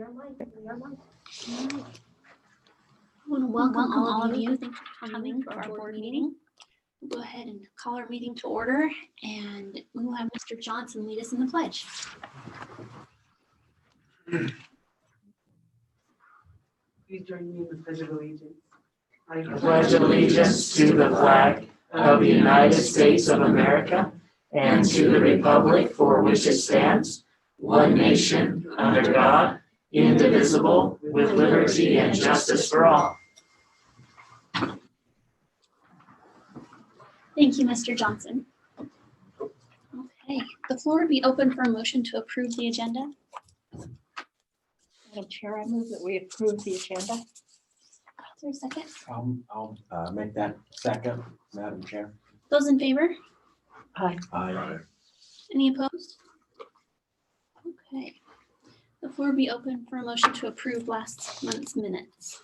I want to welcome all of you. Thanks for coming to our board meeting. We'll go ahead and call our meeting to order, and we will have Mr. Johnson lead us in the pledge. Please join me in the Pledge of Allegiance. I pledge allegiance to the flag of the United States of America and to the republic for which it stands, one nation, under God, indivisible, with liberty and justice for all. Thank you, Mr. Johnson. Okay, the floor would be open for a motion to approve the agenda. Madam Chair, I move that we approve the agenda. Is there a second? I'll make that second, Madam Chair. Those in favor? Aye. Aye. Any opposed? Okay. The floor would be open for a motion to approve last month's minutes.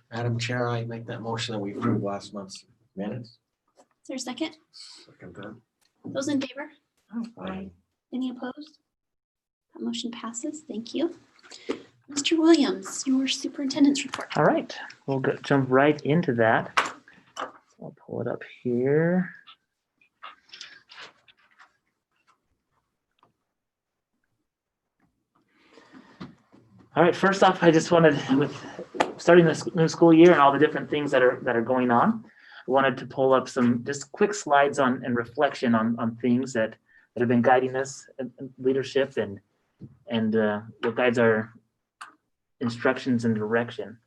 Madam Chair, I make that motion that we approve last month's minutes. Is there a second? Second that. Those in favor? Aye. Any opposed? That motion passes. Thank you. Mr. Williams, your superintendent's report. All right, we'll jump right into that. I'll pull it up here. All right, first off, I just wanted, with starting this new school year and all the different things that are going on, I wanted to pull up some just quick slides on and reflection on things that have been guiding us in leadership and what guides our instructions and direction.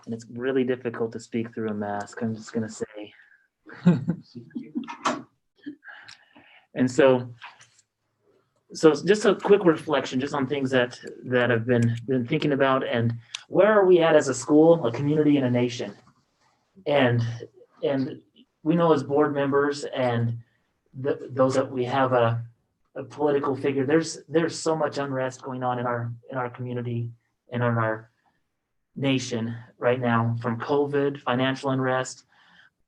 And it's really difficult to speak through a mask, I'm just gonna say. And so just a quick reflection just on things that I've been thinking about, and where are we at as a school, a community, and a nation. And we know as board members and those that we have a political figure, there's so much unrest going on in our community and in our nation right now, from COVID, financial unrest,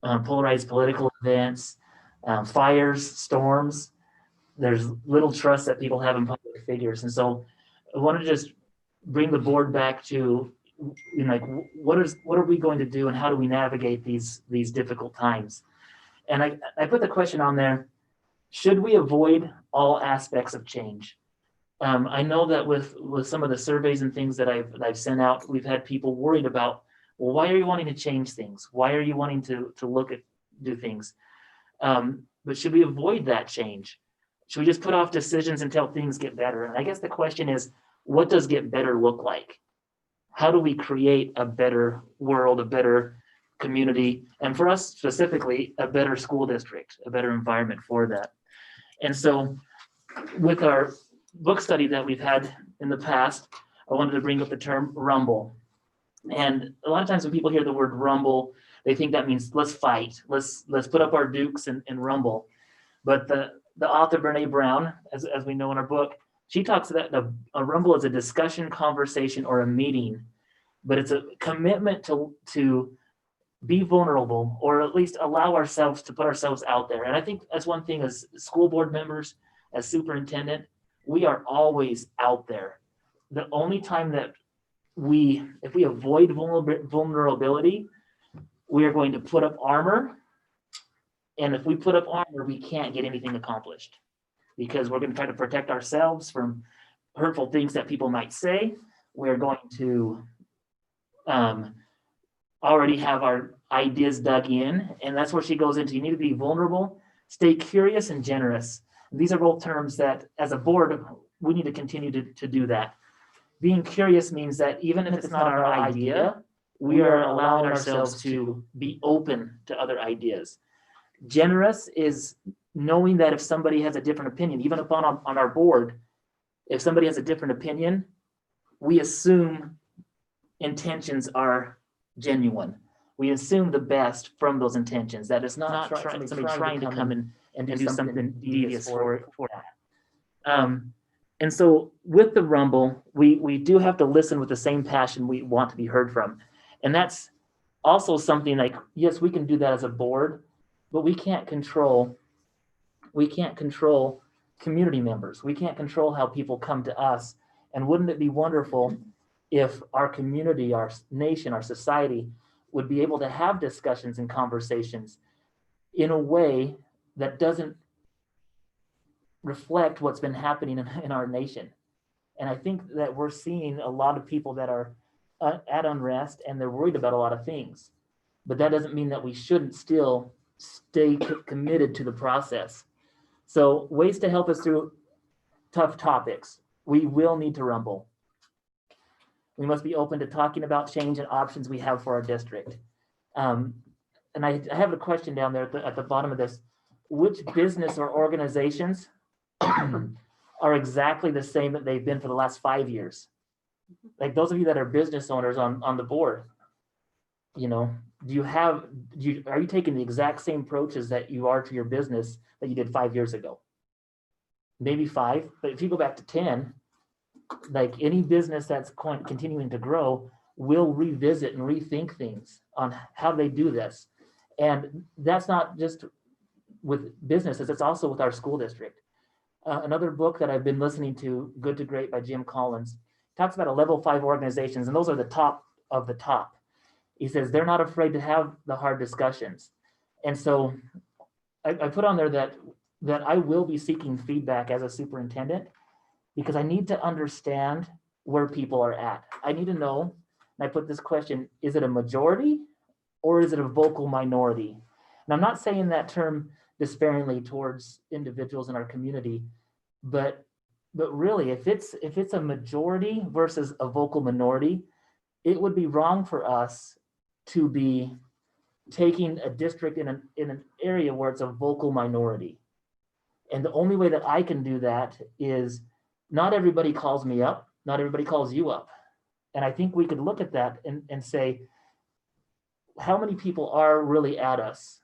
polarized political events, fires, storms. There's little trust that people have in public figures. And so I want to just bring the board back to, you know, like, what are we going to do and how do we navigate these difficult times? And I put the question on there, should we avoid all aspects of change? I know that with some of the surveys and things that I've sent out, we've had people worried about, well, why are you wanting to change things? Why are you wanting to do things? But should we avoid that change? Should we just put off decisions until things get better? And I guess the question is, what does get better look like? How do we create a better world, a better community, and for us specifically, a better school district, a better environment for that? And so with our book study that we've had in the past, I wanted to bring up the term rumble. And a lot of times when people hear the word rumble, they think that means let's fight, let's put up our dukes and rumble. But the author Brene Brown, as we know in our book, she talks that a rumble is a discussion, conversation, or a meeting, but it's a commitment to be vulnerable, or at least allow ourselves to put ourselves out there. And I think that's one thing as school board members, as superintendent, we are always out there. The only time that if we avoid vulnerability, we are going to put up armor. And if we put up armor, we can't get anything accomplished, because we're going to try to protect ourselves from hurtful things that people might say. We're going to already have our ideas dug in. And that's where she goes into, you need to be vulnerable, stay curious, and generous. These are both terms that as a board, we need to continue to do that. Being curious means that even if it's not our idea, we are allowing ourselves to be open to other ideas. Generous is knowing that if somebody has a different opinion, even upon on our board, if somebody has a different opinion, we assume intentions are genuine. We assume the best from those intentions, that it's not somebody trying to come in and do something devious for that. And so with the rumble, we do have to listen with the same passion we want to be heard from. And that's also something like, yes, we can do that as a board, but we can't control community members. We can't control how people come to us And wouldn't it be wonderful if our community, our nation, our society would be able to have discussions and conversations in a way that doesn't reflect what's been happening in our nation. And I think that we're seeing a lot of people that are at unrest and they're worried about a lot of things. But that doesn't mean that we shouldn't still stay committed to the process. So ways to help us through tough topics. We will need to rumble. We must be open to talking about change and options we have for our district. And I have a question down there at the bottom of this. Which business or organizations are exactly the same that they've been for the last 5 years? Like those of you that are business owners on the board, you know, are you taking the exact same approaches that you are to your business that you did 5 years ago? Maybe 5, but if you go back to 10, like any business that's continuing to grow will revisit and rethink things on how they do this. And that's not just with businesses, it's also with our school district. Another book that I've been listening to, Good to Great by Jim Collins, talks about a level 5 organizations, and those are the top of the top. He says they're not afraid to have the hard discussions. And so I put on there that I will be seeking feedback as a superintendent because I need to understand where people are at. I need to know, and I put this question, is it a majority or is it a vocal minority? And I'm not saying that term disparagingly towards individuals in our community, but really, if it's a majority versus a vocal minority, it would be wrong for us to be taking a district in an area where it's a vocal minority. And the only way that I can do that is not everybody calls me up, not everybody calls you up. And I think we could look at that and say, how many people are really at us?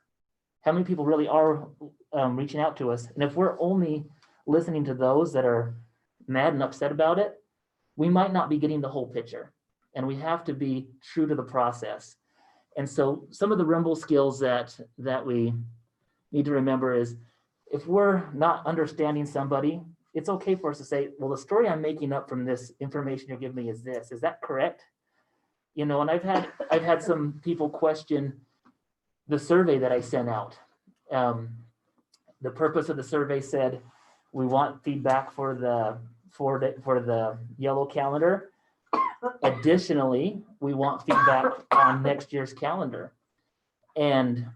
How many people really are reaching out to us? And if we're only listening to those that are mad and upset about it, we might not be getting the whole picture. And we have to be true to the process. And so some of the rumble skills that we need to remember is if we're not understanding somebody, it's okay for us to say, well, the story I'm making up from this information you're giving me is this. Is that correct? You know, and I've had some people question the survey that I sent out. The purpose of the survey said we want feedback for the yellow calendar. Additionally, we want feedback on next year's calendar. And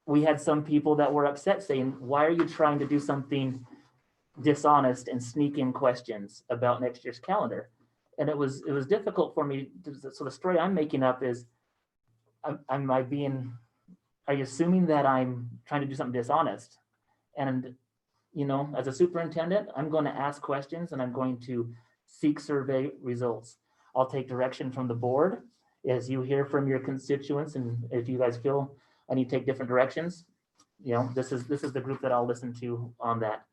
we had some people that were upset saying, why are you trying to do something dishonest and sneak in questions about next year's calendar? And it was difficult for me. So the story I'm making up is, are you assuming that I'm trying to do something dishonest? And, you know, as a superintendent, I'm going to ask questions and I'm going to seek survey results. I'll take direction from the board as you hear from your constituents. And if you guys feel I need to take different directions, you know, this is the group that I'll listen to on that.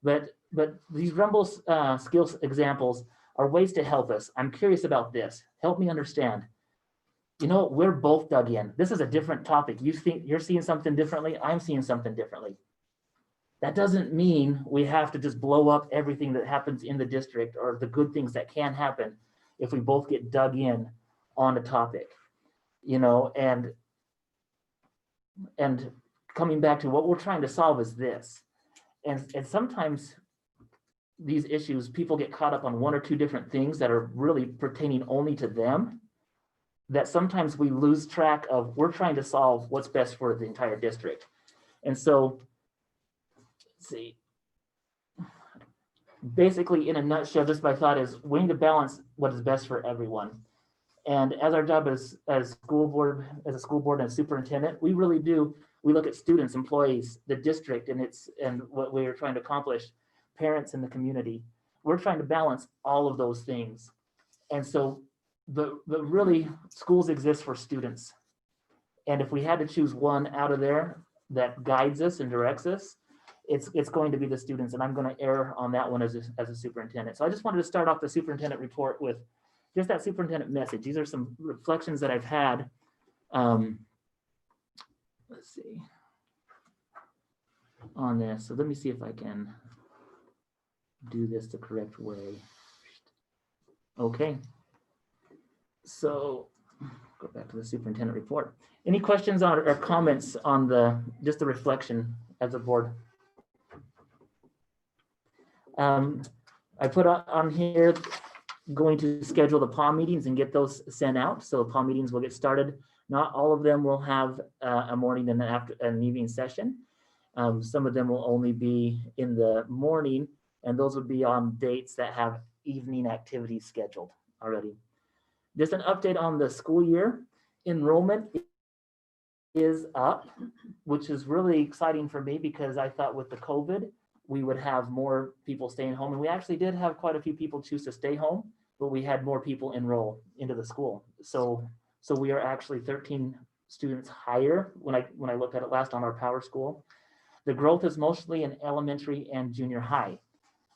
But these rumble skills examples are ways to help us. I'm curious about this. Help me understand. You know, we're both dug in. This is a different topic. You think you're seeing something differently. I'm seeing something differently. That doesn't mean we have to just blow up everything that happens in the district or the good things that can happen if we both get dug in on a topic, you know, and coming back to what we're trying to solve is this. And sometimes these issues, people get caught up on one or two different things that are really pertaining only to them, that sometimes we lose track of. We're trying to solve what's best for the entire district. And so, let's see, basically in a nutshell, just my thought is we need to balance what is best for everyone. And as our job as a school board and superintendent, we really do, we look at students, employees, the district and what we are trying to accomplish, parents in the community. We're trying to balance all of those things. And so, but really schools exist for students. And if we had to choose one out of there that guides us and directs us, it's going to be the students. And I'm going to err on that one as a superintendent. So I just wanted to start off the superintendent report with just that superintendent message. These are some reflections that I've had. Let's see on this. So let me see if I can do this the correct way. Okay. So go back to the superintendent report. Any questions on or comments on just the reflection as a board? I put on here going to schedule the PAW meetings and get those sent out. So PAW meetings will get started. Not all of them will have a morning and an evening session. Some of them will only be in the morning, and those would be on dates that have evening activities scheduled already. Just an update on the school year. Enrollment is up, which is really exciting for me because I thought with the COVID, we would have more people staying home. And we actually did have quite a few people choose to stay home, but we had more people enroll into the school. So we are actually 13 students higher when I looked at it last on our power school. The growth is mostly in elementary and junior high.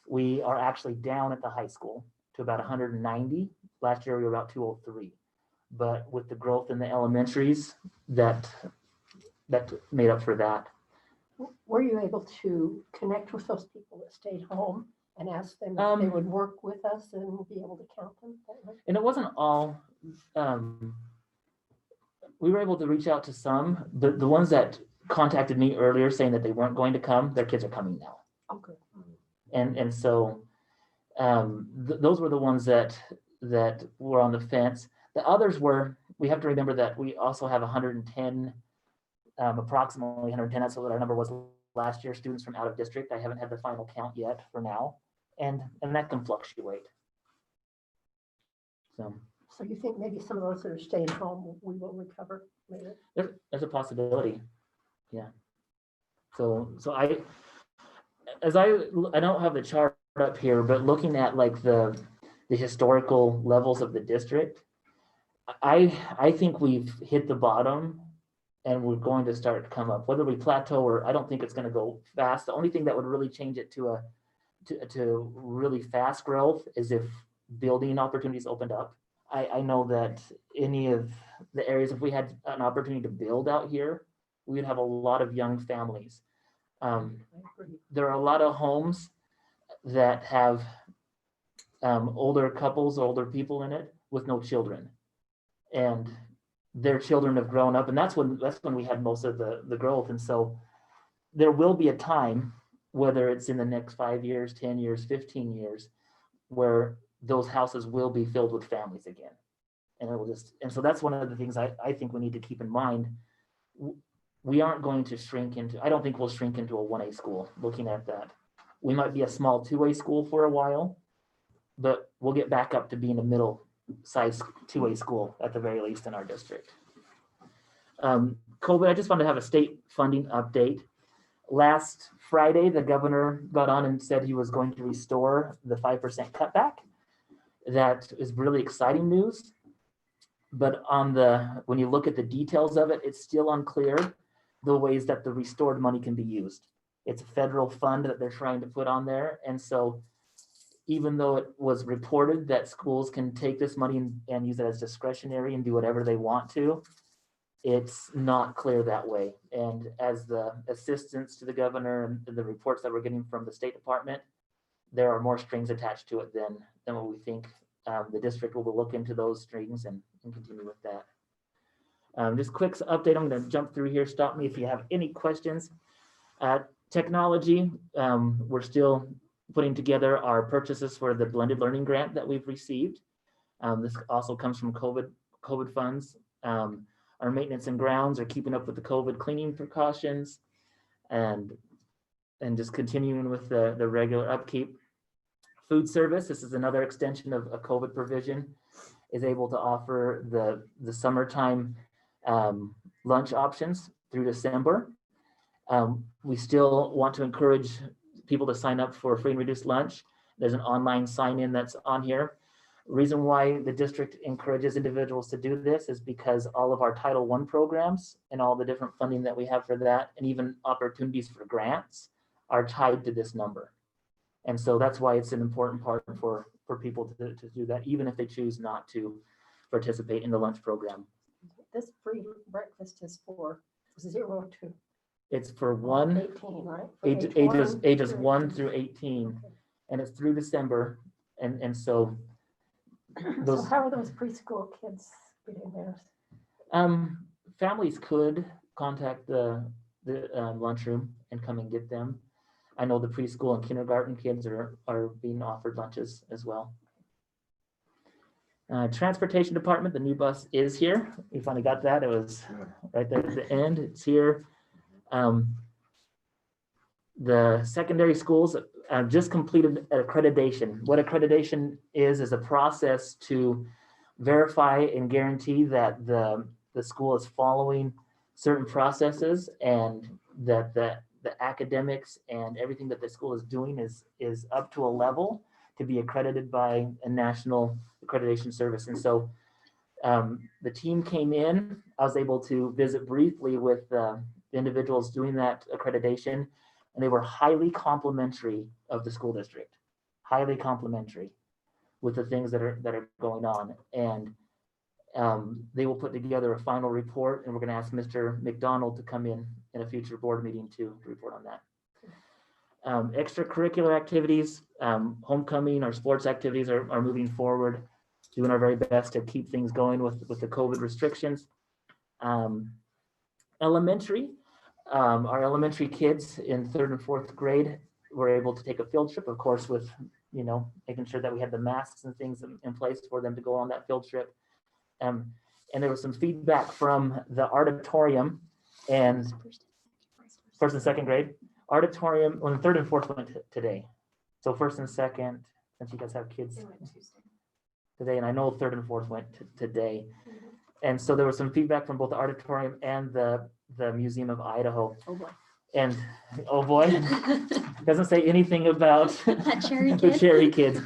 We are actually down at the high school to about 190. Last year we were about 203. But with the growth in the elementaries, that made up for that. Were you able to connect with those people that stayed home and ask them if they would work with us and be able to count them? And it wasn't all, we were able to reach out to some, the ones that contacted me earlier saying that they weren't going to come, their kids are coming now. Okay. And so those were the ones that were on the fence. The others were, we have to remember that we also have 110, approximately 110, that's what our number was last year, students from out of district. I haven't had the final count yet for now, and that can fluctuate. So you think maybe some of those that are staying home, we will recover later? There's a possibility, yeah. So I don't have the chart up here, but looking at like the historical levels of the district, I think we've hit the bottom and we're going to start to come up. Whether we plateau or I don't think it's going to go fast. The only thing that would really change it to really fast growth is if building opportunities opened up. I know that any of the areas, if we had an opportunity to build out here, we would have a lot of young families. There are a lot of homes that have older couples, older people in it with no children, and their children have grown up, and that's when we had most of the growth. And so there will be a time, whether it's in the next 5 years, 10 years, 15 years, where those houses will be filled with families again. And so that's one of the things I think we need to keep in mind. We aren't going to shrink into, I don't think we'll shrink into a 1A school looking at that. We might be a small 2A school for a while, but we'll get back up to being a middle size 2A school at the very least in our district. COVID, I just wanted to have a state funding update. Last Friday, the governor got on and said he was going to restore the 5% cutback. That is really exciting news. But when you look at the details of it, it's still unclear the ways that the restored money can be used. It's a federal fund that they're trying to put on there. And so even though it was reported that schools can take this money and use it as discretionary and do whatever they want to, it's not clear that way. And as the assistants to the governor and the reports that we're getting from the State Department, there are more strings attached to it than what we think. The district will look into those strings and continue with that. Just quick update, I'm going to jump through here. Stop me if you have any questions. Technology, we're still putting together our purchases for the blended learning grant that we've received. This also comes from COVID funds. Our maintenance and grounds are keeping up with the COVID cleaning precautions and just continuing with the regular upkeep. Food service, this is another extension of a COVID provision, is able to offer the summertime lunch options through December. We still want to encourage people to sign up for free and reduced lunch. There's an online sign-in that's on here. Reason why the district encourages individuals to do this is because all of our Title I programs and all the different funding that we have for that, and even opportunities for grants, are tied to this number. And so that's why it's an important part for people to do that, even if they choose not to participate in the lunch program. This free breakfast is for 0 to It's for 18, right? For ages 1 through 18, Okay. and it's through December. And so So those how are those preschool kids getting theirs? families could contact the lunchroom and come and get them. I know the preschool and kindergarten kids are being offered lunches as well. Transportation department, the new bus is here. We finally got that. It was right there at the end. It's here. The secondary schools just completed accreditation. What accreditation is a process to verify and guarantee that the school is following certain processes and that the academics and everything that the school is doing is up to a level to be accredited by a national accreditation service. And so the team came in. I was able to visit briefly with the individuals doing that accreditation, and they were highly complimentary of the school district, highly complimentary with the things that are going on. And they will put together a final report, and we're going to ask Mr. McDonald to come in a future board meeting to report on that. Extracurricular activities, homecoming, our sports activities are moving forward, doing our very best to keep things going with the COVID restrictions. Elementary, our elementary kids in 3rd and 4th grade were able to take a field trip, of course, with, making sure that we had the masks and things in place for them to go on that field trip. And there was some feedback from the auditorium and 1st and 2nd grade. Auditorium, when 3rd and 4th went today. So 1st and 2nd, since you guys have kids today, and I know 3rd and 4th went today. And so there was some feedback from both the auditorium and the Museum of Idaho. Oh boy. And oh boy, doesn't say anything about That cherry the kid. cherry kids,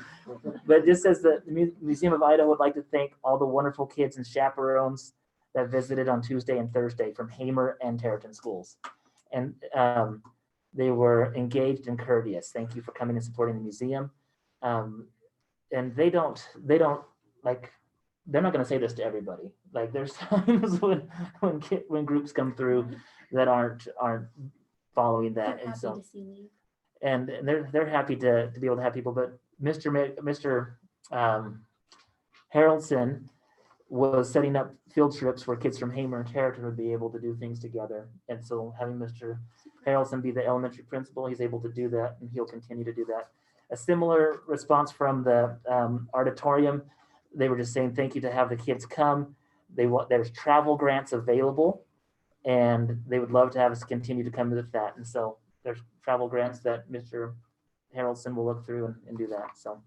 but it just says that the Museum of Idaho would like to thank all the wonderful kids and chaperones that visited on Tuesday and Thursday from Hamer and Tarleton schools. And they were engaged and courteous. Thank you for coming and supporting the museum. And they don't like, they're not going to say this to everybody. Like there's times when groups come through that aren't following that, and so and they're happy to be able to have people. But Mr. Harrelson was setting up field trips where kids from Hamer and Tarleton would be able to do things together, and so having Mr. Harrelson be the elementary principal, he's able to do that, and he'll continue to do that. A similar response from the auditorium. They were just saying thank you to have the kids come. There's travel grants available, and they would love to have us continue to come with that. And so there's travel grants that Mr. Harrelson will look through and do that. So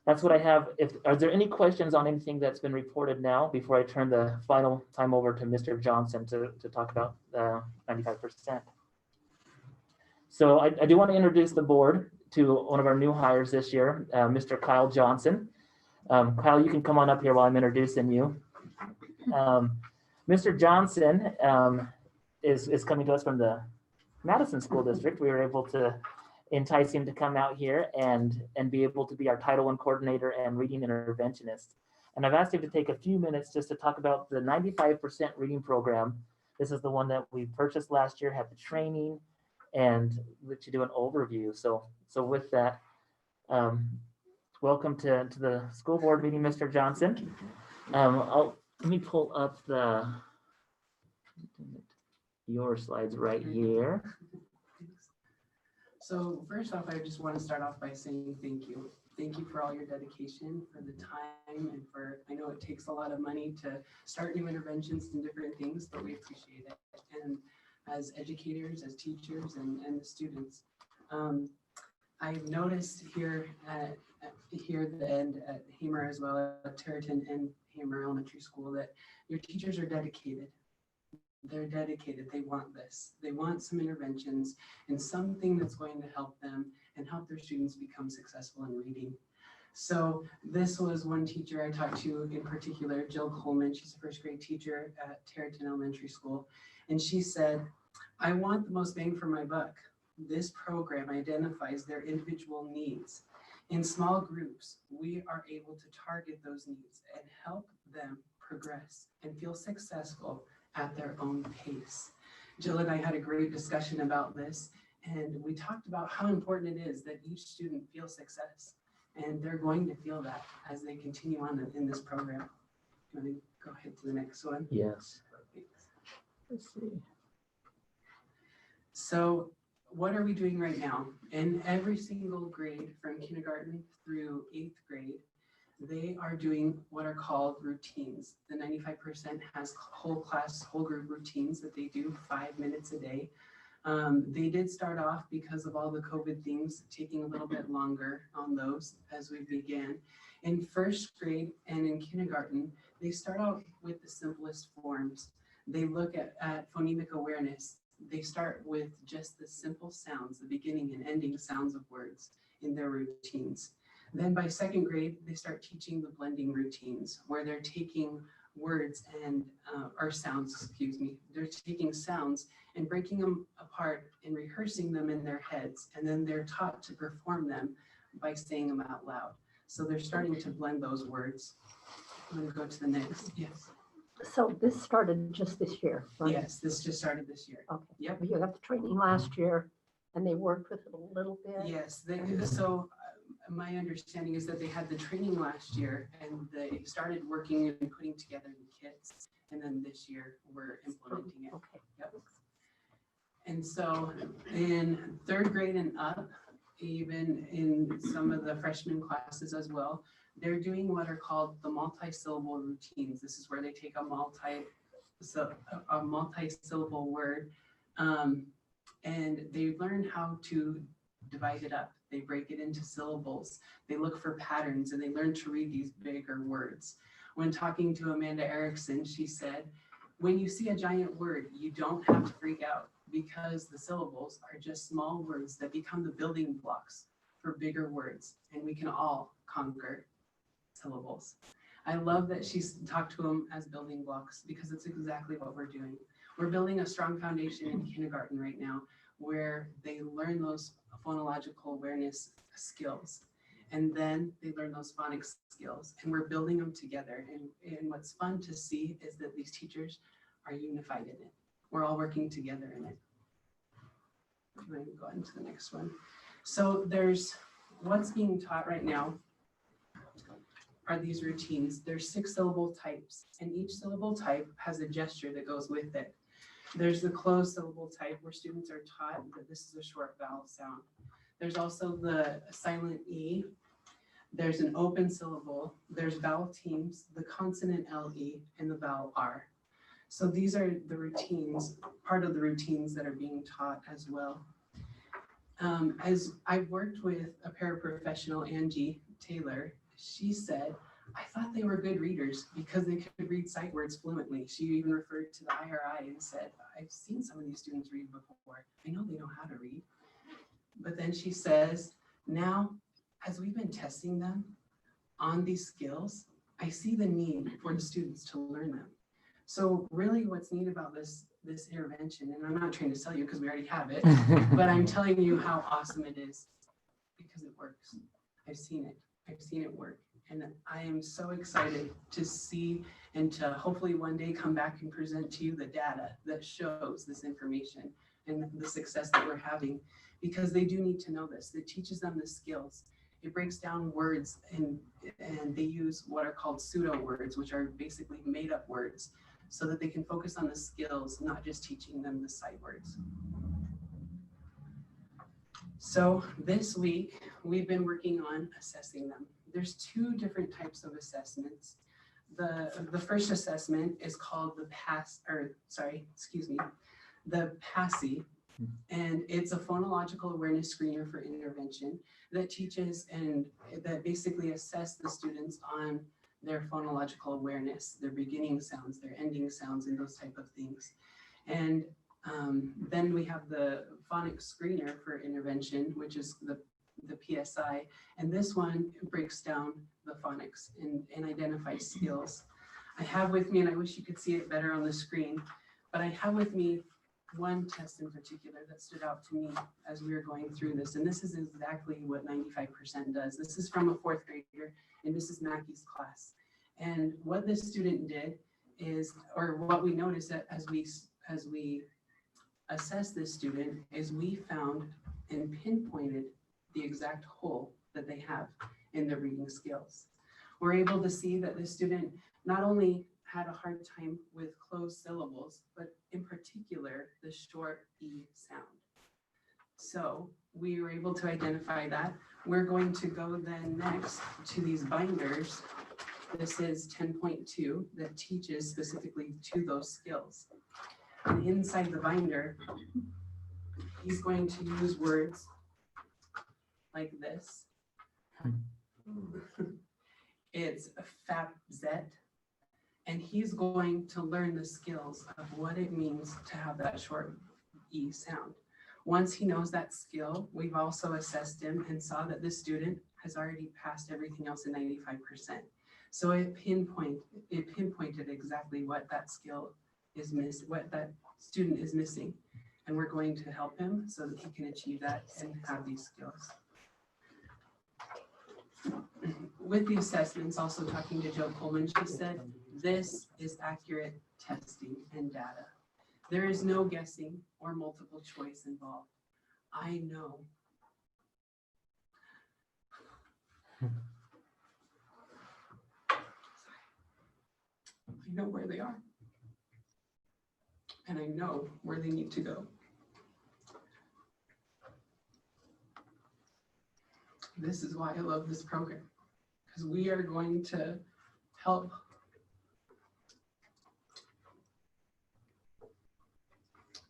that's what I have. Are there any questions on anything that's been reported now before I turn the final time over to Mr. Johnson to talk about 95%? So I do want to introduce the board to one of our new hires this year, Mr. Kyle Johnson. Kyle, you can come on up here while I'm introducing you. Mr. Johnson is coming to us from the Madison School District. We were able to entice him to come out here and be able to be our Title I coordinator and reading interventionist. And I've asked him to take a few minutes just to talk about the 95% reading program. This is the one that we purchased last year, had the training, and let you do an overview. So with that, welcome to the school board meeting, Mr. Johnson. Let me pull up your slides right here. So first off, I just want to start off by saying thank you. Thank you for all your dedication, for the time, and I know it takes a lot of money to start new interventions and different things, but we appreciate it. And as educators, as teachers, and the students, I've noticed here at the end at Hamer, as well as Tarleton and Hamer Elementary School, that your teachers are dedicated. They're dedicated. They want this. They want some interventions and something that's going to help them and help their students become successful in reading. So this was one teacher I talked to in particular, Jill Coleman. She's a 1st grade teacher at Tarleton Elementary School. And she said, I want the most bang for my buck. This program identifies their individual needs. In small groups, we are able to target those needs and help them progress and feel successful at their own pace. Jill and I had a great discussion about this, and we talked about how important it is that each student feel success And they're going to feel that as they continue on in this program. You want to go ahead to the next one? Yes. Let's see. So what are we doing right now? In every single grade from kindergarten through 8th grade, they are doing what are called routines. The 95% has whole class, whole group routines that they do 5 minutes a day. They did start off because of all the COVID things taking a little bit longer on those as we began. In 1st grade and in kindergarten, they start out with the simplest forms. They look at phonemic awareness. They start with just the simple sounds, the beginning and ending sounds of words in their routines. Then by 2nd grade, they start teaching the blending routines where they're taking words and, or sounds, excuse me, they're taking sounds and breaking them apart and rehearsing them in their heads. And then they're taught to perform them by saying them out loud. So they're starting to blend those words. I'm going to go to the next. Yes. So this started just this year, right? Yes, this just started this year. Okay. Yep. You got the training last year and they worked with it a little bit. Yes, so my understanding is that they had the training last year and they started working and putting together the kits. And then this year we're implementing it. Okay. Yep. And so in 3rd grade and up, even in some of the freshman classes as well, they're doing what are called the multi-syllable routines. This is where they take a multi-syllable word and they learn how to divide it up. They break it into syllables. They look for patterns and they learn to read these bigger words. When talking to Amanda Erickson, she said, when you see a giant word, you don't have to freak out because the syllables are just small words that become the building blocks for bigger words, and we can all conquer syllables. I love that she's talked to them as building blocks because it's exactly what we're doing. We're building a strong foundation in kindergarten right now where they learn those phonological awareness skills, and then they learn those phonics skills, and we're building them together. And what's fun to see is that these teachers are unified in it. We're all working together in it. I'm going to go on to the next one. So there's what's being taught right now are these routines. There's 6 syllable types, and each syllable type has a gesture that goes with it. There's the closed syllable type where students are taught that this is a short vowel sound. There's also the silent E. There's an open syllable. There's vowel teams, the consonant LE, and the vowel R. So these are the routines, part of the routines that are being taught as well. As I've worked with a paraprofessional, Angie Taylor, she said, I thought they were good readers because they could read sight words fluently. She even referred to the IRI and said, I've seen some of these students read before. I know they know how to read. But then she says, now, as we've been testing them on these skills, I see the need for the students to learn them. So really what's neat about this intervention, and I'm not trying to sell you because we already have it, but I'm telling you how awesome it is because it works. I've seen it work. And I am so excited to see and to hopefully one day come back and present to you the data that shows this information and the success that we're having, because they do need to know this. It teaches them the skills. It breaks down words and they use what are called pseudo words, which are basically made up words, so that they can focus on the skills, not just teaching them the sight words. So this week, we've been working on assessing them. There's 2 different types of assessments. The first assessment is called the PASI, and it's a phonological awareness screener for intervention that teaches and that basically assess the students on their phonological awareness, their beginning sounds, their ending sounds, and those type of things. And then we have the phonics screener for intervention, which is the PSI, and this one breaks down the phonics and identifies skills. I have with me, and I wish you could see it better on the screen, but I have with me one test in particular that stood out to me as we were going through this, and this is exactly what 95% does. This is from a 4th grader, and this is Mackie's class. And what this student did is, or what we noticed that as we assessed this student, is we found and pinpointed the exact hole that they have. in the reading skills. We're able to see that the student not only had a hard time with closed syllables, but in particular, the short E sound. So we were able to identify that. We're going to go then next to these binders. This is 10.2 that teaches specifically to those skills. And inside the binder, he's going to use words like this. It's FAPZ, and he's going to learn the skills of what it means to have that short E sound. Once he knows that skill, we've also assessed him and saw that this student has already passed everything else in 95%. So it pinpointed exactly what that skill is what that student is missing. And we're going to help him so that he can achieve that and have these skills. With the assessments, also talking to Joe Coleman, she said, this is accurate testing and data. There is no guessing or multiple choice involved. I know. I know where they are. And I know where they need to go. This is why I love this program, because we are going to help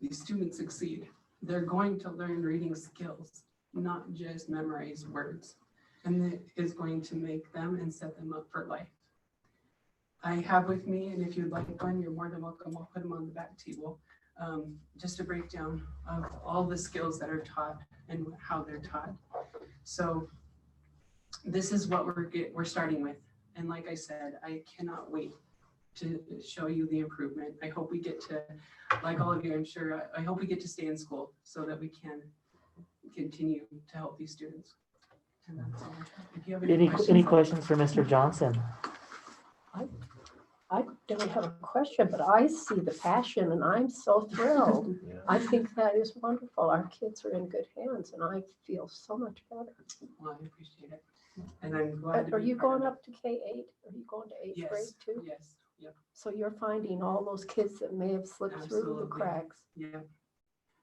these students succeed. They're going to learn reading skills, not just memorize words. And it is going to make them and set them up for life. I have with me, and if you'd like one, you're more than welcome. I'll put them on the back table. Just a breakdown of all the skills that are taught and how they're taught. So this is what we're starting with. And like I said, I cannot wait to show you the improvement. I hope we get to, like all of you, I'm sure, I hope we get to stay in school so that we can continue to help these students. And that's all. If you have Any questions for Mr. Johnson? I don't have a question, but I see the passion and I'm so thrilled. I think that is wonderful. Our kids are in good hands and I feel so much better. Well, I appreciate it. And I'm glad to Are be you part going of up to K-8? Are you going to eighth Yes. grade too? Yes, yep, So you're finding all those kids that may have slipped through the Absolutely. cracks. yeah.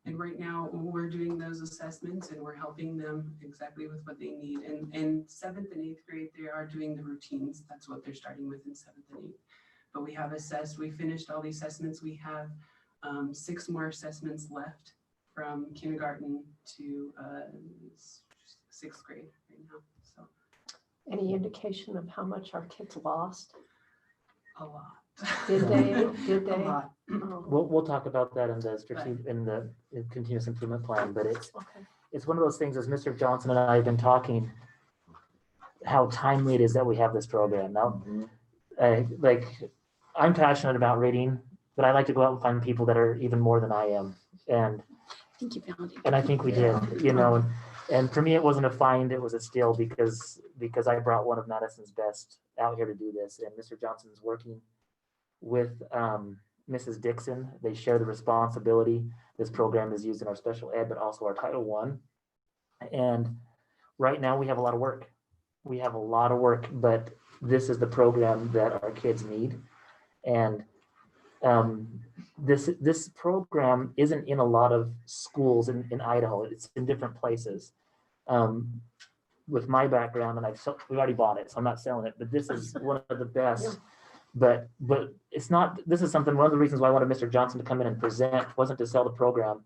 And right now, we're doing those assessments and we're helping them exactly with what they need. And in 7th and 8th grade, they are doing the routines. That's what they're starting with in 7th and 8th. But we have assessed, we finished all the assessments. We have 6 more assessments left from kindergarten to 6th grade right now. So Any indication of how much our kids lost? a lot. Did they? Did A they? lot. Oh, We'll talk about that in the strategic, in the continuous improvement plan, but okay. it's one of those things, as Mr. Johnson and I have been talking, how timely it is that we have this program. Now, I'm passionate about reading, but I like to go out and find people that are even more than I am. And I think you found it. I think we did, and for me, it wasn't a find, it was a steal because I brought one of Madison's best out here to do this. And Mr. Johnson is working with Mrs. Dixon. They share the responsibility. This program is used in our special ed, but also our Title I. And right now we have a lot of work. But this is the program that our kids need. And this program isn't in a lot of schools in Idaho. It's in different places. With my background, and we've already bought it, so I'm not selling it, but this is one of the best. But it's not, this is something, one of the reasons why I wanted Mr. Johnson to come in and present wasn't to sell the program,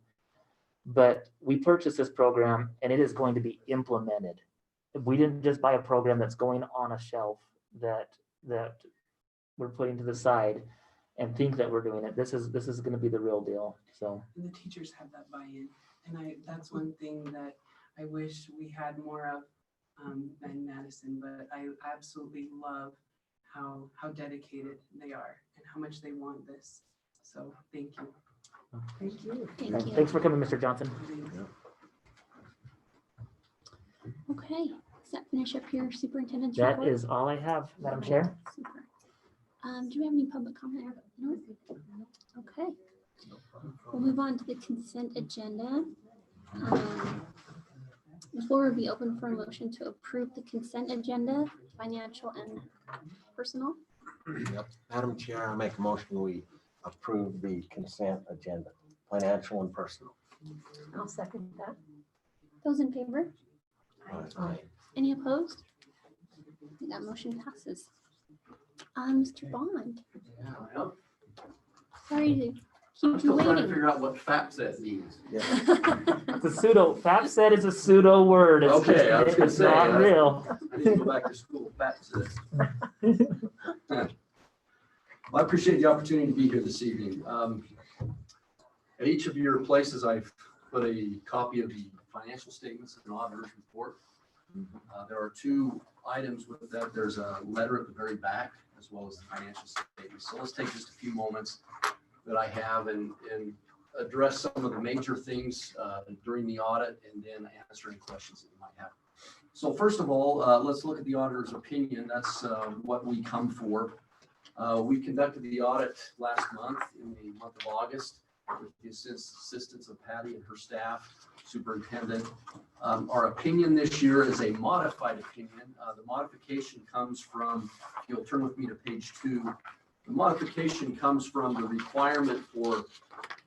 but we purchased this program and it is going to be implemented. We didn't just buy a program that's going on a shelf that we're putting to the side and think that we're doing it. This is going to be the real deal. So. And the teachers have that buy-in. And that's one thing that I wish we had more of in Madison, but I absolutely love how dedicated they are and how much they want this. So thank you. Thank you. Thank you. Thanks for coming, Mr. Johnson. Okay, does that finish up your superintendent's That report? is all I have, Madam Chair. Super. Do we have any public comment? No? Okay. We'll move on to the consent agenda. The floor will be open for a motion to approve the consent agenda, financial and personal. Madam Chair, I make a motion, we approve the consent agenda, financial and personal. I'll second that. Those in favor? Aye. Any opposed? That motion passes. Mr. Bond, Yeah, well, sorry to I'm keep you still trying to waiting. figure out what FAPSET means. It's a pseudo, FAPSET is a pseudo word. It's Okay, just- I was gonna it's say, not real. I need to go back to school, FAPSET. Well, I appreciate the opportunity to be here this evening. At each of your places, I've put a copy of the financial statements and auditor's report. There are two items with that. There's a letter at the very back as well as the financial statements. So let's take just a few moments that I have and address some of the major things during the audit and then answer any questions that you might have. So first of all, let's look at the auditor's opinion. That's what we come for. We conducted the audit last month in the month of August with the assistance of Patty and her staff, superintendent. Our opinion this year is a modified opinion. The modification comes from, if you'll turn with me to page 2, the modification comes from the requirement for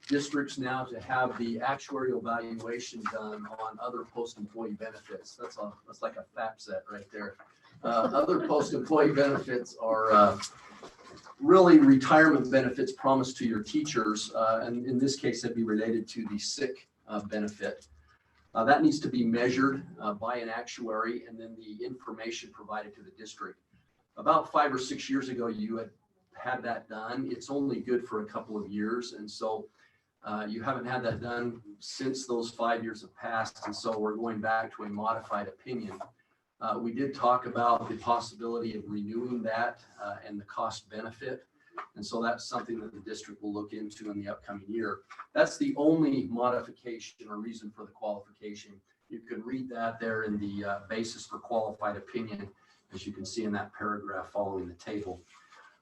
districts now to have the actuarial valuation done on other post-employee benefits. That's like a FAPSET right there. Other post-employee benefits are really retirement benefits promised to your teachers, and in this case, that'd be related to the sick benefit. That needs to be measured by an actuary and then the information provided to the district. About 5 or 6 years ago, you had that done. It's only good for a couple of years, and so you haven't had that done since those 5 years have passed, and so we're going back to a modified opinion. We did talk about the possibility of renewing that and the cost benefit. And so that's something that the district will look into in the upcoming year. That's the only modification or reason for the qualification. You can read that there in the basis for qualified opinion, as you can see in that paragraph following the table.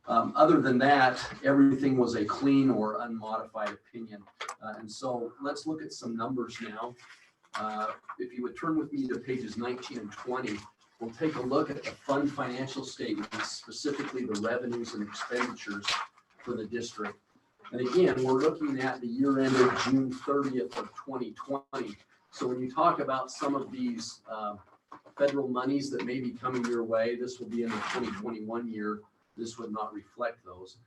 Other than that, everything was a clean or unmodified opinion. And so let's look at some numbers now. If you would turn with me to pages 19 and 20, we'll take a look at the fund financial statements, specifically the revenues and expenditures for the district. And again, we're looking at the year ended June 30th of 2020. So when you talk about some of these federal monies that may be coming your way, this will be in the 2021 year. This would not reflect those.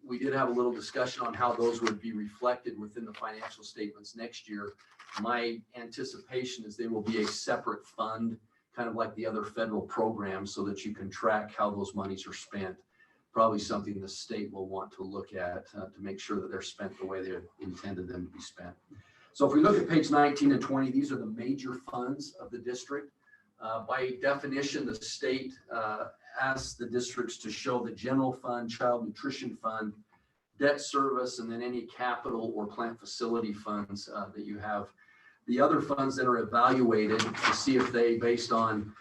We did have a little discussion on how those would be reflected within the financial statements next year. My anticipation is they will be a separate fund, kind of like the other federal programs, so that you can track how those monies are spent. Probably something the state will want to look at to make sure that they're spent the way they intended them to be spent. So if we look at page 19 and 20, these are the major funds of the district. By definition, the state asks the districts to show the general fund, child nutrition fund, debt service, and then any capital or plant facility funds that you have. The other funds that are evaluated to see if they, based on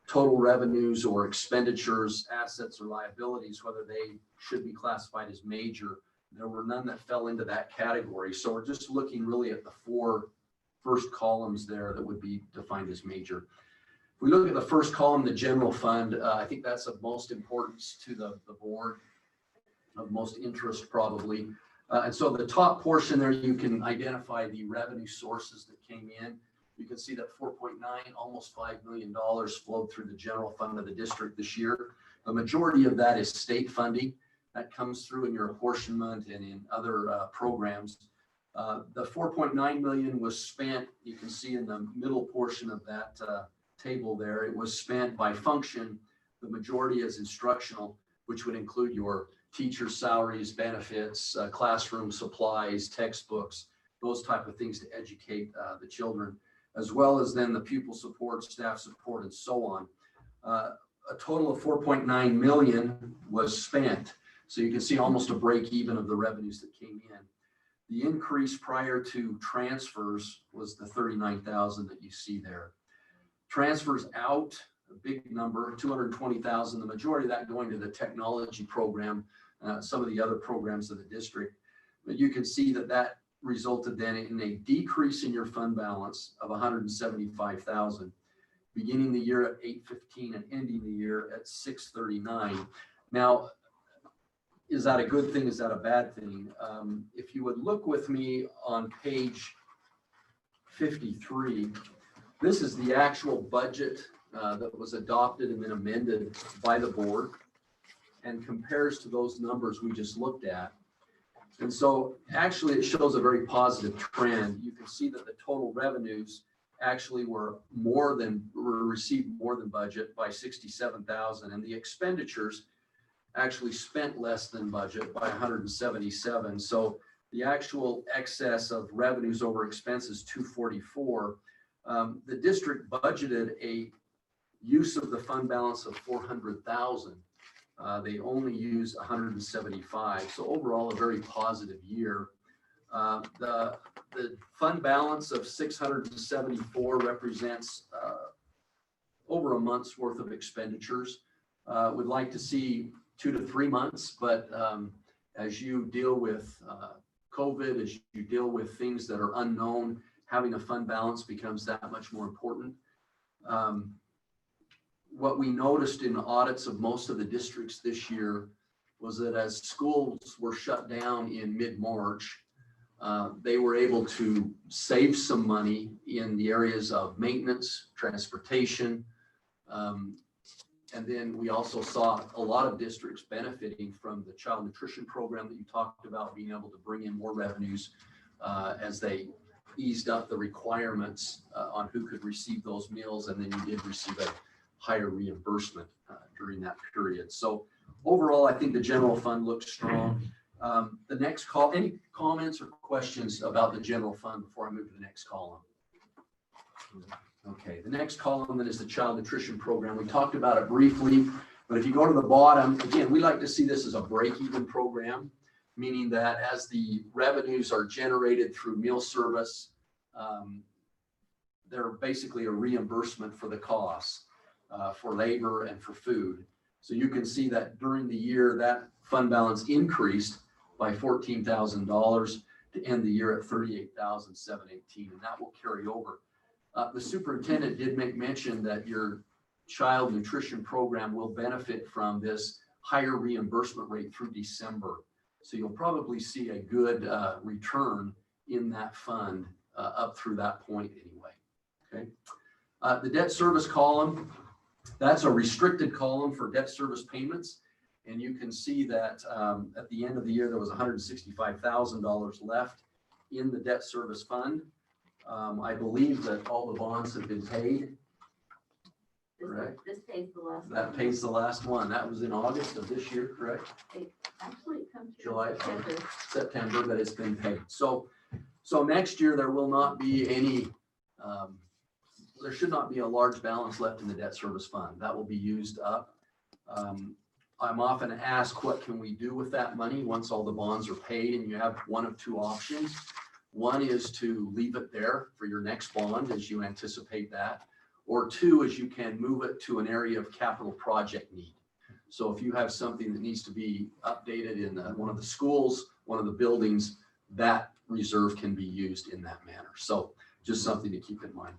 total revenues or expenditures, assets or liabilities, whether they should be classified as major. There were none that fell into that category. So we're just looking really at the 4 first columns there that would be defined as major. If we look at the first column, the general fund, I think that's of most importance to the board, of most interest probably. And so the top portion there, you can identify the revenue sources that came in. You can see that 4.9, almost $5 million flowed through the general fund of the district this year. The majority of that is state funding. That comes through in your apportionment and in other programs. The 4.9 million was spent, you can see in the middle portion of that table there, it was spent by function. The majority is instructional, which would include your teacher salaries, benefits, classroom supplies, textbooks, those type of things to educate the children, as well as then the pupil support, staff support, and so on. A total of 4.9 million was spent. So you can see almost a break even of the revenues that came in. The increase prior to transfers was the 39,000 that you see there. Transfers out, a big number, 220,000, the majority of that going to the technology program, some of the other programs of the district. But you can see that resulted then in a decrease in your fund balance of 175,000, beginning the year at 815 and ending the year at 639. Now, is that a good thing? Is that a bad thing? If you would look with me on page 53, this is the actual budget that was adopted and then amended by the board and compares to those numbers we just looked at. And so actually it shows a very positive trend. You can see that the total revenues actually were received more than budget by 67,000, and the expenditures actually spent less than budget by 177. So the actual excess of revenues over expenses 244. The district budgeted a use of the fund balance of 400,000. They only used 175. So overall, a very positive year. The fund balance of 674 represents over a month's worth of expenditures. Would like to see 2 to 3 months, but as you deal with COVID, as you deal with things that are unknown, having a fund balance becomes that much more important. What we noticed in audits of most of the districts this year was that as schools were shut down in mid-March, they were able to save some money in the areas of maintenance, transportation. And then we also saw a lot of districts benefiting from the child nutrition program that you talked about, being able to bring in more revenues as they eased up the requirements on who could receive those meals. And then you did receive a higher reimbursement during that period. So overall, I think the general fund looks strong. The next call, any comments or questions about the general fund before I move to the next column? Okay, the next column then is the child nutrition program. We talked about it briefly, but if you go to the bottom, again, we like to see this as a break-even program, meaning that as the revenues are generated through meal service, they're basically a reimbursement for the costs for labor and for food. So you can see that during the year, that fund balance increased by $14,000 to end the year at $38,718, and that will carry over. The superintendent did make mention that your child nutrition program will benefit from this higher reimbursement rate through December. So you'll probably see a good return in that fund up through that point anyway. Okay. The debt service column, that's a restricted column for debt service payments. And you can see that at the end of the year, there was $165,000 left in the debt service fund. I believe that all the bonds have been paid. Correct. This pays the last. That pays the last one. That was in August of this year, correct? Actually, it comes through July, September. September, but it's been paid. So next year there will not be any, there should not be a large balance left in the debt service fund. That will be used up. I'm often asked, what can we do with that money once all the bonds are paid? And you have one of two options. One is to leave it there for your next bond as you anticipate that. Or two is you can move it to an area of capital project need. So if you have something that needs to be updated in one of the schools, one of the buildings, that reserve can be used in that manner. So just something to keep in mind.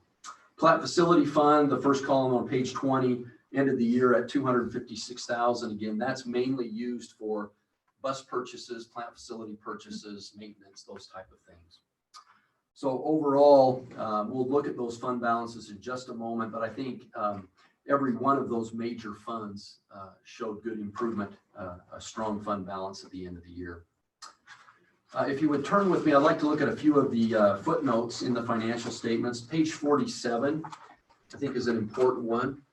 Plat facility fund, the first column on page 20, ended the year at $256,000. Again, that's mainly used for bus purchases, plant facility purchases, maintenance, those type of things. So overall, we'll look at those fund balances in just a moment, but I think every one of those major funds showed good improvement, a strong fund balance at the end of the year. If you would turn with me, I'd like to look at a few of the footnotes in the financial statements. Page 47, I think, is an important one.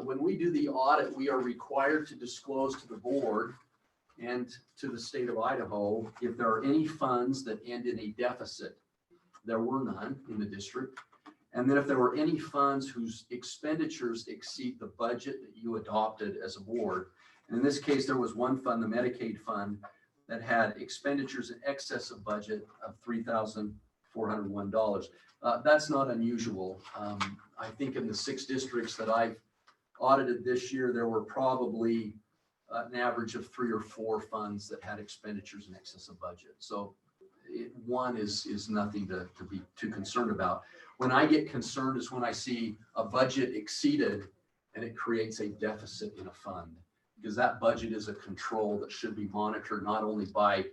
When we do the audit, we are required to disclose to the board and to the state of Idaho if there are any funds that end in a deficit. There were none in the district. And then if there were any funds whose expenditures exceed the budget that you adopted as a board. And in this case, there was one fund, the Medicaid fund, that had expenditures in excess of budget of $3,401. That's not unusual. I think in the 6 districts that I've audited this year, there were probably an average of 3 or 4 funds that had expenditures in excess of budget. So one is nothing to be too concerned about. When I get concerned is when I see a budget exceeded and it creates a deficit in a fund, because that budget is a control that should be monitored not only by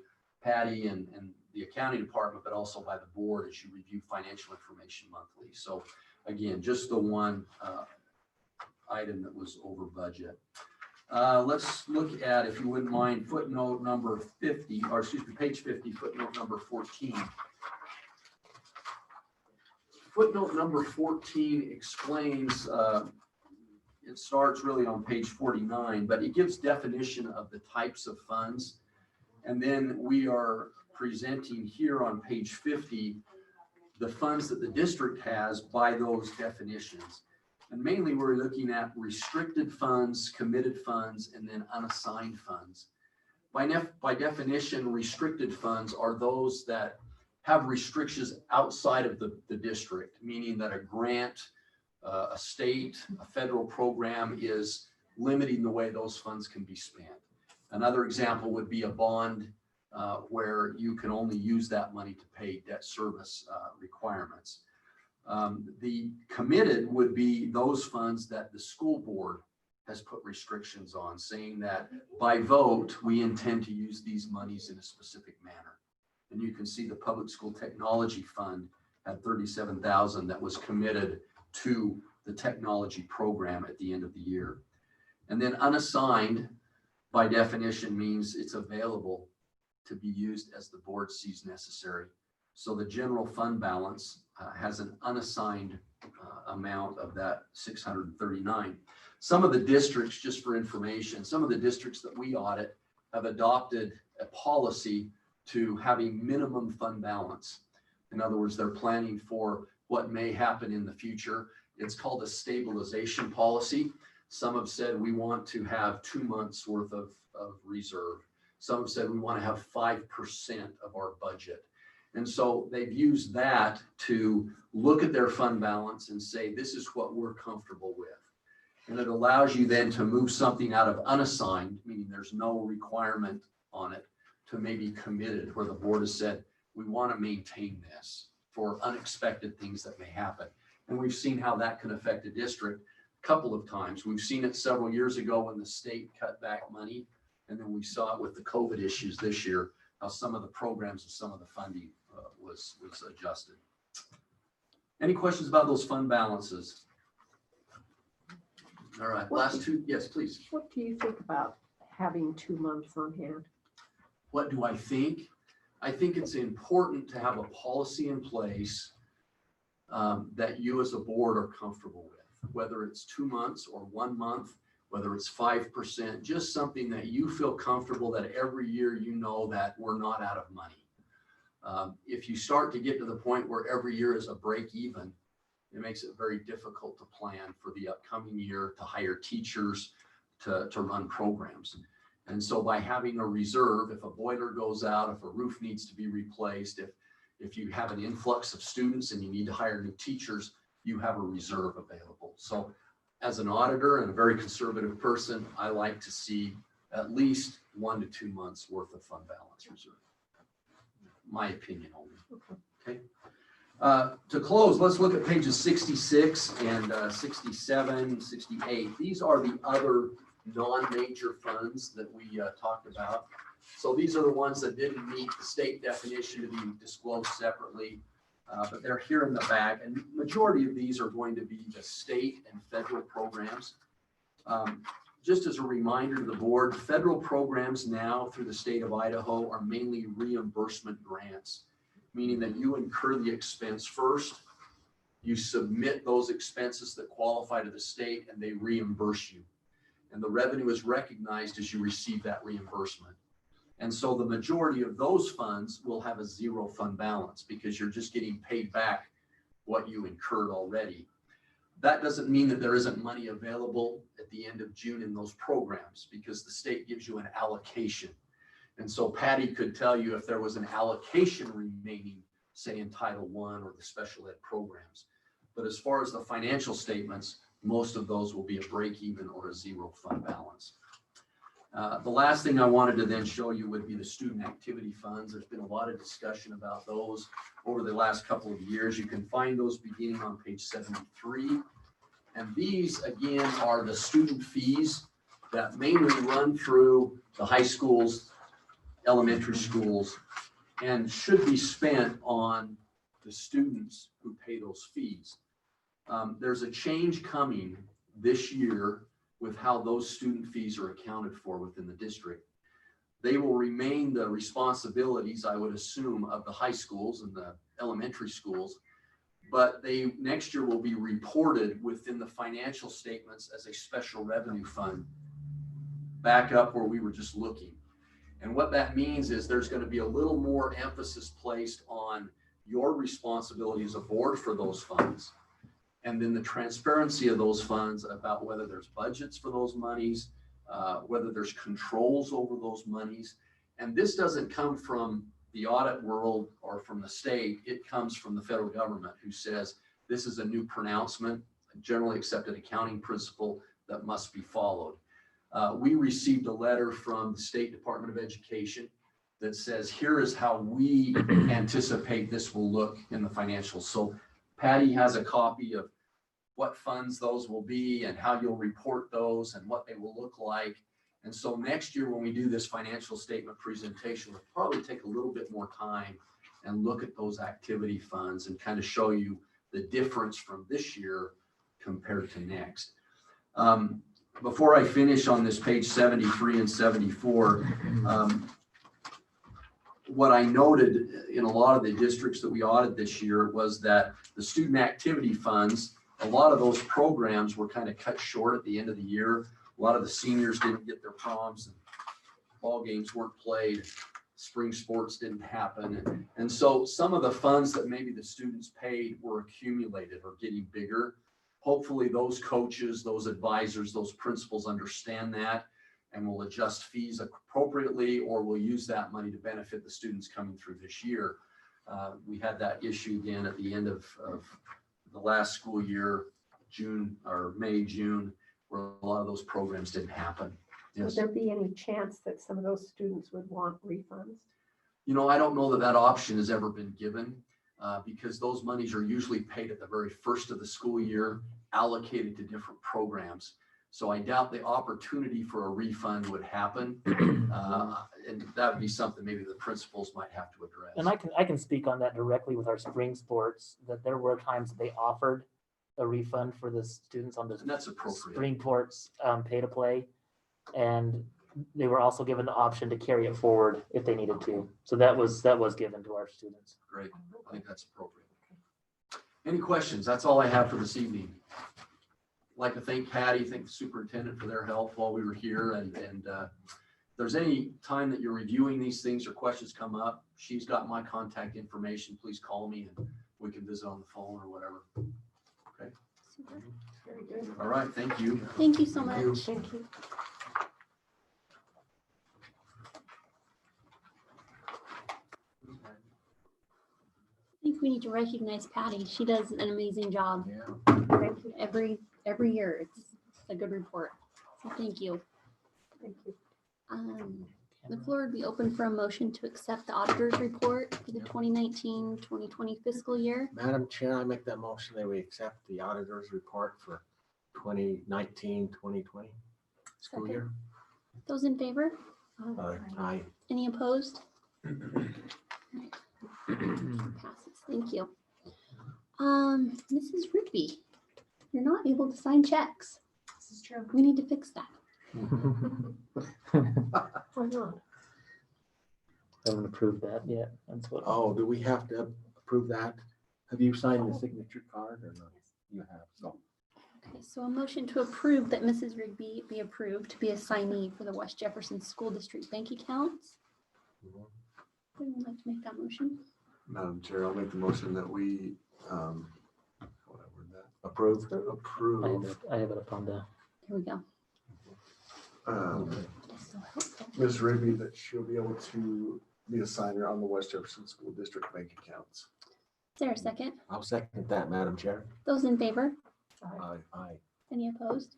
Patty and the accounting department, but also by the board as you review financial information monthly. So again, just the one item that was over budget. Let's look at, if you wouldn't mind, footnote number 50, or excuse me, page 50, footnote number 14. Footnote number 14 explains, it starts really on page 49, but it gives definition of the types of funds. And then we are presenting here on page 50, the funds that the district has by those definitions. And mainly we're looking at restricted funds, committed funds, and then unassigned funds. By definition, restricted funds are those that have restrictions outside of the district, meaning that a grant, a state, a federal program is limiting the way those funds can be spent. Another example would be a bond where you can only use that money to pay debt service requirements. The committed would be those funds that the school board has put restrictions on, saying that by vote, we intend to use these monies in a specific manner. And you can see the Public School Technology Fund had $37,000 that was committed to the technology program at the end of the year. And then unassigned, by definition, means it's available to be used as the board sees necessary. So the general fund balance has an unassigned amount of that 639. Some of the districts, just for information, some of the districts that we audit have adopted a policy to have a minimum fund balance. In other words, they're planning for what may happen in the future. It's called a stabilization policy. Some have said we want to have 2 months worth of reserve. Some have said we want to have 5% of our budget. And so they've used that to look at their fund balance and say, this is what we're comfortable with. And it allows you then to move something out of unassigned, meaning there's no requirement on it, to maybe committed, where the board has said, we want to maintain this for unexpected things that may happen. And we've seen how that can affect a district a couple of times. We've seen it several years ago when the state cut back money. And then we saw it with the COVID issues this year, how some of the programs and some of the funding was adjusted. Any questions about those fund balances? All right, last two, yes, please. What do you think about having 2 months on hand? What do I think? I think it's important to have a policy in place that you as a board are comfortable with, whether it's 2 months or 1 month, whether it's 5%, just something that you feel comfortable that every year you know that we're not out of money. If you start to get to the point where every year is a break even, it makes it very difficult to plan for the upcoming year, to hire teachers, to run programs. And so by having a reserve, if a boiler goes out, if a roof needs to be replaced, if you have an influx of students and you need to hire new teachers, you have a reserve available. So as an auditor and a very conservative person, I like to see at least 1 to 2 months worth of fund balance reserve. My opinion only. Okay. To close, let's look at pages 66 and 67, 68. These are the other non-major funds that we talked about. So these are the ones that didn't meet the state definition to be disclosed separately, but they're here in the bag. And majority of these are going to be the state and federal programs. Just as a reminder to the board, federal programs now through the state of Idaho are mainly reimbursement grants, meaning that you incur the expense first, you submit those expenses that qualify to the state, and they reimburse you. And the revenue is recognized as you receive that reimbursement. And so the majority of those funds will have a zero fund balance because you're just getting paid back what you incurred already. That doesn't mean that there isn't money available at the end of June in those programs, because the state gives you an allocation. And so Patty could tell you if there was an allocation remaining, say in Title I or the special ed programs. But as far as the financial statements, most of those will be a break even or a zero fund balance. The last thing I wanted to then show you would be the student activity funds. There's been a lot of discussion about those over the last couple of years. You can find those beginning on page 73. And these, again, are the student fees that mainly run through the high schools, elementary schools, and should be spent on the students who pay those fees. There's a change coming this year with how those student fees are accounted for within the district. They will remain the responsibilities, I would assume, of the high schools and the elementary schools, but they next year will be reported within the financial statements as a special revenue fund, back up where we were just looking. And what that means is there's going to be a little more emphasis placed on your responsibility as a board for those funds. And then the transparency of those funds about whether there's budgets for those monies, whether there's controls over those monies. And this doesn't come from the audit world or from the state. It comes from the federal government, who says this is a new pronouncement, a generally accepted accounting principle that must be followed. We received a letter from the State Department of Education that says, here is how we anticipate this will look in the financials. So Patty has a copy of what funds those will be and how you'll report those and what they will look like. And so next year, when we do this financial statement presentation, we'll probably take a little bit more time and look at those activity funds and kind of show you the difference from this year compared to next. Before I finish on this page 73 and 74, what I noted in a lot of the districts that we audited this year was that the student activity funds, a lot of those programs were kind of cut short at the end of the year. A lot of the seniors didn't get their proms and ball games weren't played. Spring sports didn't happen. And so some of the funds that maybe the students paid were accumulated or getting bigger. Hopefully those coaches, those advisors, those principals understand that and will adjust fees appropriately, or will use that money to benefit the students coming through this year. We had that issue again at the end of the last school year, June or May, June, where a lot of those programs didn't happen. Would Yes. there be any chance that some of those students would want refunds? You know, I don't know that that option has ever been given because those monies are usually paid at the very first of the school year, allocated to different programs. So I doubt the opportunity for a refund would happen. And that would be something maybe the principals might have to address. And I can speak on that directly with our spring sports, that there were times they offered a refund for the students on the And that's appropriate. spring sports pay to play. And they were also given the option to carry it forward if they needed to. So that was given to our students. Great. I think that's appropriate. Any questions? That's all I have for this evening. I'd like to thank Patty, thank the superintendent for their help while we were here. And if there's any time that you're reviewing these things or questions come up, she's got my contact information. Please call me and we can visit on the phone or whatever. Okay. Super. Very good. All right. Thank you. Thank you so Thank you. much. Thank you. I think we need to recognize Patty. She does an amazing job Yeah. Thank you. every year. It's a good report. So thank you. Thank you. The floor would be open for a motion to accept the auditor's report for the 2019-2020 fiscal year. Madam Chair, I make that motion that we accept the auditor's report for 2019-2020 school Second. year. Those in favor? Aye. Any opposed? Passes. Thank you. Mrs. Rigby, you're not able to sign checks. This is true. We need to fix that. Why not? Haven't approved that yet. That's what. Oh, do we have to approve that? Have you signed the signature card or not? You have, so. Okay, so a motion to approve that Mrs. Rigby be approved to be a signee for the West Jefferson School District bank accounts. Would you like to make that motion? Madam Chair, I'll make the motion that we, whatever that, Approved? approve I have it up on the. Here we go. That's so helpful. Ms. Rigby that she'll be able to be a signer on the West Jefferson School District bank accounts. Is there a second? I'll second that, Madam Chair. Those in favor? Aye. Any opposed?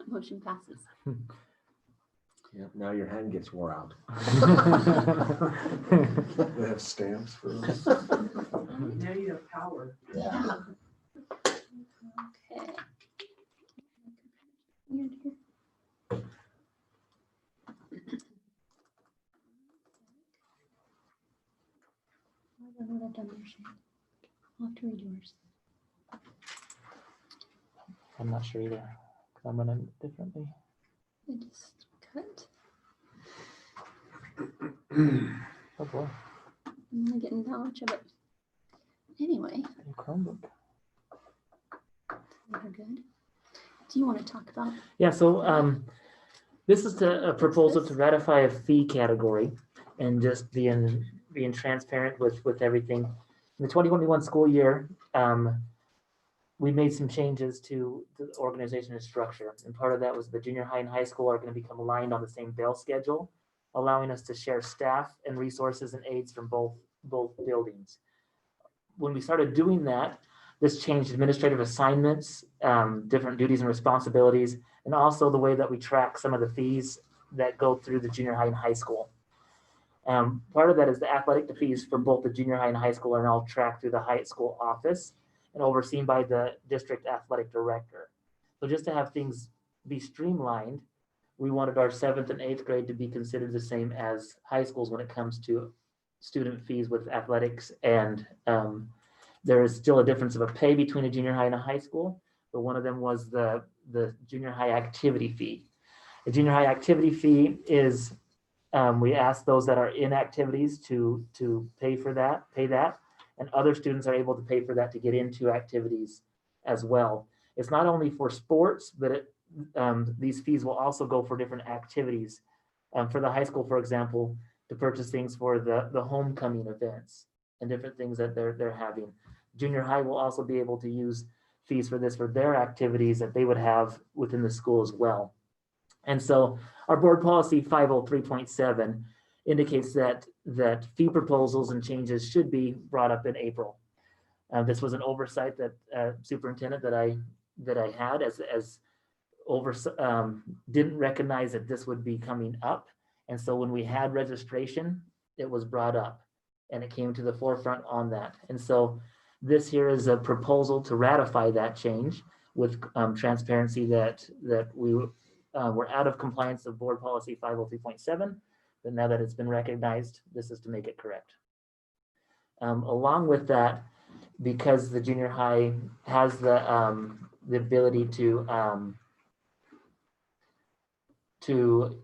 Motion passes. Yeah, now your hand gets wore out. They have stamps for those. Now you have power. Yeah. Okay. Weird here. I don't know what I've done there, Shane. I'll have to read yours. I'm not sure either, 'cause I'm running it differently. I just cut. Oh boy, I'm not getting that much of it. Anyway, new Chromebook. we're good. Do you want to talk about? Yeah, so this is a proposal to ratify a fee category and just being transparent with everything. In the 2021 school year, we made some changes to the organization and structure. And part of that was the junior high and high school are going to become aligned on the same bell schedule, allowing us to share staff and resources and aides from both buildings. When we started doing that, this changed administrative assignments, different duties and responsibilities, and also the way that we track some of the fees that go through the junior high and high school. Part of that is the athletic fees for both the junior high and high school are now tracked through the high school office and overseen by the district athletic director. So just to have things be streamlined, we wanted our 7th and 8th grade to be considered the same as high schools when it comes to student fees with athletics. And there is still a difference of a pay between a junior high and a high school, but one of them was the junior high activity fee. The junior high activity fee is, we ask those that are in activities to pay that, and other students are able to pay for that to get into activities as well. It's not only for sports, but these fees will also go for different activities. For the high school, for example, to purchase things for the homecoming events and different things that they're having. Junior high will also be able to use fees for this for their activities that they would have within the school as well. And so our board policy 503.7 indicates that fee proposals and changes should be brought up in April. This was an oversight that superintendent that I had as didn't recognize that this would be coming up. And so when we had registration, it was brought up and it came to the forefront on that. And so this here is a proposal to ratify that change with transparency that we we're out of compliance of board policy 503.7, but now that it's been recognized, this is to make it correct. Along with that, because the junior high has the ability to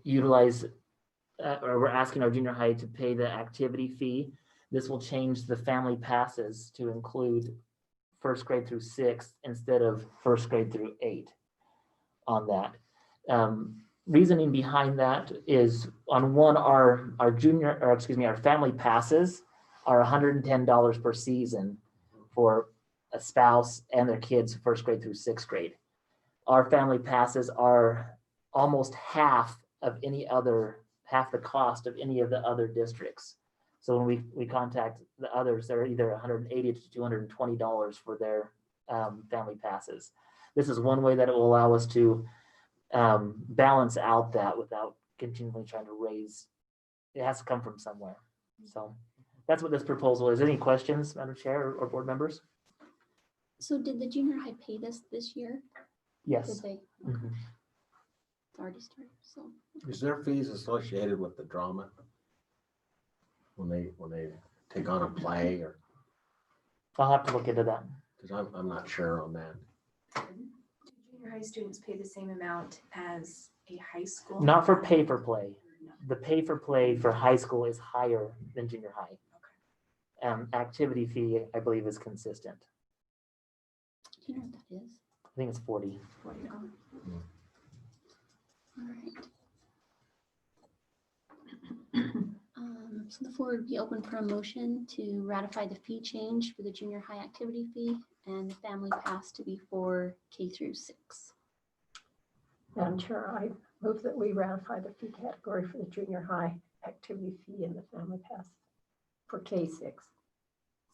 utilize, or we're asking our junior high to pay the activity fee, this will change the family passes to include 1st grade through 6th instead of 1st grade through 8 on that. Reasoning behind that is on one, our family passes are $110 per season for a spouse and their kids 1st grade through 6th grade. Our family passes are almost half the cost of any of the other districts. So when we contact the others, they're either $180 to $220 for their family passes. This is one way that it will allow us to balance out that without continually trying to raise. It has to come from somewhere. So that's what this proposal is. Any questions, Madam Chair or board members? So did the junior high pay this year? Yes. Did they? Mhm. It's already started, so. Is there fees associated with the drama? When they take on a play, or, I'll have to look into that. because I'm not sure on that. Do junior high students pay the same amount as a high school? Not for pay for play. The pay for play for high school is higher than junior high. Activity fee, I believe, is consistent. Do you know what that is? I think it's 40. All right. So the floor would be open for a motion to ratify the fee change for the junior high activity fee and the family pass to be for K through 6. Madam Chair, I move that we ratify the fee category for the junior high activity fee and the family pass for K6. Is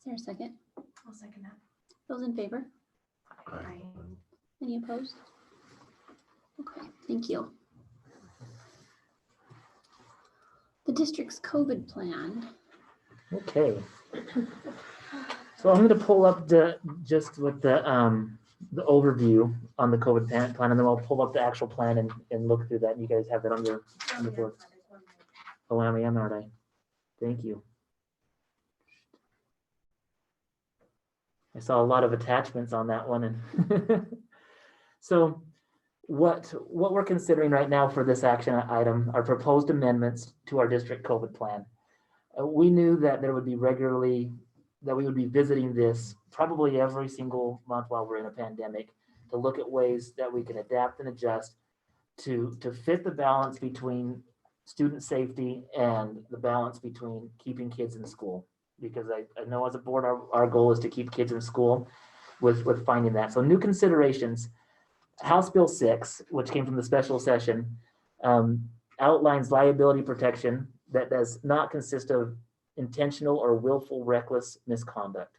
there a second? I'll second that. Those in favor? Aye. Any opposed? Okay, thank you. district's COVID plan. Okay. So I'm gonna pull up just with the overview on the COVID plan, and then I'll pull up the actual plan and look through that. You guys have that on your board. Oh, I am, aren't I? Thank you. I saw a lot of attachments on that one. And so what we're considering right now for this action item are proposed amendments to our district COVID plan. We knew that we would be visiting this probably every single month while we're in a pandemic to look at ways that we can adapt and adjust to fit the balance between student safety and the balance between keeping kids in school. Because I know as a board, our goal is to keep kids in school with finding that. So new considerations, House Bill 6, which came from the special session, outlines liability protection that does not consist of intentional or willful reckless misconduct.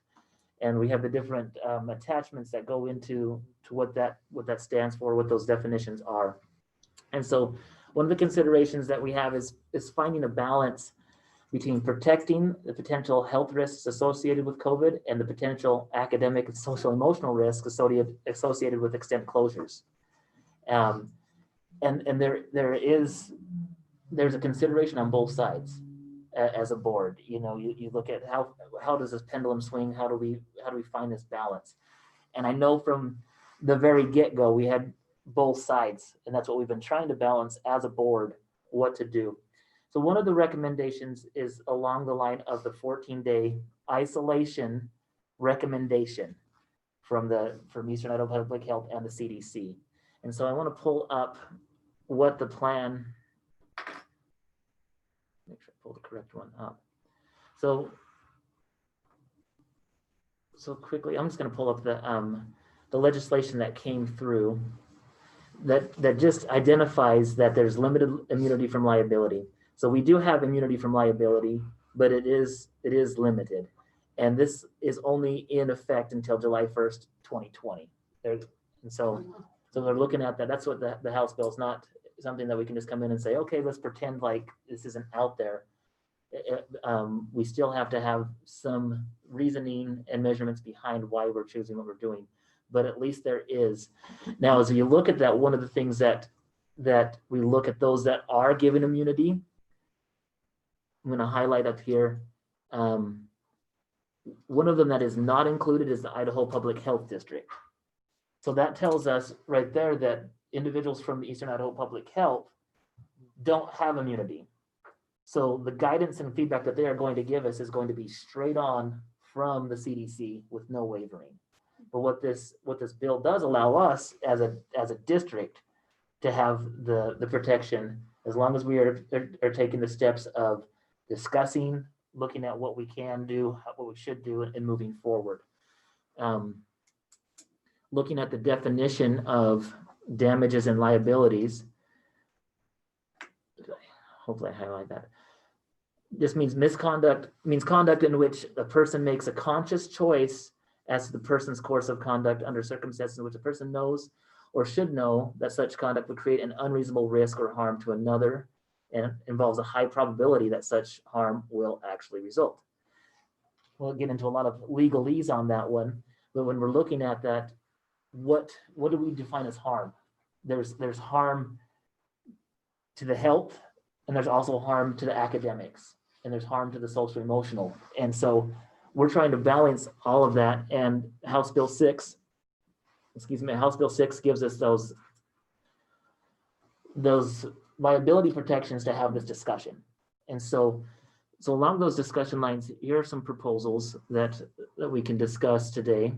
And we have the different attachments that go into what that stands for, what those definitions are. And so one of the considerations that we have is finding a balance between protecting the potential health risks associated with COVID and the potential academic and social emotional risks associated with extent closures. And there's a consideration on both sides as a board. You know, you look at how does this pendulum swing? How do we find this balance? And I know from the very get-go, we had both sides, and that's what we've been trying to balance as a board, what to do. So one of the recommendations is along the line of the 14-day isolation recommendation from Eastern Idaho Public Health and the CDC. And so I want to pull up what the plan, make sure I pull the correct one up. So quickly, I'm just going to pull up the legislation that came through that just identifies that there's limited immunity from liability. So we do have immunity from liability, but it is limited. And this is only in effect until July 1st, 2020. So they're looking at that. That's what the House bill is, not something that we can just come in and say, okay, let's pretend like this isn't out there. We still have to have some reasoning and measurements behind why we're choosing what we're doing, but at least there is. Now, as you look at that, one of the things that we look at those that are given immunity, I'm going to highlight up here. One of them that is not included is the Idaho Public Health District. So that tells us right there that individuals from the Eastern Idaho Public Health don't have immunity. So the guidance and feedback that they are going to give us is going to be straight on from the CDC with no wavering. But what this bill does allow us as a district to have the protection, as long as we are taking the steps of discussing, looking at what we can do, what we should do, and moving forward. Looking at the definition of damages and liabilities, hopefully I highlight that. This means misconduct, means conduct in which a person makes a conscious choice as to the person's course of conduct under circumstances in which a person knows or should know that such conduct would create an unreasonable risk or harm to another and involves a high probability that such harm will actually result. We'll get into a lot of legalese on that one, but when we're looking at that, what do we define as harm? There's harm to the health, and there's also harm to the academics, and there's harm to the social emotional. And so we're trying to balance all of that, and House Bill 6 gives us those liability protections to have this discussion. And so along those discussion lines, here are some proposals that we can discuss today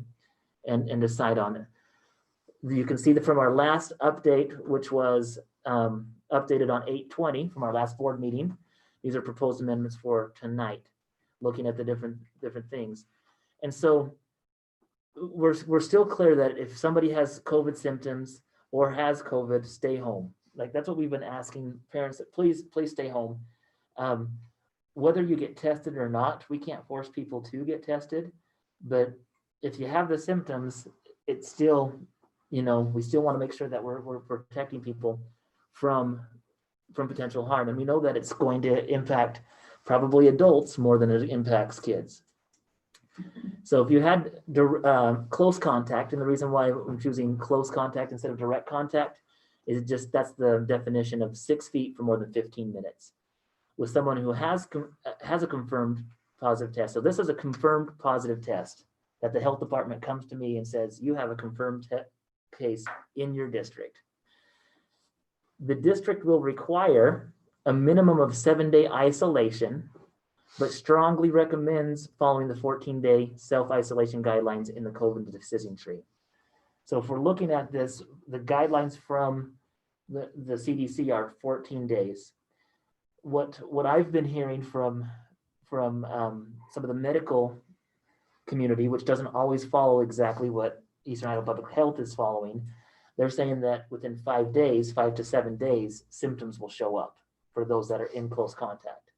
and decide on it. You can see that from our last update, which was updated on 8/20 from our last board meeting. These are proposed amendments for tonight, looking at the different things. And so we're still clear that if somebody has COVID symptoms or has COVID, stay home. Like that's what we've been asking parents, that please stay home. Whether you get tested or not, we can't force people to get tested, but if you have the symptoms, it's still, we still want to make sure that we're protecting people from from potential harm. And we know that it's going to impact probably adults more than it impacts kids. So if you had close contact, and the reason why I'm choosing close contact instead of direct contact is just that's the definition of 6 feet for more than 15 minutes with someone who has a confirmed positive test. So this is a confirmed positive test that the health department comes to me and says, you have a confirmed case in your district. The district will require a minimum of 7-day isolation, but strongly recommends following the 14-day self-isolation guidelines in the COVID decision tree. So if we're looking at this, the guidelines from the CDC are 14 days. What I've been hearing from some of the medical community, which doesn't always follow exactly what Eastern Idaho Public Health is following, they're saying that within 5 days, 5 to 7 days, symptoms will show up for those that are in close contact.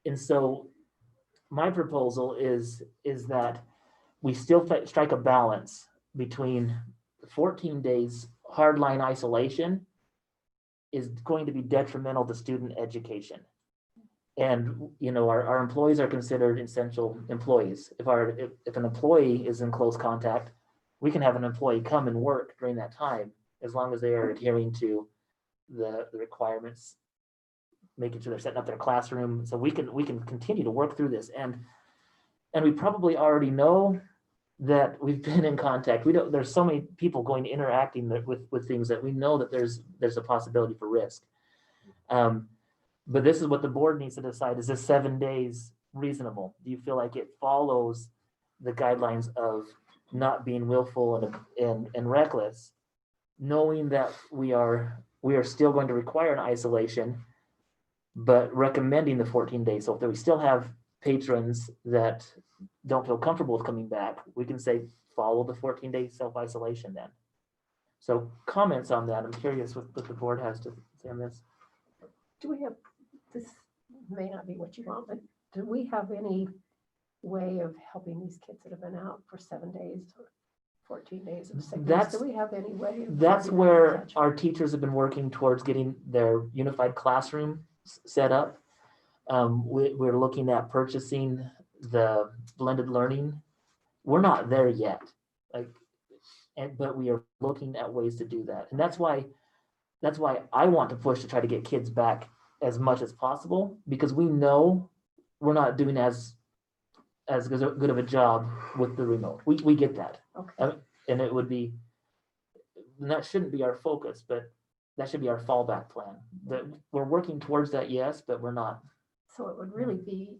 And so my proposal is that we still strike a balance between 14 days hardline isolation is going to be detrimental to student education. And our employees are considered essential employees. If an employee is in close contact, we can have an employee come and work during that time as long as they are adhering to the requirements, making sure they're setting up their classroom. So we can continue to work through this. And we probably already know that we've been in contact. There's so many people interacting with things that we know that there's a possibility for risk. But this is what the board needs to decide. Is this 7 days reasonable? Do you feel like it follows the guidelines of not being willful and reckless, knowing that we are still going to require an isolation, but recommending the 14 days. So if we still have patrons that don't feel comfortable with coming back, we can say follow the 14-day self-isolation then. So comments on that. I'm curious what the board has to say on this. Do we have, this may not be what you want, but do we have any way of helping these kids that have been out for 7 days or 14 days of sickness? Do we have any way? That's where our teachers have been working towards getting their unified classroom set up. We're looking at purchasing the blended learning. We're not there yet, but we are looking at ways to do that. And that's why I want to push to try to get kids back as much as possible, because we know we're not doing as good of a job with the remote. We get that. Okay. And it would be, and that shouldn't be our focus, but that should be our fallback plan. That we're working towards that, yes, but we're not. So it would really be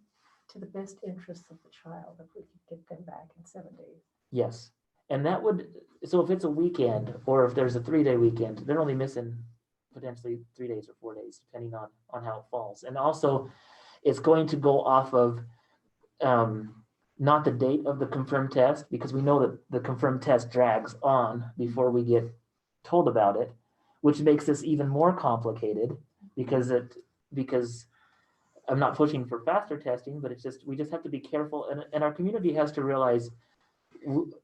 to the best interests of the child if we could get them back in 7 days. Yes. And that would, so if it's a weekend or if there's a 3-day weekend, they're only missing potentially 3 days or 4 days, depending on how it falls. And also it's going to go off of not the date of the confirmed test, because we know that the confirmed test drags on before we get told about it, which makes this even more complicated because I'm not pushing for faster testing, but we just have to be careful. And our community has to realize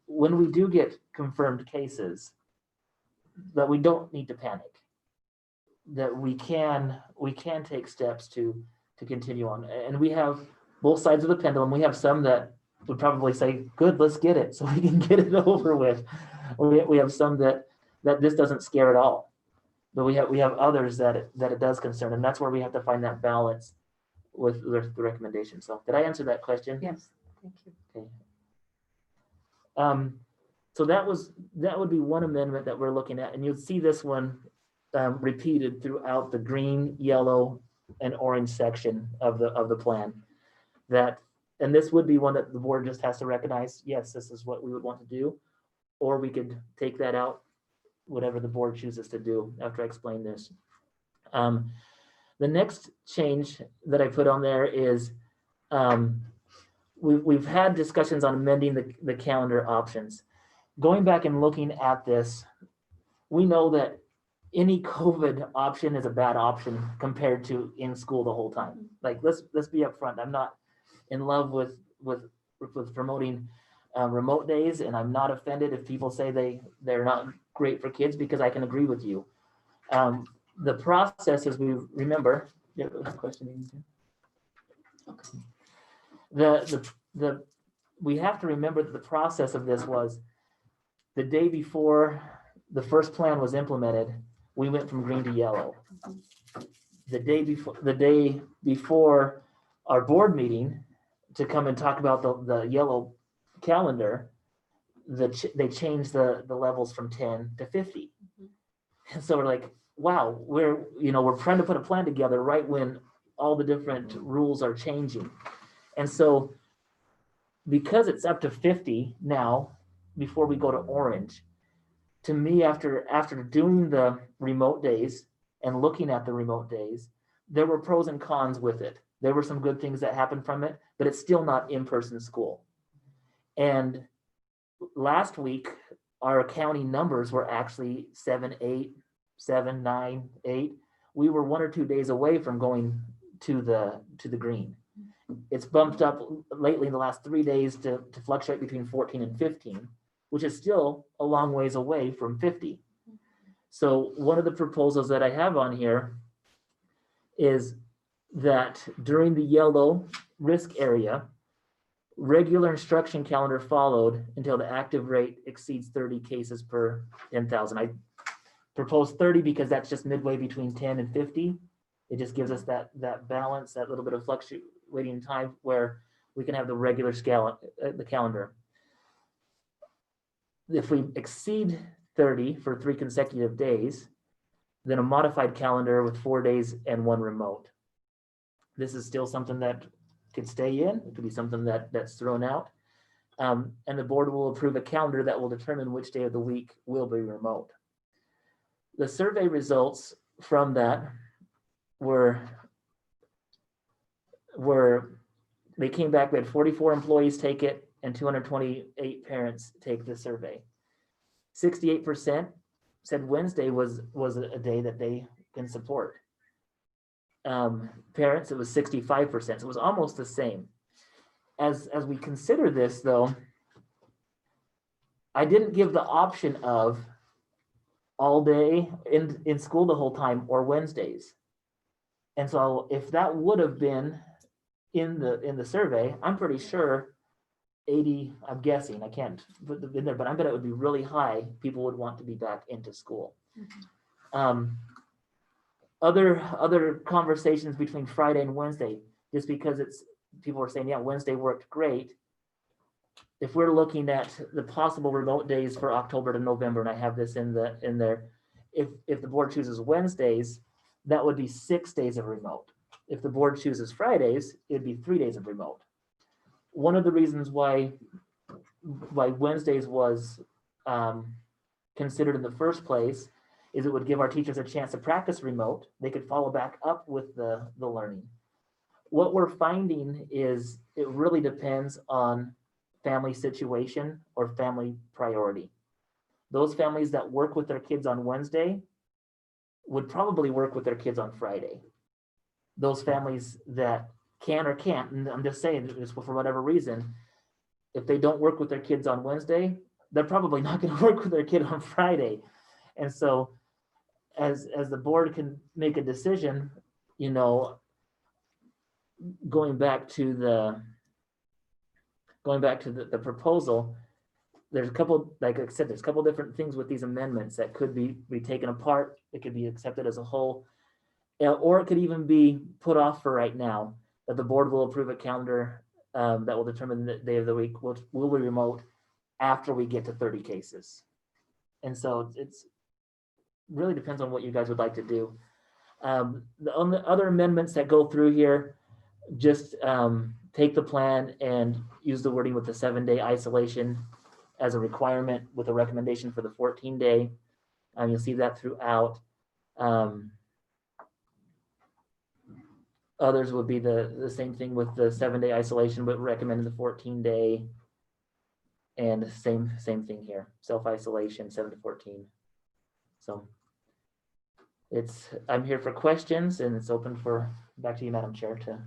when we do get confirmed cases that we don't need to panic, that we can take steps to continue on. And we have both sides of the pendulum. We have some that would probably say, good, let's get it so we can get it over with. We have some that this doesn't scare at all. But we have others that it does concern, and that's where we have to find that balance with the recommendation. So did I answer that question? Yes, thank you. Okay. So that would be one amendment that we're looking at, and you'll see this one repeated throughout the green, yellow, and orange section of the plan. And this would be one that the board just has to recognize, yes, this is what we would want to do, or we could take that out, whatever the board chooses to do after I explain this. The next change that I put on there is we've had discussions on amending the calendar options. Going back and looking at this, we know that any COVID option is a bad option compared to in school the whole time. Like, let's be upfront. I'm not in love with promoting remote days, and I'm not offended if people say they're not great for kids, because I can agree with you. the process, as we remember, you have a question? Okay. We have to remember that the process of this was the day before the first plan was implemented, we went from green to yellow. The day before our board meeting to come and talk about the yellow calendar, they changed the levels from 10 to 50. And so we're like, wow, we're trying to put a plan together right when all the different rules are changing. And so because it's up to 50 now, before we go to orange, to me, after doing the remote days and looking at the remote days, there were pros and cons with it. There were some good things that happened from it, but it's still not in-person school. And last week, our county numbers were actually 7, 8, 7, 9, 8. We were 1 or 2 days away from going to the green. It's bumped up lately in the last 3 days to fluctuate between 14 and 15, which is still a long ways away from 50. So one of the proposals that I have on here is that during the yellow risk area, regular instruction calendar followed until the active rate exceeds 30 cases per 10,000. I propose 30 because that's just midway between 10 and 50. It just gives us that balance, that little bit of fluctuating time where we can have the regular scale, the calendar. If we exceed 30 for 3 consecutive days, then a modified calendar with 4 days and 1 remote. This is still something that could stay in. It could be something that's thrown out. And the board will approve a calendar that will determine which day of the week will be remote. The survey results from that they came back, we had 44 employees take it and 228 parents take the survey. 68% said Wednesday was a day that they can support. Parents, it was 65%, so it was almost the same. As we consider this though, I didn't give the option of all day in school the whole time or Wednesdays. And so if that would have been in the survey, I'm pretty sure 80, I'm guessing, I can't put them in there, but I bet it would be really high. People would want to be back into school. Other conversations between Friday and Wednesday, just because people are saying, yeah, Wednesday worked great. If we're looking at the possible remote days for October to November, and I have this in there, if the board chooses Wednesdays, that would be 6 days of remote. If the board chooses Fridays, it'd be 3 days of remote. One of the reasons why Wednesdays was considered in the first place is it would give our teachers a chance to practice remote. They could follow back up with the learning. What we're finding is it really depends on family situation or family priority. Those families that work with their kids on Wednesday would probably work with their kids on Friday. Those families that can or can't, and I'm just saying this for whatever reason, if they don't work with their kids on Wednesday, they're probably not going to work with their kid on Friday. And so as the board can make a decision, going back to the proposal, there's a couple, like I said, there's a couple different things with these amendments that could be taken apart. It could be accepted as a whole, or it could even be put off for right now, that the board will approve a calendar that will determine the day of the week will be remote after we get to 30 cases. And so it's really depends on what you guys would like to do. The other amendments that go through here, just take the plan and use the wording with the 7-day isolation as a requirement with a recommendation for the 14-day. You'll see that throughout. Others would be the same thing with the 7-day isolation, but recommending the 14-day, and same thing here, self-isolation 7 to 14. So I'm here for questions, and it's open for, back to you, Madam Chair, to.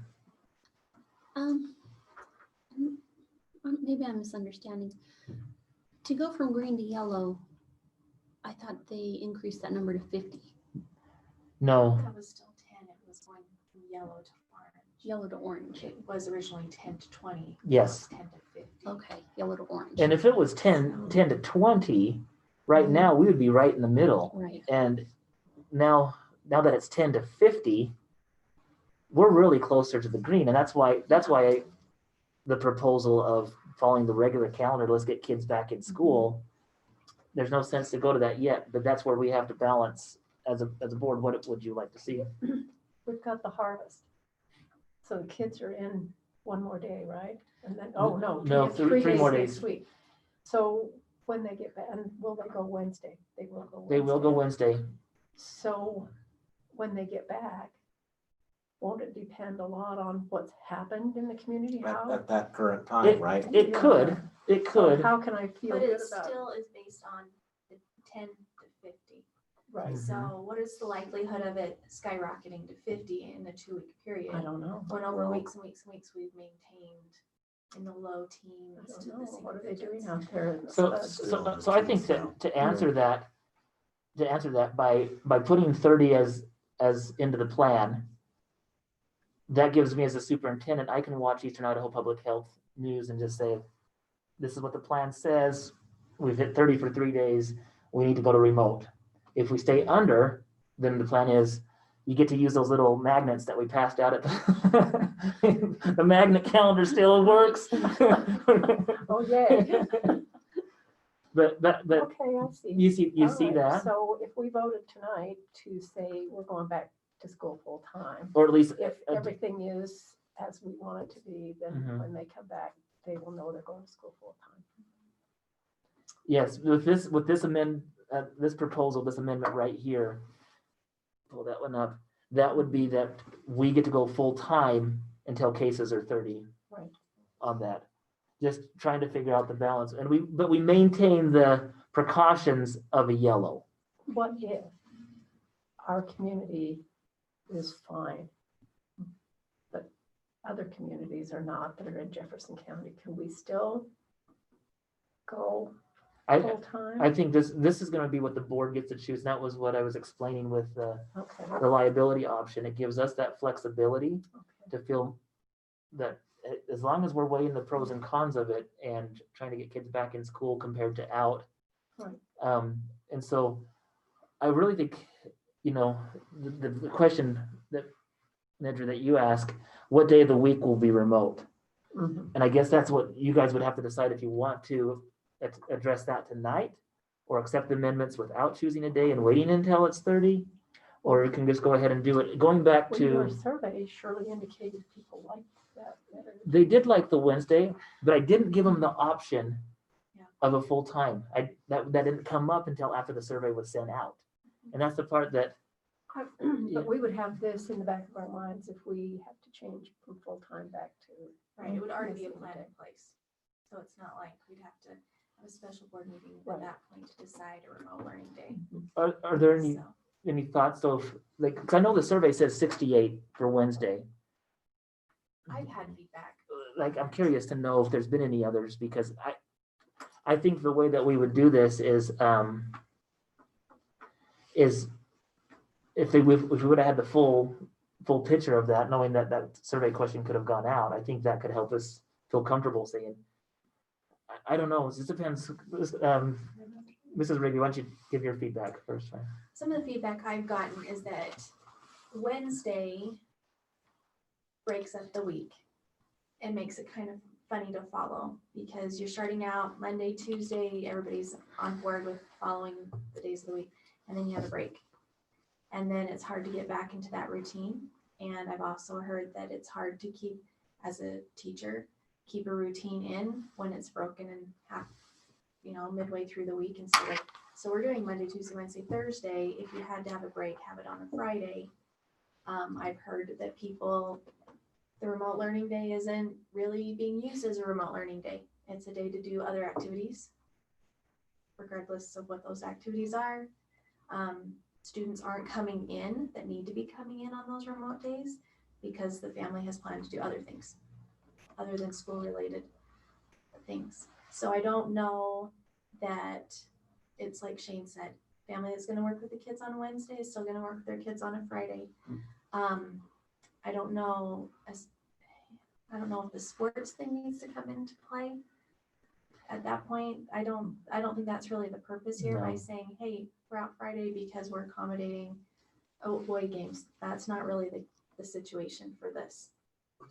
Maybe I'm misunderstanding. To go from green to yellow, I thought they increased that number to 50. No, That was still 10, it was going from yellow to orange. Yellow to orange. It was originally 10 to 20. Yes. Now it's 10 to 50. Okay, yellow to orange. and if it was 10 to 20, right now, we would be right in the middle. Right. And now that it's 10 to 50, we're really closer to the green. And that's why the proposal of following the regular calendar, let's get kids back in school, there's no sense to go to that yet, but that's where we have to balance as a board. What would you like to see? We've got the harvest. So the kids are in one more day, right? And then, oh, no. No, we have three more next days. week. So when they get back, and will they go Wednesday? They will go Wednesday. They will go Wednesday. So when they get back, won't it depend a lot on what's happened in the community? How? At that current time, right? It could. It could. How can I feel But good it about it? still is based on the 10 to 50. Right, Mhm. So what is the likelihood of it skyrocketing to 50 in a 2-week period? I don't know. When over Well, weeks and weeks and weeks, we've maintained in the low I teens don't to know. the single What are they doing digits. out there? in the So, studs? so I think to answer that by putting 30 as into the plan, that gives me as a superintendent, I can watch Eastern Idaho Public Health News and just say, this is what the plan says. We've hit 30 for 3 days. We need to go to remote. If we stay under, then the plan is you get to use those little magnets that we passed out at the magnet calendar still works. Oh, yay. But Okay, I see. you All see right, that, So if we voted tonight to say we're going back to school full time, or at least if everything is as we want it to be, then Mhm. when they come back, they will know they're going to school full time. yes, with this proposal, this amendment right here, pull that one up. That would be that we get to go full time until cases are 30. Right. On that, just trying to figure out the balance, and we maintain the precautions of a yellow. What if our community is fine, but other communities are not, that are in Jefferson County? Can we still go I full time? I think this is going to be what the board gets to choose. And that was what I was explaining with the Okay, liability option. It gives us that flexibility okay. to feel that as long as we're weighing the pros and cons of it and trying to get kids back in school compared to out. Right. And so I really think, the question that, Nedra, that you ask, what day of the week will be remote? Mhm. And I guess that's what you guys would have to decide if you want to address that tonight, or accept the amendments without choosing a day and waiting until it's 30, or you can just go ahead and do it. Going back Well, your to, survey surely indicated people like that better. they did like the Wednesday, but I didn't give them the option Yeah. of a full time. That didn't come up until after the survey was sent out. And that's the part that, But we would have this in the back of our minds if we have to change from full time back to. Right, it would already be a missing plan day. in place. So it's not like we'd have to have a special board meeting Right. at that point to decide a remote learning day. are there any So thoughts of, like, 'cause I know the survey says 68 for Wednesday. I've had feedback. Like, I'm curious to know if there's been any others, because I think the way that we would do this is if we would have had the full picture of that, knowing that survey question could have gone out, I think that could help us feel comfortable saying, I don't know, it just depends. Mrs. Rigby, why don't you give your feedback first? Some of the feedback I've gotten is that Wednesday breaks up the week and makes it kind of funny to follow, because you're starting out Monday, Tuesday, everybody's on board with following the days of the week, and then you have a break. And then it's hard to get back into that routine. And I've also heard that it's hard to keep, as a teacher, keep a routine in when it's broken in half, midway through the week instead of, so we're doing Monday, Tuesday, Wednesday, Thursday. If you had to have a break, have it on a Friday. I've heard that the remote learning day isn't really being used as a remote learning day. It's a day to do other activities, regardless of what those activities are. Students aren't coming in that need to be coming in on those remote days because the family has planned to do other things other than school related things. So I don't know that it's like Shane said, family that's gonna work with the kids on Wednesday is still gonna work with their kids on a Friday. I don't know, I don't know if the sports thing needs to come into play. At that point, I don't think that's really the purpose here by No. saying, hey, we're out Friday because we're accommodating boy games. That's not really the situation for this.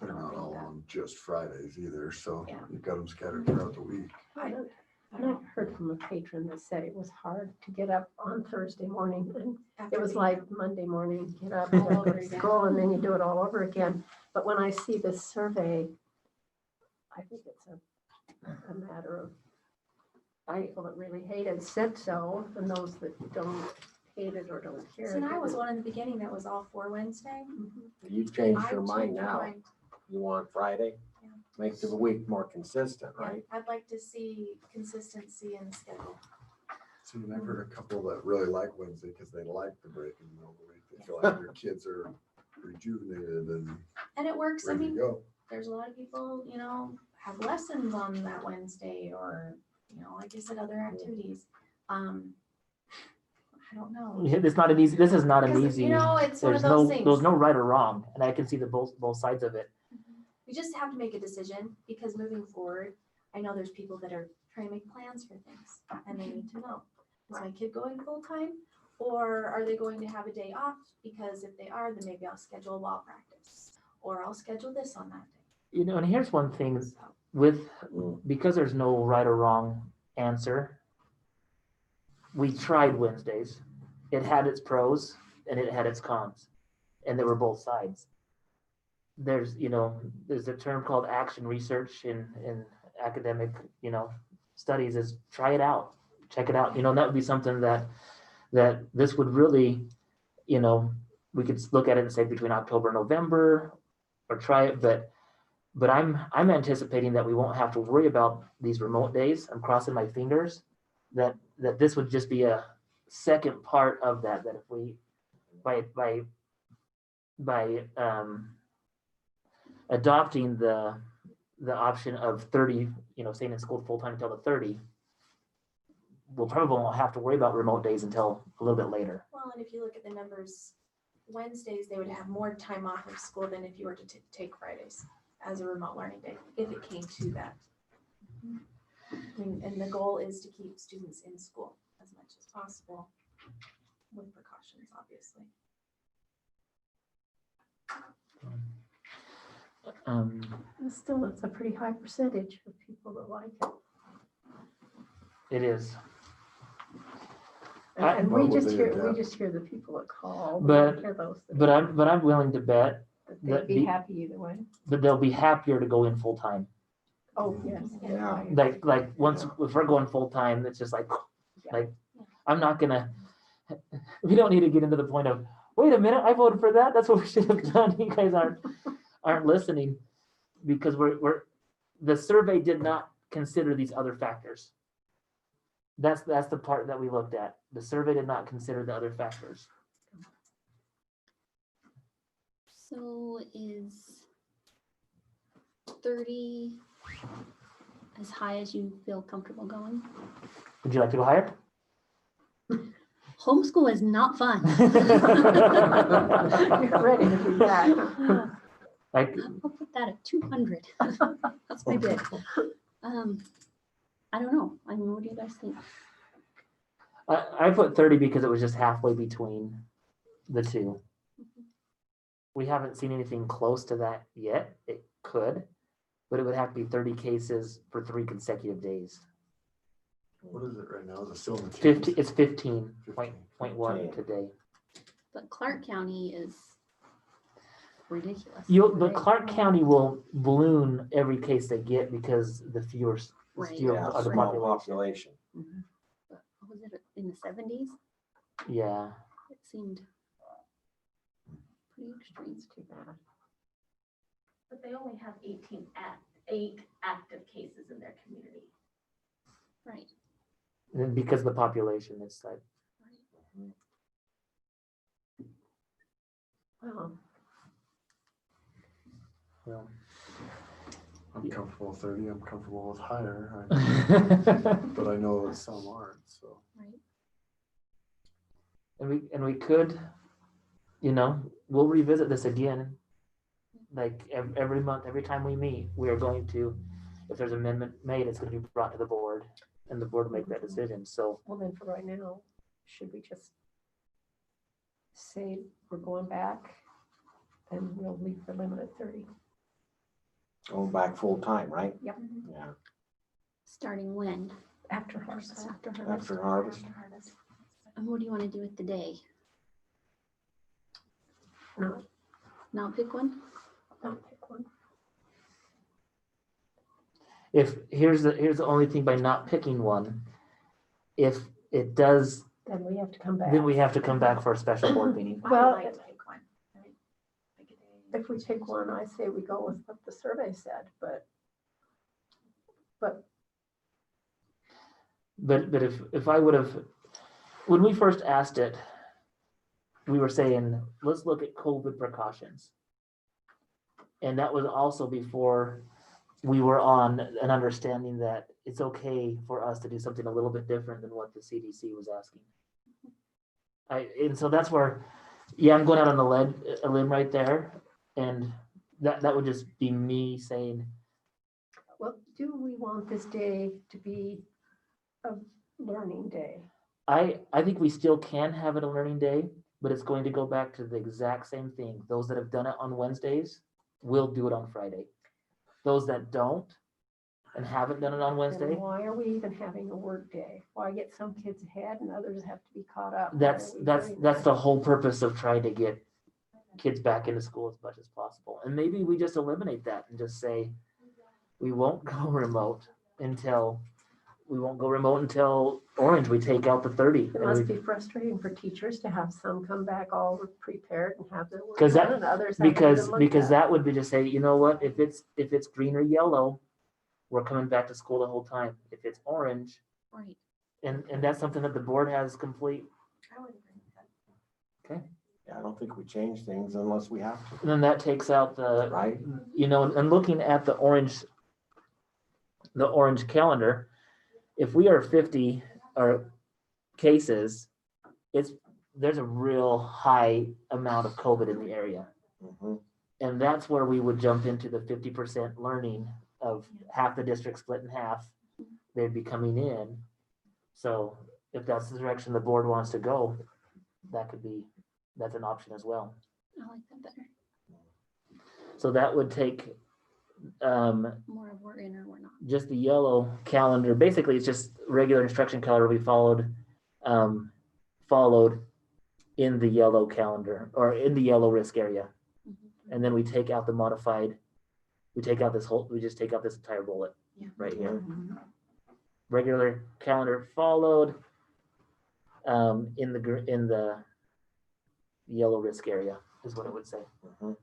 They're not all on just Fridays either, so Yeah. you've got them scattered throughout the week. I don't And know. I've heard from a patron that said it was hard to get up on Thursday morning, and After it was being like out. Monday morning, get up, All go over to again. school, and then you do it all over again. But when I see this survey, I think it's a matter of people that really hate it said so, and those that don't hate it or don't care. So, and I was one in the beginning that was all for Wednesday. You changed I your mind changed my now. mind. You want Friday? Yeah. Make the week more consistent, Yeah, right? I'd like to see consistency in the schedule. See, and I've heard a couple that really like Wednesday because they like the break in the middle of the week. They feel like their kids are rejuvenated and And it works. I ready to mean, go. there's a lot of people, have lessons on that Wednesday or, like I said, other activities. I don't know. It's not an easy, this is not an 'Cause, easy, it's one there's of those no, things. there's no right or wrong, and I can see the both sides of it. We just have to make a decision because moving forward, I know there's people that are trying to make plans for things and they need to know, is my kid going full time? Or are they going to have a day off? Because if they are, then maybe I'll schedule a ball practice or I'll schedule this on that day. And here's one thing So, with, because there's no right or wrong answer, we tried Wednesdays. It had its pros and it had its cons, and there were both sides. There's a term called action research in academic, studies is try it out, check it out. And that would be something that this would really, we could look at it and say between October and November or try it, but I'm anticipating that we won't have to worry about these remote days. I'm crossing my fingers that this would just be a second part of that if we by adopting the option of 30, staying in school full time until the 30, we'll probably won't have to worry about remote days until a little bit later. well, and if you look at the numbers, Wednesdays, they would have more time off of school than if you were to take Fridays as a remote learning day, if it came to that. I mean, and the goal is to keep students in school as much as possible with precautions, obviously. Still, it's a pretty high percentage of people that like it. It is. And Why we would just they hear, adapt? the people that call. We But- don't hear those that- But I'm willing to bet that that they'd be the- happy either way. that they'll be happier to go in full time. Oh, yes. Yeah. Like once if we're going full time, it's just like I'm not gonna. We don't need to get into the point of wait a minute, I voted for that. That's what we should have done. You guys aren't listening because we're the survey did not consider these other factors. That's the part that we looked at. The survey did not consider the other factors. So is 30 as high as you feel comfortable going? Would you like to go higher? Homeschool is not fun. You're ready to do that. Like I'll put that at 200. That's my bid. I don't know. I mean, what do you guys think? I put 30 because it was just halfway between the two. We haven't seen anything close to that yet. It could, but it would have to be 30 cases for 3 consecutive days. What is it right now? Is it still in the 50, teens? it's 15.1 today. But Clark County is ridiculous. But Clark County will balloon every case they get because the fewer Right. fewer Yeah, of the small population. population. But what was it in the 70s? Yeah. It seemed pretty extreme. It's too bad. But they only have 8 active cases in their community. Right. And then because of the population, it's like Well, well. I'm comfortable with 30. I'm comfortable with higher, but I know that some aren't. So Right. And we could, we'll revisit this again. Like every month, every time we meet, we are going to, if there's an amendment made, it's going to be brought to the board and the board will make that decision. So Well, then for right now, should we just say we're going back and we'll leave the limit at 30? Going back full time, right? Yep. Yeah, Starting when? After harvest. After harvest. after harvest. And what do you want to do with the day? No, Not pick one? not pick one. here's the only thing by not picking one, if it does, Then we have to come back. then we have to come back for a special board meeting. I Well, would like to pick one. Pick a day. If we pick one, I say we go with what the survey said, but But if I would have, when we first asked it, we were saying, let's look at COVID precautions. And that was also before we were on an understanding that it's okay for us to do something a little bit different than what the CDC was asking. And so that's where, yeah, I'm going out on a limb right there. And that would just be me saying, well, do we want this day to be a learning day? I think we still can have it a learning day, but it's going to go back to the exact same thing. Those that have done it on Wednesdays will do it on Friday. Those that don't and haven't done it on Then Wednesday, why are we even having a work day? Why get some kids ahead and others have to be caught up? Why that's are we that's doing that's that? the whole purpose of trying to get kids back into school as much as possible. And maybe we just eliminate that and just say we won't go remote until Orange. We take out the 30. It and must we- be frustrating for teachers to have some come back all prepared and have their work 'Cause that- done and others haven't because even looked because at it. that would be to say, you know what, if it's green or yellow, we're coming back to school the whole time. If it's orange, Right. and that's something that the board has complete, I would agree with that. Yeah, I don't think we change things unless we have to, and then that takes out the, right? and looking at the orange calendar, if we are 50 or cases, there's a real high amount of COVID in the area. Mhm. And that's where we would jump into the 50% learning of half the district split in half. They'd be coming in. So if that's the direction the board wants to go, that's an option as well. I like that better. So that would take More of we're in or we're not. just the yellow calendar. Basically, it's just regular instruction calendar we followed in the yellow calendar or in the yellow risk area. Mhm. And then we take out the modified, we just take out this entire bullet Yeah. right here. Regular calendar followed in the yellow risk area is what it would say. Mhm.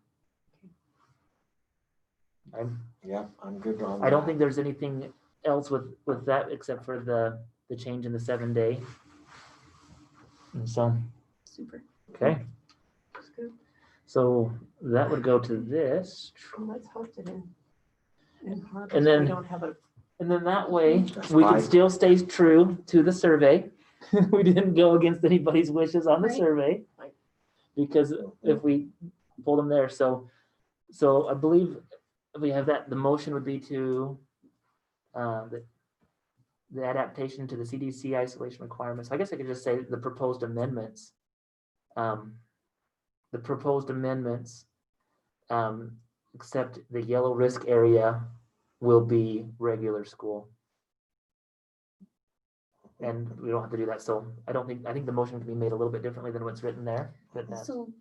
I'm, Yeah, I'm good on I don't that. think there's anything else with that except for the change in the 7-day. And so, Super. okay. That's good. So that would go to this. And let's hope that in harvest, And then- we don't have a, And then that way, That's we can fine. still stay true to the survey. We didn't go against anybody's wishes on the Right. survey. Right. Because if we pulled them there, so I believe if we have that, the motion would be to the adaptation to the CDC isolation requirements. I guess I could just say the proposed amendments. The proposed amendments, except the yellow risk area will be regular school. And we don't have to do that, so I think the motion can be made a little bit differently than what's written there, but that's, So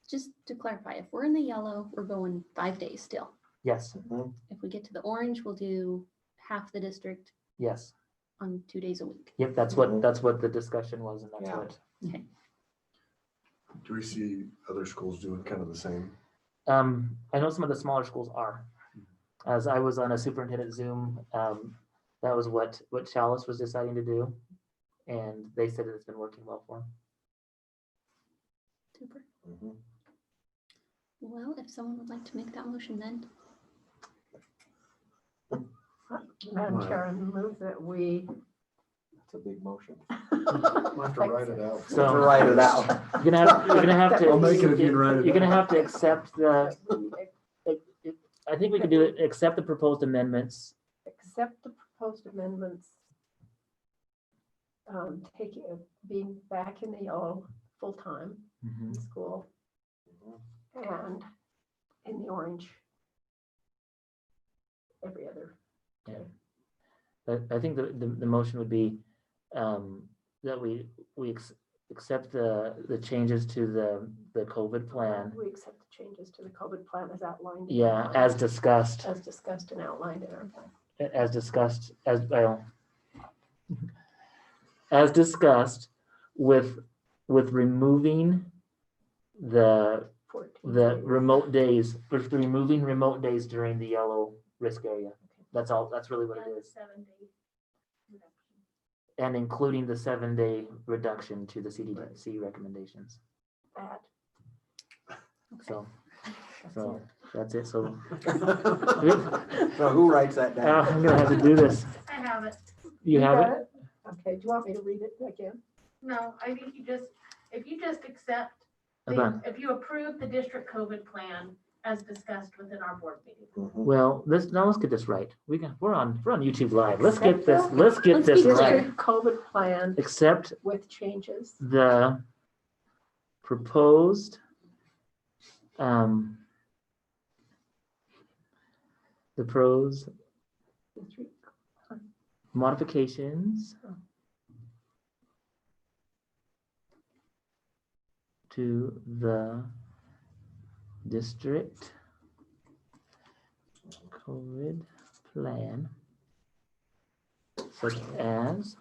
just to clarify, if we're in the yellow, we're going 5 days still. yes, If we get to the orange, we'll do half the district yes. on 2 days a week. Yep, that's what the discussion was, and that's Yeah. what. Do we see other schools doing kind of the same? I know some of the smaller schools are. As I was on a superintendent Zoom, that was what Chalice was deciding to do. And they said it's been working well for them. Super. Mhm. Well, if someone would like to make that motion then. Madam Chair, I move that we It's a big motion. We'll have to write it out. So- Write it out. You're gonna have to. I'll make it if you can write it You're gonna down. have to accept the, I think we could do it, accept the proposed amendments. Accept the proposed amendments. Being back in the yellow full-time in school and in the orange every other. But I think the motion would be that we accept the changes to the COVID plan. We accept the changes to the COVID plan as outlined. Yeah, as discussed, As discussed and outlined in our plan. as discussed, as well. As discussed with removing the 14 the days. remote days, with removing remote days during the yellow risk area. That's all, that's really what it is. 7-day reduction. And including the 7-day reduction to the CDC recommendations. That. So, That's so it. that's it. So So who writes that down? I'm gonna have to do this. I have it. You have got it? Okay, do you want me to read it again? No, I think if you just accept, Okay. if you approve the district COVID plan as discussed within our board meeting. Mhm. Well, let's get this right. We're on YouTube Live. Let's get Accept this. Let's get Let's this be clear. right. COVID plan Accept with changes. the proposed the pros modifications to the district COVID plan, such as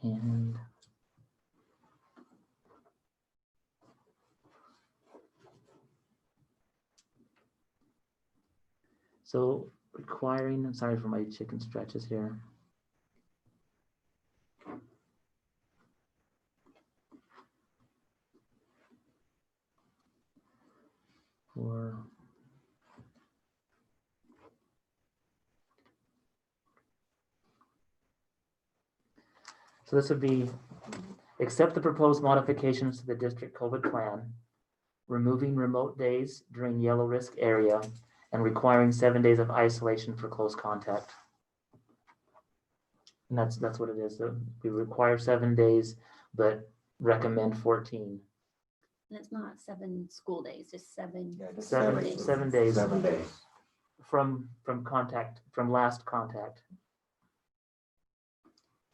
and so requiring, I'm sorry for my chicken stretches here. For so this would be accept the proposed modifications to the district COVID plan, removing remote days during yellow risk area and requiring 7 days of isolation for close contact. And that's what it is. So we require 7 days, but recommend 14. And it's not 7 school days, just 7. Yeah, just Seven days. 7 days 7 days. from contact, from last contact.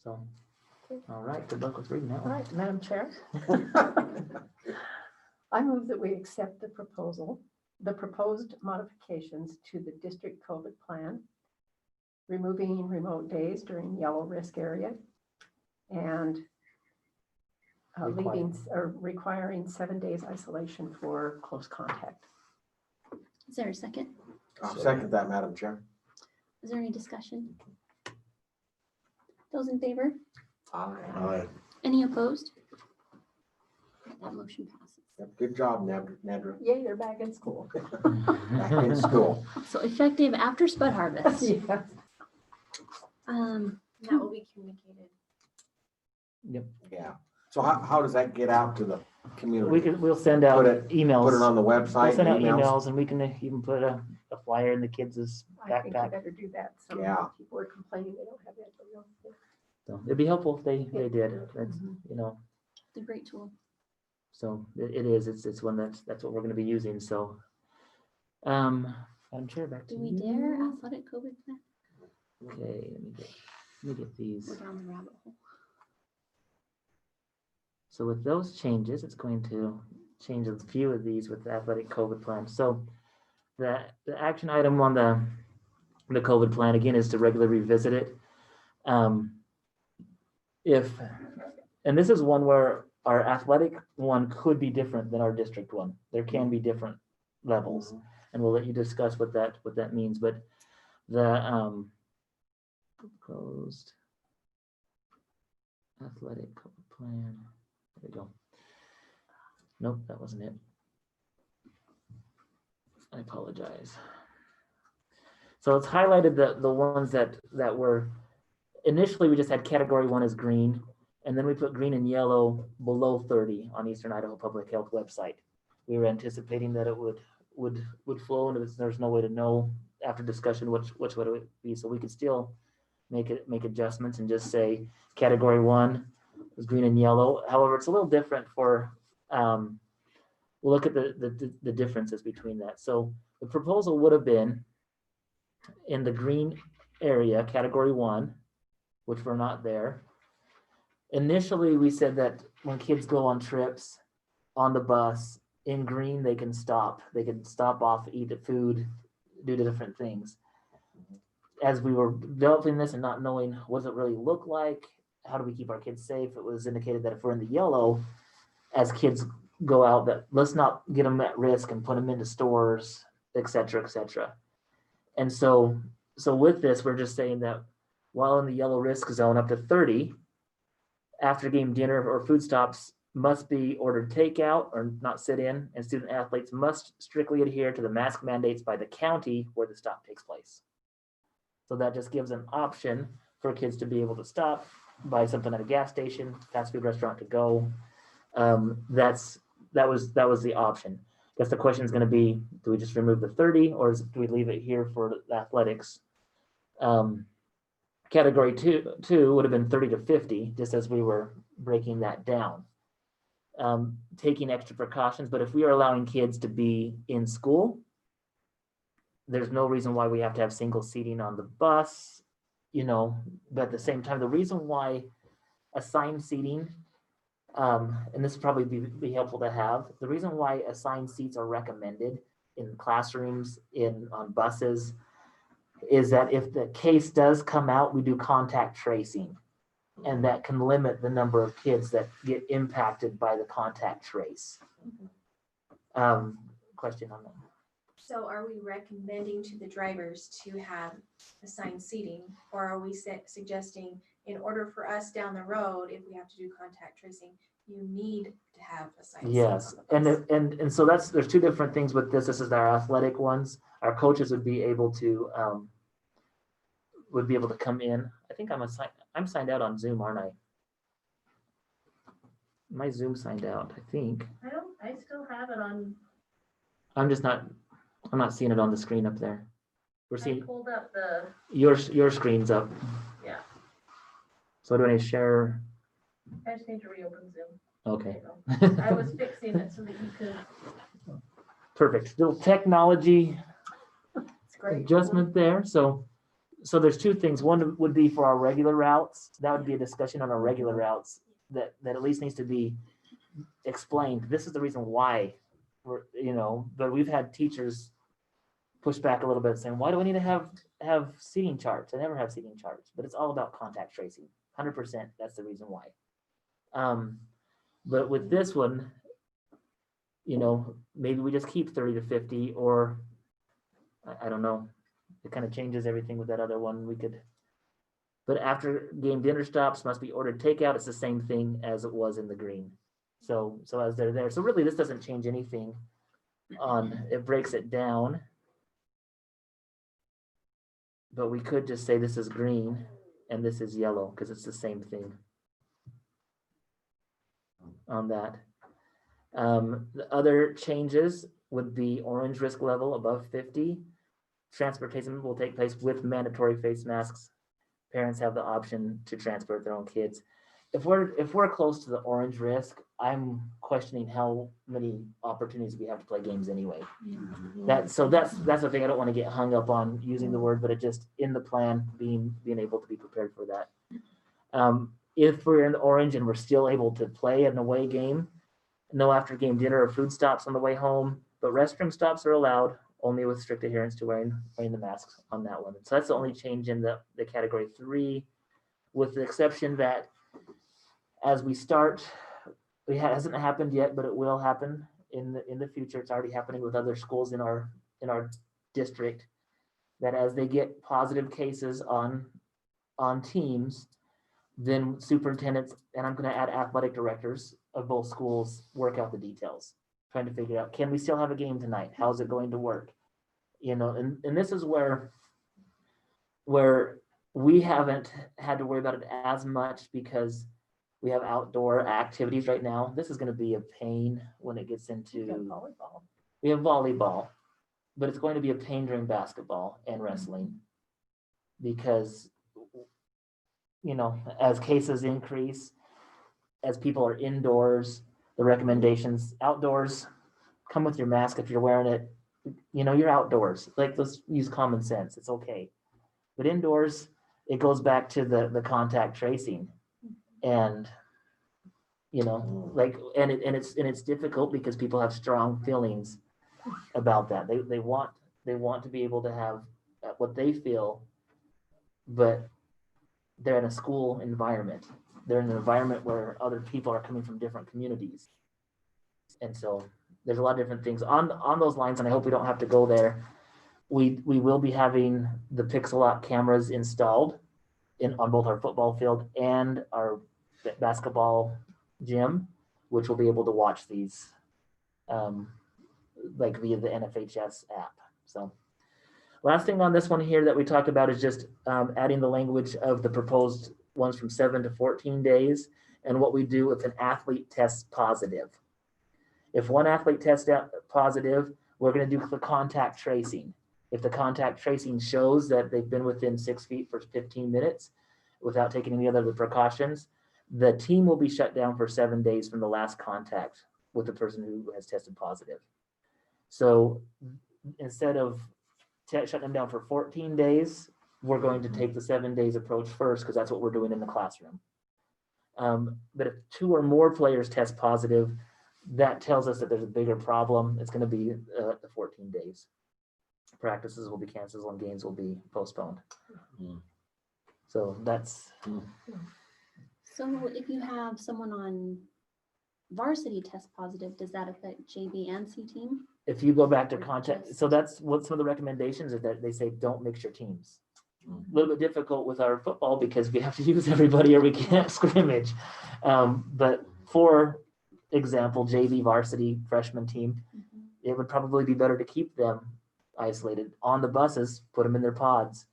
So, all right, good luck with reading that All one. right, Madam Chair. I move that we accept the proposed modifications to the district COVID plan, removing remote days during yellow risk area and requiring 7 days isolation for close contact. Is there a second? I'll second that, Madam Chair. Is there any discussion? Those in favor? Aye. Any opposed? That motion passes. Yep, good job, Nedra. Yay, they're back in school. Back in school. So effective after spud harvest. Yes. That will be communicated. Yeah. So how does that get out to the community? We'll send out Put it emails. Put it on the We'll website, send out emails? emails and we can even put a flyer in the kids' I think you backpack. better do that. Some Yeah. people are complaining they don't have that. So it'd be helpful if they did. That's, you know, It's a great tool. so it is, it's one that's what we're gonna be using, so. Madam Chair, back to Do we you. dare athletic COVID plan? Okay, let me get these. We're down the rabbit hole. So with those changes, it's going to change a few of these with the athletic COVID plan. So the action item on the COVID plan, again, is to regularly revisit it. And this is one where our athletic one could be different than our district one. There can be different levels. and we'll let you discuss what that means. But the proposed athletic plan. There we go. Nope, that wasn't it. I apologize. So it's highlighted the ones that were initially we just had category 1 as green, and then we put green and yellow below 30 on Eastern Idaho Public Health website. We were anticipating that it would flow, and there's no way to know after discussion which would it be. So we could still make adjustments and just say category 1 is green and yellow. However, it's a little different for we'll look at the differences between that. So the proposal would have been in the green area, category 1, which we're not there. Initially, we said that when kids go on trips on the bus in green, they can stop. They can stop off, eat the food, do the different things. As we were developing this and not knowing what does it really look like, how do we keep our kids safe, it was indicated that if we're in the yellow, as kids go out, that let's not get them at risk and put them into stores, et cetera, et cetera. And so with this, we're just saying that while in the yellow risk zone up to 30, after game dinner or food stops must be ordered takeout or not sit in, and student athletes must strictly adhere to the mask mandates by the county where the stop takes place. So that just gives an option for kids to be able to stop, buy something at a gas station, fast food restaurant to go. That was the option. I guess the question is going to be, do we just remove the 30 or do we leave it here for the athletics? Category two would have been 30 to 50, just as we were breaking that down. Taking extra precautions, but if we are allowing kids to be in school, there's no reason why we have to have single seating on the bus, but at the same time, the reason why assigned seating, and this would probably be helpful to have, the reason why assigned seats are recommended in classrooms, on buses, is that if the case does come out, we do contact tracing, and that can limit the number of kids that get impacted by the contact trace. Question on that. So are we recommending to the drivers to have assigned seating, or are we suggesting in order for us down the road, if we have to do contact tracing, you need to have assigned Yes, seats on the bus? and so there's two different things with this. This is our athletic ones. Our coaches would be able to come in. I think I'm signed out on Zoom, aren't I? My Zoom signed out, I think. I still have it on, I'm not seeing it on the screen up there. We're I seeing pulled up the, your screen's up. Yeah. So do I share? I just need to reopen Zoom. Okay. There you go. I was fixing it so that you could. Perfect. Little technology It's great. adjustment there. So there's two things. One would be for our regular routes. That would be a discussion on our regular routes that at least needs to be explained. This is the reason why but we've had teachers push back a little bit saying, why do I need to have seating charts? I never have seating charts, but it's all about contact tracing. 100%, that's the reason why. But with this one, maybe we just keep 30 to 50, or I don't know. It kind of changes everything with that other one. But after game dinner stops must be ordered takeout. It's the same thing as it was in the green. So as they're there. So really this doesn't change anything it breaks it down. But we could just say this is green and this is yellow because it's the same thing on that. The other changes would be orange risk level above 50. Transportation will take place with mandatory face masks. Parents have the option to transport their own kids. If we're close to the orange risk, I'm questioning how many opportunities we have to play games anyway. That's the thing. I don't want to get hung up on using the word, but it just in the plan being able to be prepared for that. If we're in the orange and we're still able to play an away game, no after game dinner or food stops on the way home, but restroom stops are allowed only with strict adherence to wearing the masks on that one. So that's the only change in the category 3, with the exception that as we start, it hasn't happened yet, but it will happen in the future. It's already happening with other schools in our in our district that as they get positive cases on teams, then superintendents, and I'm gonna add athletic directors of both schools, work out the details, trying to figure out, can we still have a game tonight? How's it going to work? You know, and this is where we haven't had to worry about it as much because we have outdoor activities right now. This is gonna be a pain when it gets We into, have volleyball. we have volleyball, but it's going to be a pain during basketball and wrestling. Because, you know, as cases increase, as people are indoors, the recommendations outdoors, come with your mask if you're wearing it. You know, you're outdoors. Like, let's use common sense. It's okay. But indoors, it goes back to the contact tracing, and you know, like, and it's difficult because people have strong feelings about that. They want to be able to have what they feel, but they're in a school environment. They're in an environment where other people are coming from different communities. And so there's a lot of different things on those lines, and I hope we don't have to go there. We will be having the pixel lock cameras installed on both our football field and our basketball gym, which will be able to watch these like via the NFHS app. So last thing on this one here that we talked about is just adding the language of the proposed ones from 7 to 14 days and what we do if an athlete tests positive. If one athlete tests positive, we're going to do the contact tracing. If the contact tracing shows that they've been within 6 feet for 15 minutes without taking any other precautions, the team will be shut down for 7 days from the last contact with the person who has tested positive. So instead of shutting them down for 14 days, we're going to take the 7 days approach first because that's what we're doing in the classroom. But if 2 or more players test positive, that tells us that there's a bigger problem. It's going to be the 14 days. Practices will be canceled and games will be postponed. So that's. So if you have someone on varsity test positive, does that affect JV and C team? If you go back to Or contact, just- so that's what some of the recommendations is, that they say don't mix your teams. A little bit difficult with our football because we have to use everybody or we can't scrimmage. But for example, JV varsity freshman team, it would probably be better to keep them isolated on the buses, put them in their pods.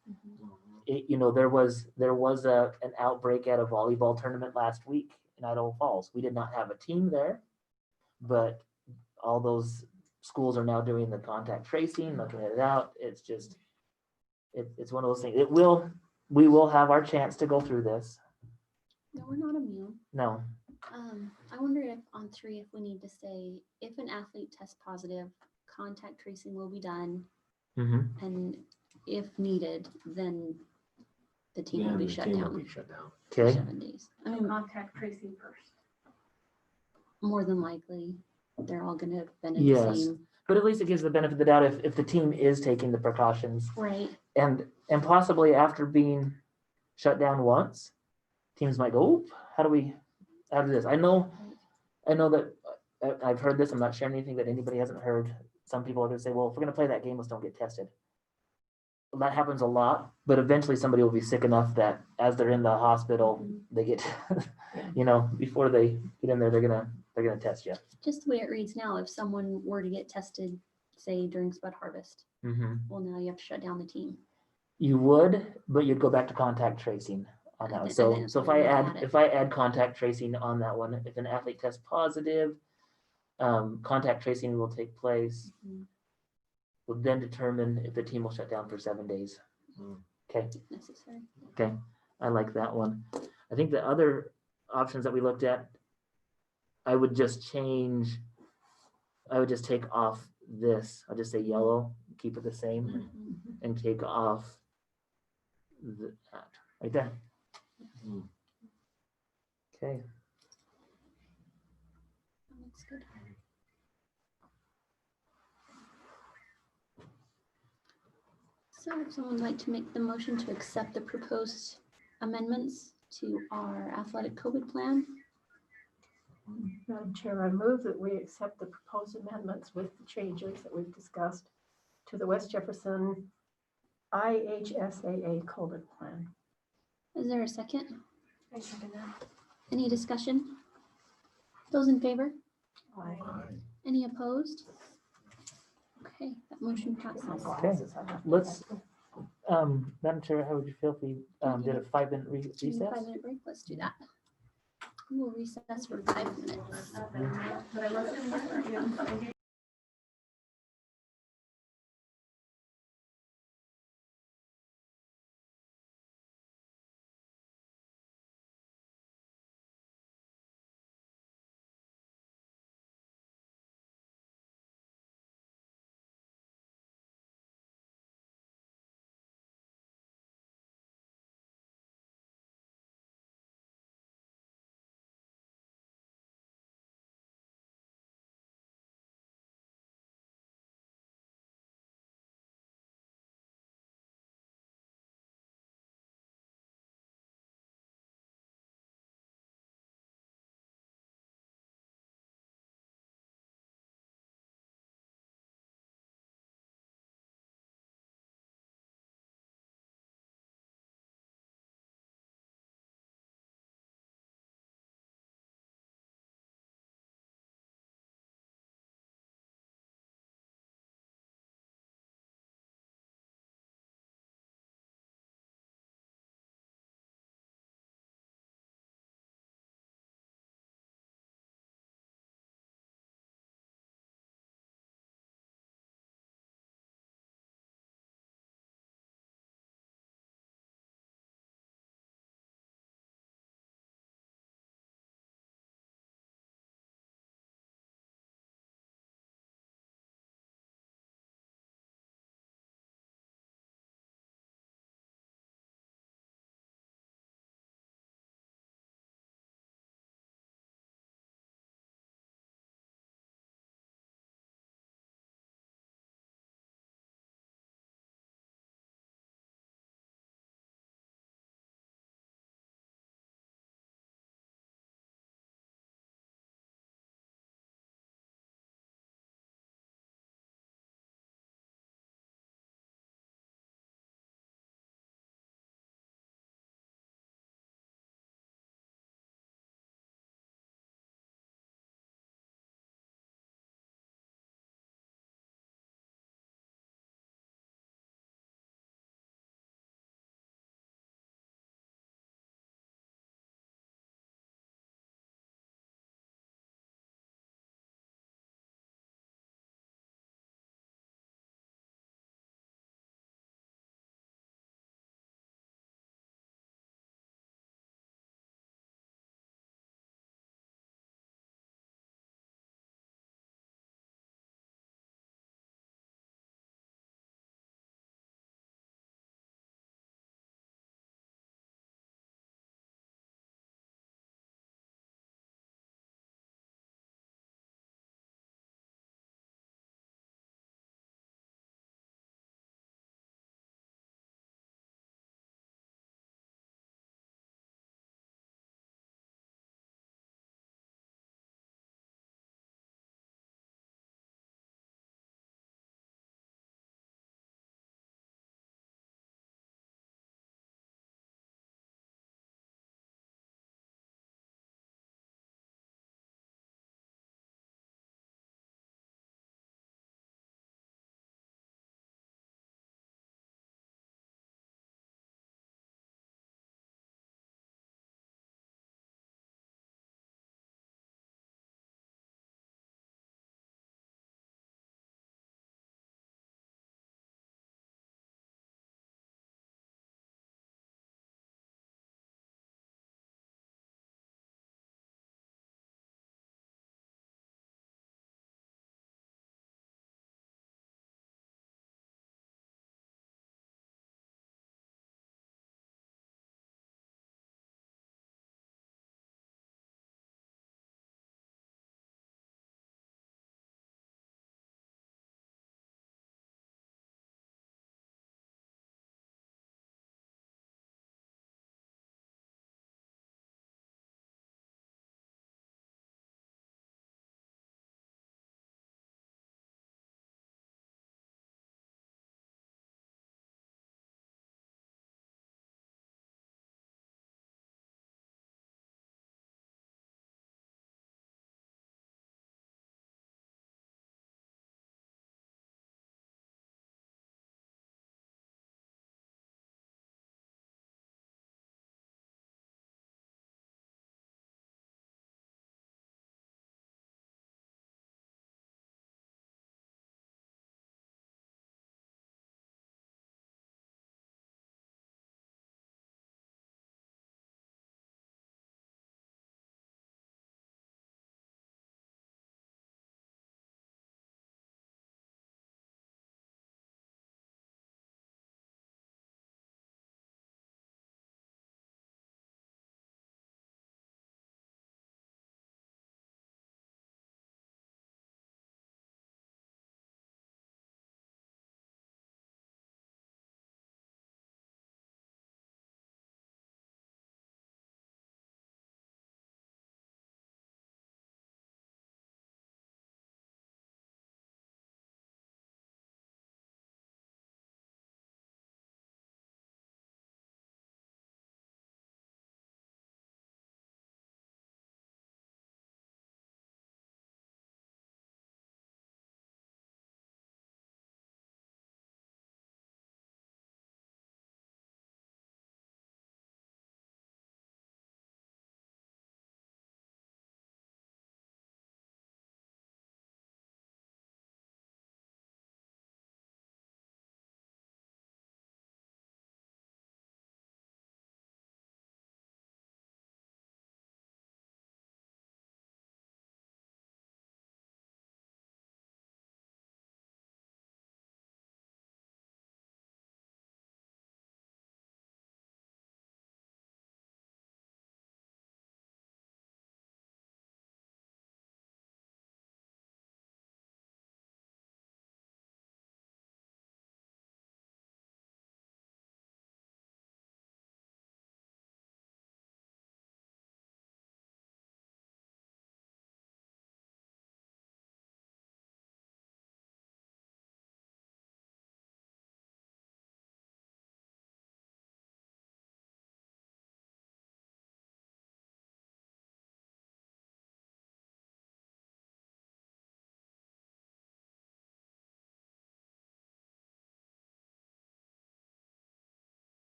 You know, there was an outbreak at a volleyball tournament last week in Idaho Falls. We did not have a team there, but all those schools are now doing the contact tracing, looking at it out. It's just, it's one of those things. We will have our chance to go through this. No, we're not immune. No, I wonder if on 3, if we need to say, if an athlete tests positive, contact tracing will be done. And if needed, then the team will be shut down for okay. 7 days. I mean, Contact tracing first. more than likely, they're all gonna have been in Yes. the same. But at least it gives the benefit of the doubt if the team is taking the precautions. Right. And possibly after being shut down once, teams might go, oop, how do we do this? I know that I've heard this. I'm not sharing anything that anybody hasn't heard. Some people are going to say, well, if we're going to play that game, let's don't get tested. Well, that happens a lot, but eventually somebody will be sick enough that as they're in the hospital, they get, you know, before they get in there, they're gonna test you. Just the way it reads now, if someone were to get tested, say during spud harvest, well, now you have to shut down the team. You would, but you'd go back to contact tracing on that one. So if I add contact tracing on that one, if an athlete tests positive, contact tracing will take place. Will then determine if the team will shut down for 7 days. Okay. If necessary. Okay, I like that one. I think the other options that we looked at, I would just take off this. I'll just say yellow, keep it the same, and take off that right there. Okay. That looks good. So if someone would like to make the motion to accept the proposed amendments to our athletic COVID plan. Madam Chair, I move that we accept the proposed amendments with the changes that we've discussed to the West Jefferson IHSAA COVID plan. Is there a second? I second that. Any discussion? Those in favor? Aye. Any opposed? Okay, that motion passes. My glasses, I have to Let's- have them. Madam Chair, how would you feel if we did a 5-minute Do we need a recess? 5-minute break? Let's do that. We'll recess for 5 minutes. But I was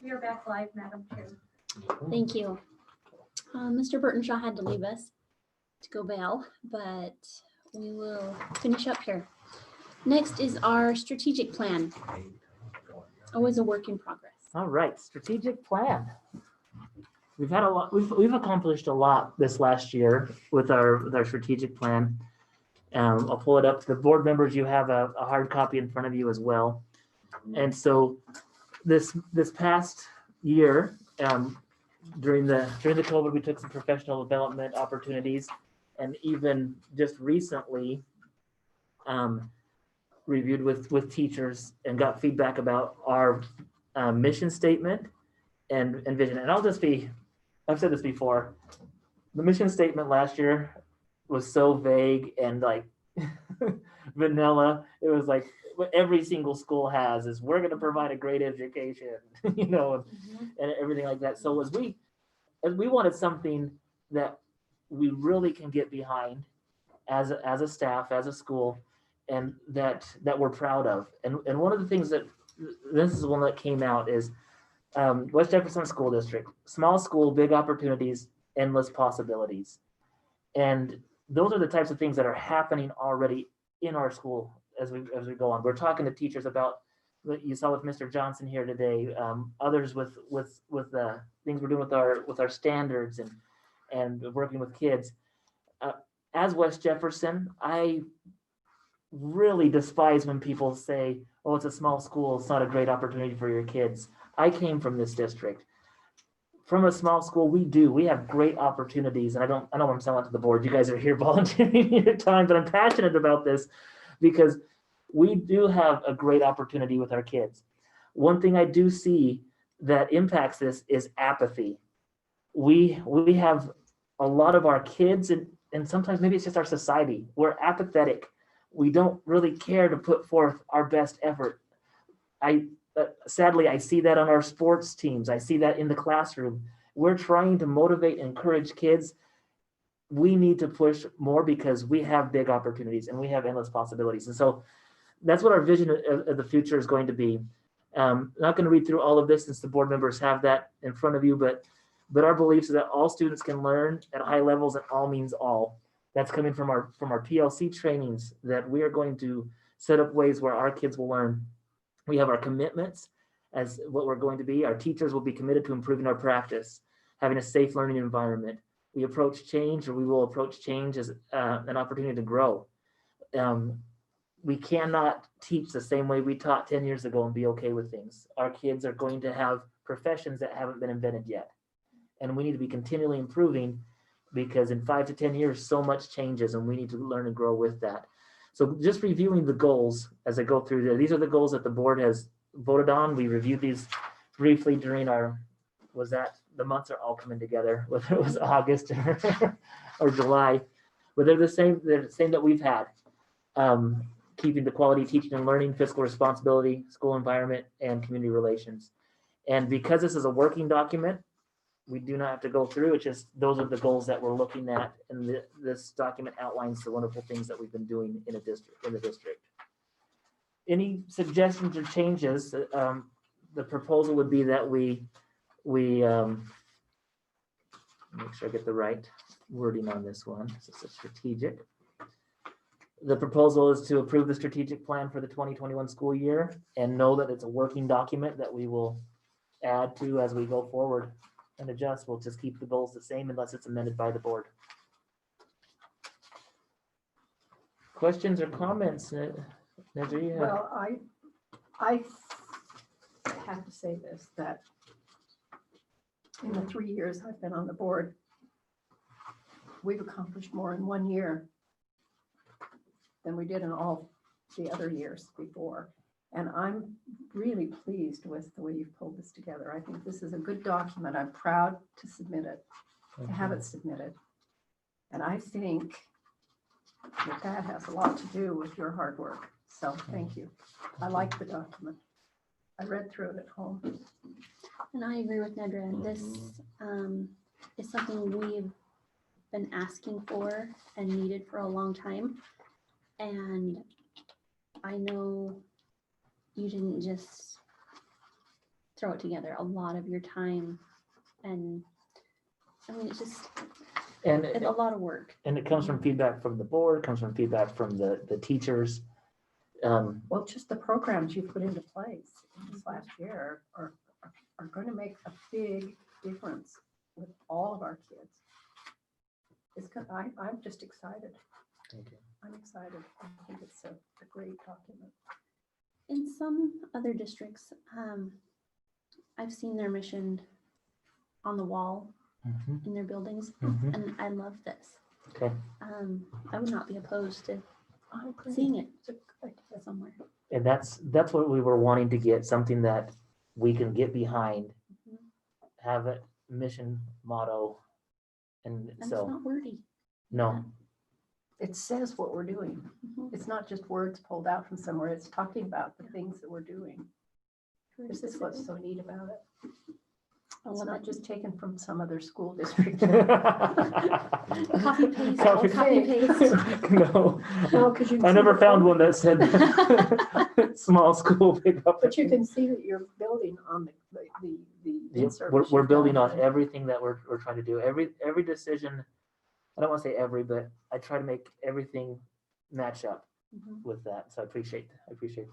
We are back live, Madam Chair. Thank you. Mr. Burtonshaw had to leave us to go bail, but we will finish up here. Next is our strategic plan. Always a work in progress. All right, strategic plan. We've had a lot, we've accomplished a lot this last year with our strategic plan. I'll pull it up. The board members, you have a hard copy in front of you as well. And so this past year, during the COVID, we took some professional development opportunities, and even just recently reviewed with teachers and got feedback about our mission statement and vision. And I've said this before, the mission statement last year was so vague and like vanilla. It was like what every single school has is we're going to provide a great education, you know, and everything like that. So as we wanted something that we really can get behind as a staff, as a school, and that we're proud of. And one of the things that this is one that came out is West Jefferson School District, small school, big opportunities, endless possibilities. And those are the types of things that are happening already in our school as we go on. We're talking to teachers about what you saw with Mr. Johnson here today, others with the things we're doing with our standards and working with kids. As West Jefferson, I really despise when people say, oh, it's a small school, it's not a great opportunity for your kids. I came from this district. From a small school, we have great opportunities, and I don't want to sell out to the board. You guys are here volunteering your time, but I'm passionate about this because we do have a great opportunity with our kids. One thing I do see that impacts this is apathy. We have a lot of our kids, and sometimes maybe it's just our society, we're apathetic. We don't really care to put forth our best effort. Sadly, I see that on our sports teams. I see that in the classroom. We're trying to motivate and encourage kids. We need to push more because we have big opportunities and we have endless possibilities. And so that's what our vision of the future is going to be. I'm not going to read through all of this since the board members have that in front of you, but our beliefs is that all students can learn at high levels and all means all. That's coming from our PLC trainings, that we are going to set up ways where our kids will learn. We have our commitments as what we're going to be. Our teachers will be committed to improving our practice, having a safe learning environment. We approach change, or we will approach change as an opportunity to grow. We cannot teach the same way we taught 10 years ago and be okay with things. Our kids are going to have professions that haven't been invented yet. And we need to be continually improving because in 5 to 10 years, so much changes and we need to learn and grow with that. So just reviewing the goals as I go through there, these are the goals that the board has voted on. We reviewed these briefly during the months are all coming together, whether it was August or July, but they're the same that we've had. Keeping the quality teaching and learning, fiscal responsibility, school environment, and community relations. And because this is a working document, we do not have to go through. It's just those are the goals that we're looking at, and this document outlines the wonderful things that we've been doing in the district. Any suggestions or changes? The proposal would be that we make sure I get the right wording on this one. This is strategic. The proposal is to approve the strategic plan for the 2021 school year and know that it's a working document that we will add to as we go forward and adjust. We'll just keep the goals the same unless it's amended by the board. Questions or comments? Well, I have to say this, that in the 3 years I've been on the board, we've accomplished more in 1 year than we did in all the other years before. And I'm really pleased with the way you've pulled this together. I think this is a good document. I'm proud to submit it, to have it submitted. And I think that has a lot to do with your hard work. So thank you. I like the document. I read through it at home. And I agree with Nedra. This is something we've been asking for and needed for a long time. And I know you didn't just throw it together, a lot of your time. And I mean, it's just And it's a lot of work. and it comes from feedback from the board, comes from feedback from the teachers. Well, just the programs you put into place this last year are going to make a big difference with all of our kids. I'm just excited. Thank you. I'm excited. I think it's a great document. In some other districts, I've seen their mission on the wall Mhm, in their buildings, mhm. and I love this. Okay. I would not be opposed to I agree. seeing it It's a good idea. somewhere. And that's what we were wanting to get, something that we can get behind, Mhm. have a mission motto. And And it's so, not wordy. no, It says what we're doing. Mhm. It's not just words pulled out from somewhere. It's talking about the things that we're doing. Very This is what's specific. so neat about it. I It's love not it. just taken from some other school district. Copy paste. Copy- Copy paste. No, No, because you. can I see never the found code. one that said small school pickup. But you can see that you're building on the Yep, in-service we're you've building done. on everything that we're trying to do. Every decision, I don't want to say every, but I try to make everything match up Mhm. with that. So I appreciate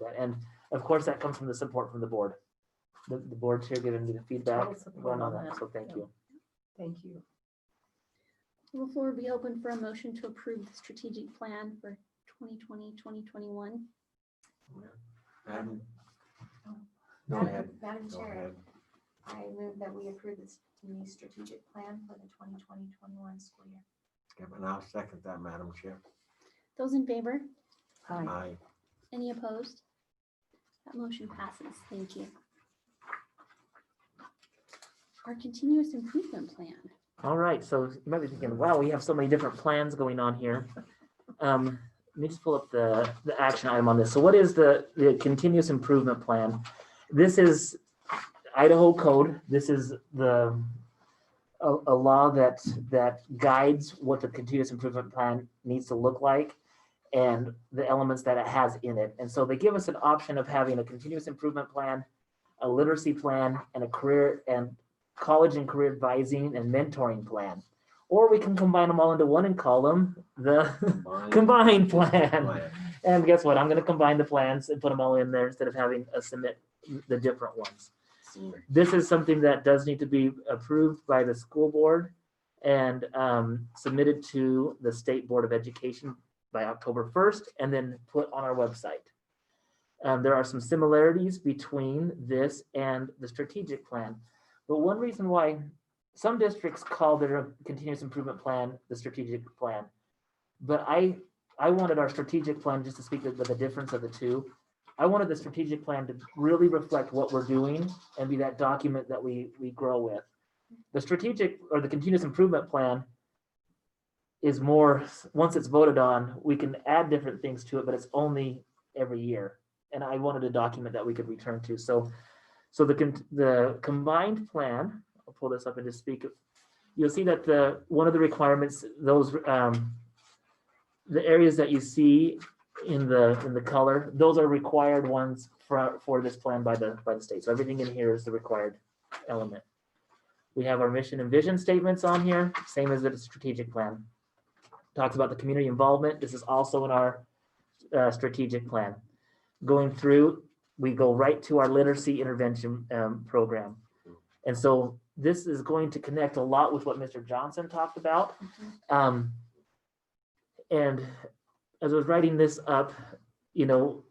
that. And of course, that comes from the support from the board. The board's here giving me the feedback Total support going on on that. that. So thank Yep. you. Thank you. Will the floor be open for a motion to approve the strategic plan for 2020-2021? Madam, Go ahead. Madam Go Chair, ahead. I move that we approve this new strategic plan for the 2020-21 school year. Okay, and I'll second that, Madam Chair. Those in favor? Hi. Aye. Any opposed? That motion passes. Thank you. Our continuous improvement plan. All right, so you might be thinking, wow, we have so many different plans going on here. Let me just pull up the action item on this. So what is the continuous improvement plan? This is Idaho code. This is a law that guides what the continuous improvement plan needs to look like and the elements that it has in it. And so they give us an option of having a continuous improvement plan, a literacy plan, and a career and college and career advising and mentoring plan. Or we can combine them all into one and call them the combined plan. And guess what? I'm going to combine the plans and put them all in there instead of having us submit the different ones. This is something that does need to be approved by the school board and submitted to the State Board of Education by October 1st and then put on our website. There are some similarities between this and the strategic plan. But one reason why some districts call their continuous improvement plan the strategic plan, but I wanted our strategic plan, just to speak of the difference of the two, I wanted the strategic plan to really reflect what we're doing and be that document that we grow with. The strategic or the continuous improvement plan is more, once it's voted on, we can add different things to it, but it's only every year. And I wanted a document that we could return to. So the combined plan, I'll pull this up and just speak. You'll see that one of the requirements, those the areas that you see in the color, those are required ones for this plan by the state. So everything in here is the required element. We have our mission and vision statements on here, same as the strategic plan. Talks about the community involvement. This is also in our strategic plan. Going through, we go right to our literacy intervention program. And so this is going to connect a lot with what Mr. Johnson talked about. And as I was writing this up, you know,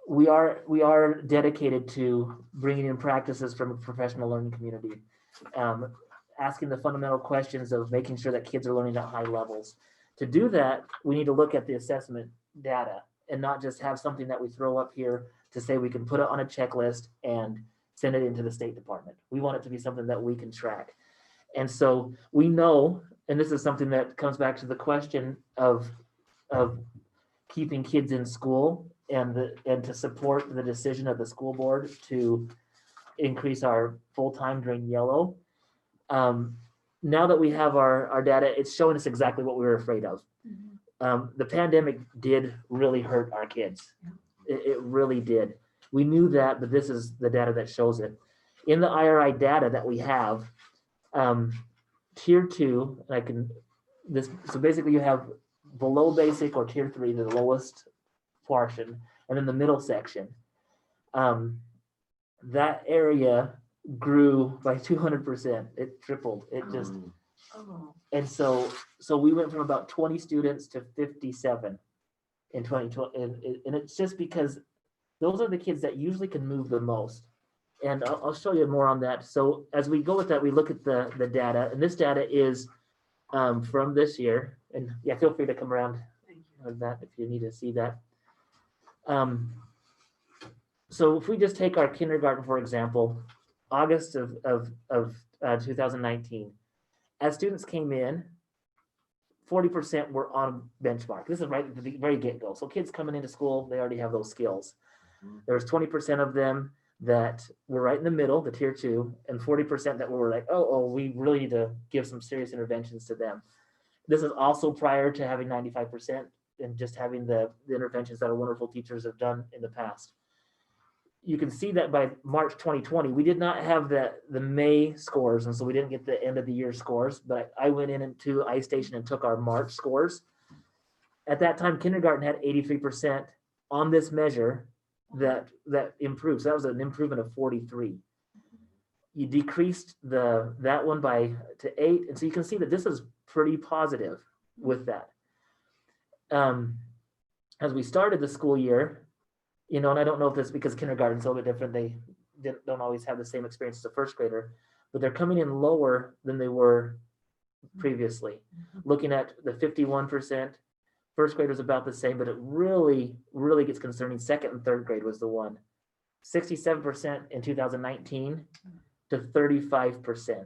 we are dedicated to bringing in practices from a professional learning community, asking the fundamental questions of making sure that kids are learning at high levels. To do that, we need to look at the assessment data and not just have something that we throw up here to say we can put it on a checklist and send it into the State Department. We want it to be something that we can track. And so we know, and this is something that comes back to the question of keeping kids in school and to support the decision of the school board to increase our full-time during yellow. Now that we have our data, it's showing us exactly what we were afraid of. The pandemic did really hurt our kids. It really did. We knew that, but this is the data that shows it. In the IRI data that we have, tier 2, so basically you have below basic or tier 3, the lowest portion, and then the middle section. That area grew by 200%. It tripled. It just, Oh, and so we went from about 20 students to 57 in 2020. And it's just because those are the kids that usually can move the most. And I'll show you more on that. So as we go with that, we look at the data, and this data is from this year. And yeah, feel free to come around with that if you need to see that. So if we just take our kindergarten, for example, August of 2019, as students came in, 40% were on benchmark. This is right at the very get-go. So kids coming into school, they already have those skills. There was 20% of them that were right in the middle, the tier 2, and 40% that were like, oh, we really need to give some serious interventions to them. This is also prior to having 95% and just having the interventions that our wonderful teachers have done in the past. You can see that by March 2020, we did not have the May scores, and so we didn't get the end of the year scores, but I went into iStation and took our March scores. At that time, kindergarten had 83% on this measure that improved. So that was an improvement of 43. You decreased that one to 8, and so you can see that this is pretty positive with that. As we started the school year, and I don't know if this is because kindergarten's a little bit different. They don't always have the same experience as a first grader, but they're coming in lower than they were previously. Looking at the 51%, first grade was about the same, but it really, really gets concerning. Second and third grade was the one. 67% in 2019 to 35%,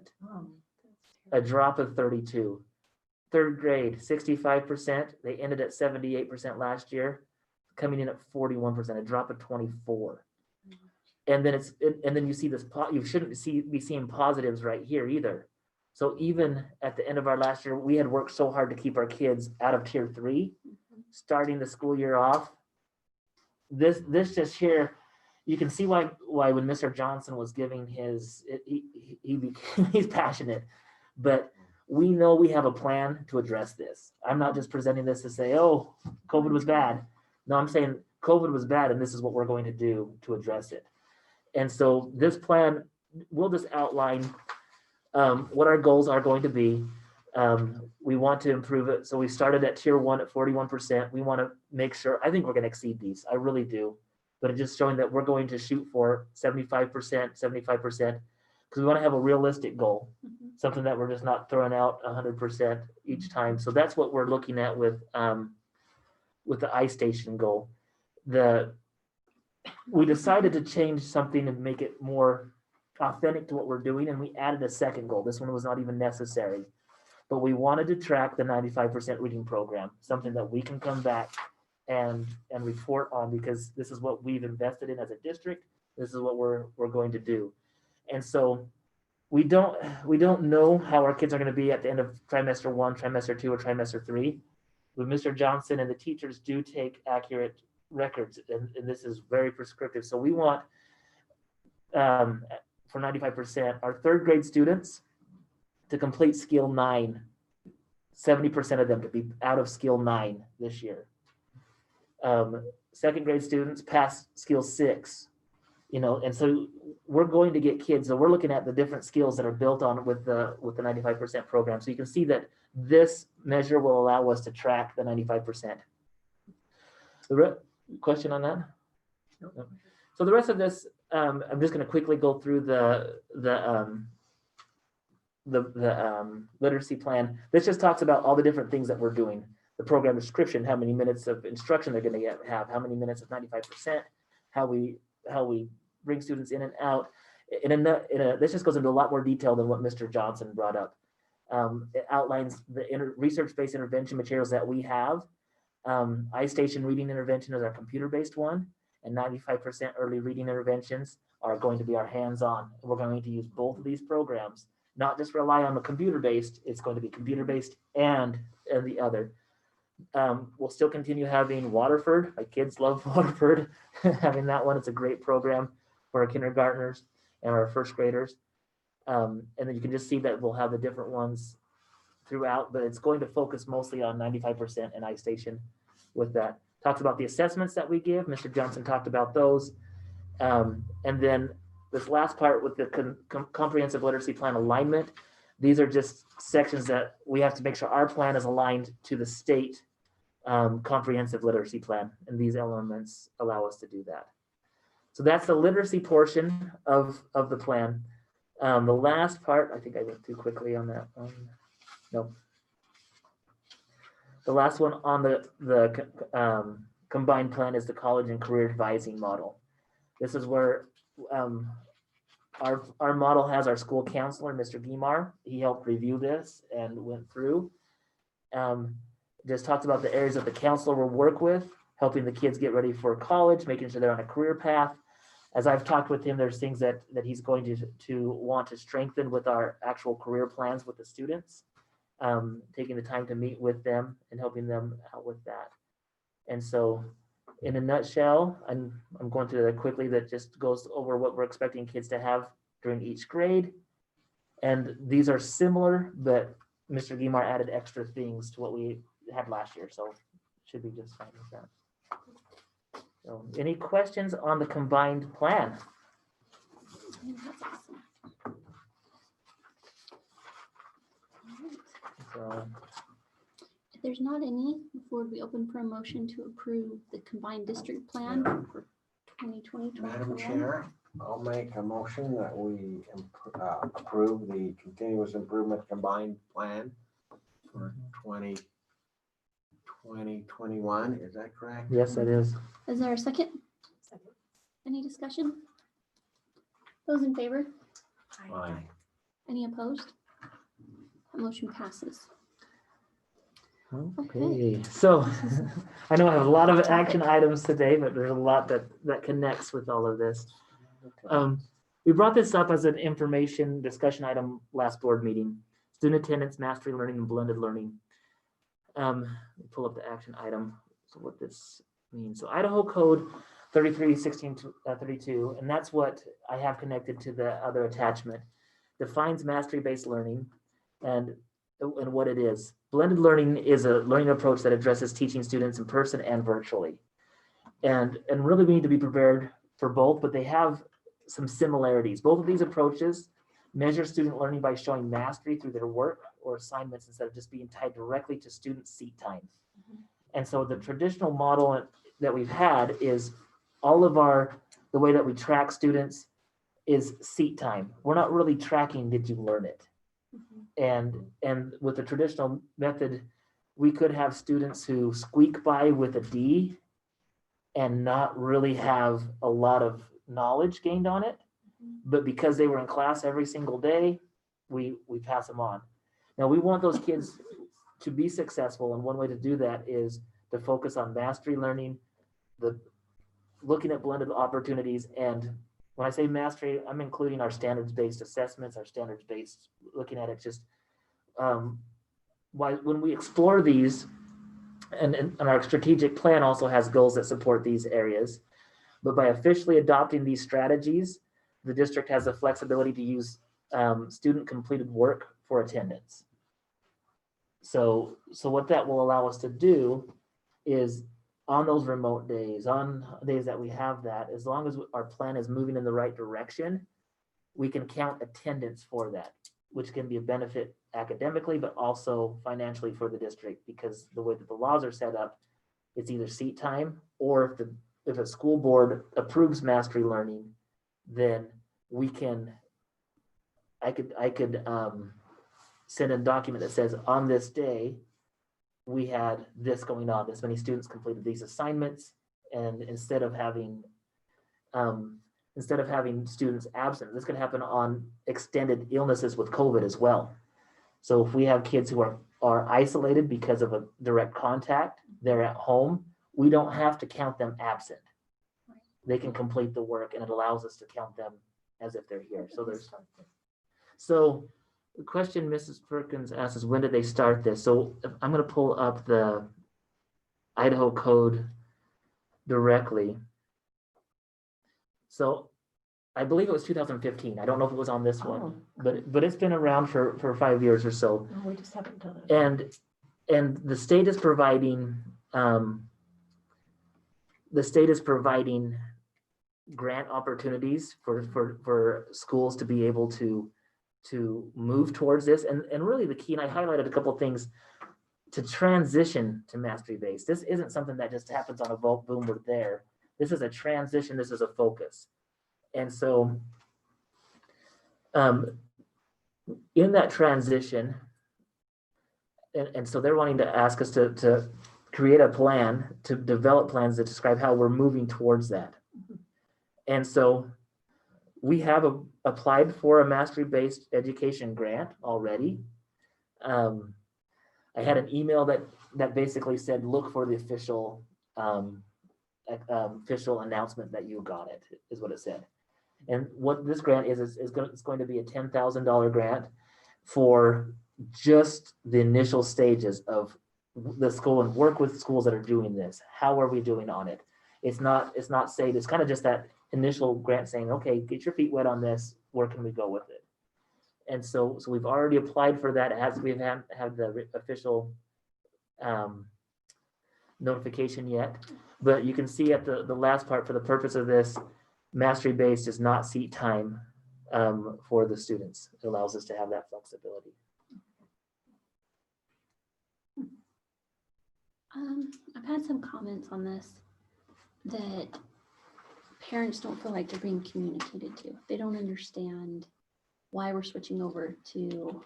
a drop of 32. Third grade, 65%. They ended at 78% last year, coming in at 41%, a drop of 24. And then you see this, you shouldn't be seeing positives right here either. So even at the end of our last year, we had worked so hard to keep our kids out of tier 3, starting the school year off. This just here, you can see why when Mr. Johnson was giving he's passionate, but we know we have a plan to address this. I'm not just presenting this to say, oh, COVID was bad. No, I'm saying COVID was bad, and this is what we're going to do to address it. And so this plan, we'll just outline what our goals are going to be. We want to improve it. So we started at tier 1 at 41%. We want to make sure, I think we're going to exceed these. I really do. But it's just showing that we're going to shoot for 75%, because we want to have a realistic goal, something that we're just not throwing out 100% each time. So that's what we're looking at with the iStation goal. We decided to change something and make it more authentic to what we're doing, and we added a second goal. This one was not even necessary, but we wanted to track the 95% reading program, something that we can come back and report on, because this is what we've invested in as a district. This is what we're going to do. And so we don't know how our kids are going to be at the end of trimester 1, trimester 2, or trimester 3. But Mr. Johnson and the teachers do take accurate records, and this is very prescriptive. So we want, for 95%, our third grade students to complete skill 9, 70% of them to be out of skill 9 this year. Second grade students pass skill 6, and so we're going to get kids. So we're looking at the different skills that are built on with the 95% program. So you can see that this measure will allow us to track the 95%. Question on that? No. So the rest of this, I'm just going to quickly go through the literacy plan. This just talks about all the different things that we're doing. The program description, how many minutes of instruction they're going to have, how many minutes of 95%, how we bring students in and out. This just goes into a lot more detail than what Mr. Johnson brought up. It outlines the research-based intervention materials that we have. iStation reading intervention is our computer-based one, and 95% early reading interventions are going to be our hands-on. We're going to use both of these programs, not just rely on the computer-based. It's going to be computer-based and the other. We'll still continue having Waterford. My kids love Waterford. Having that one, it's a great program for our kindergartners and our first graders. And then you can just see that we'll have the different ones throughout, but it's going to focus mostly on 95% and iStation with that. Talked about the assessments that we give. Mr. Johnson talked about those. And then this last part with the comprehensive literacy plan alignment, these are just sections that we have to make sure our plan is aligned to the state comprehensive literacy plan, and these elements allow us to do that. So that's the literacy portion of the plan. The last part, I think I went too quickly on that one. No. The last one on the combined plan is the college and career advising model. This is where our model has our school counselor, Mr. Guimar. He helped review this and went through. Just talked about the areas that the counselor will work with, helping the kids get ready for college, making sure they're on a career path. As I've talked with him, there's things that he's going to want to strengthen with our actual career plans with the students, taking the time to meet with them and helping them out with that. And so in a nutshell, I'm going through that quickly, that just goes over what we're expecting kids to have during each grade. And these are similar, but Mr. Guimar added extra things to what we had last year, so should be just fine with that. So any questions on the combined plan? That's awesome. All right. So If there's not any, before we open for a motion to approve the combined district plan for 2020. Madam Chair, I'll make a motion that we approve the continuous improvement combined plan for 2021. Is that correct? yes, it is. Is there a second? Second. Any discussion? Those in favor? Aye. Any opposed? That motion passes. Okay, so I know I have a lot of action items today, but there's a lot that connects with all of this. We brought this up as an information discussion item last board meeting. Student attendance, mastery learning, and blended learning. Let me pull up the action item. So what this means. So Idaho Code 33-16-32, and that's what I have connected to the other attachment, defines mastery-based learning and what it is. Blended learning is a learning approach that addresses teaching students in person and virtually. And really we need to be prepared for both, but they have some similarities. Both of these approaches measure student learning by showing mastery through their work or assignments instead of just being tied directly to student seat time. And so the traditional model that we've had is all of the way that we track students is seat time. We're not really tracking, did you learn it? And with the traditional method, we could have students who squeak by with a D and not really have a lot of knowledge gained on it. But because they were in class every single day, we pass them on. Now we want those kids to be successful, and one way to do that is to focus on mastery learning, looking at blended opportunities. And when I say mastery, I'm including our standards-based assessments, our standards-based looking at it just when we explore these, and our strategic plan also has goals that support these areas. But by officially adopting these strategies, the district has the flexibility to use student completed work for attendance. So what that will allow us to do is on those remote days, on days that we have that, as long as our plan is moving in the right direction, we can count attendance for that, which can be a benefit academically, but also financially for the district, because the way that the laws are set up, it's either seat time, or if a school board approves mastery learning, then I could send a document that says on this day, we had this going on, this many students completed these assignments, and instead of having students absent, this could happen on extended illnesses with COVID as well. So if we have kids who are isolated because of a direct contact, they're at home, we don't have to count them absent. They can complete the work, and it allows us to count them as if they're here. So the question Mrs. Perkins asked is, when did they start this? So I'm going to pull up the Idaho code directly. So I believe it was 2015. I don't know if it was on this one, but it's been around for 5 years or so. No, we just haven't done it. And the state is providing grant opportunities for schools to be able to move towards this. And really the key, and I highlighted a couple of things, to transition to mastery based. This isn't something that just happens on a boom, we're there. This is a transition, this is a focus. And so in that transition, and so they're wanting to ask us to create a plan, to develop plans that describe how we're moving towards that. And so we have applied for a mastery-based education grant already. I had an email that basically said, look for the official announcement that you got it, is what it said. And what this grant is it's going to be a $10,000 grant for just the initial stages of the school, and work with schools that are doing this. How are we doing on it? It's not saying, it's kind of just that initial grant saying, okay, get your feet wet on this, where can we go with it? And so we've already applied for that. We haven't had the official notification yet, but you can see at the last part, for the purpose of this, mastery based is not seat time for the students. It allows us to have that flexibility. I've had some comments on this that parents don't feel like they're being communicated to. They don't understand why we're switching over to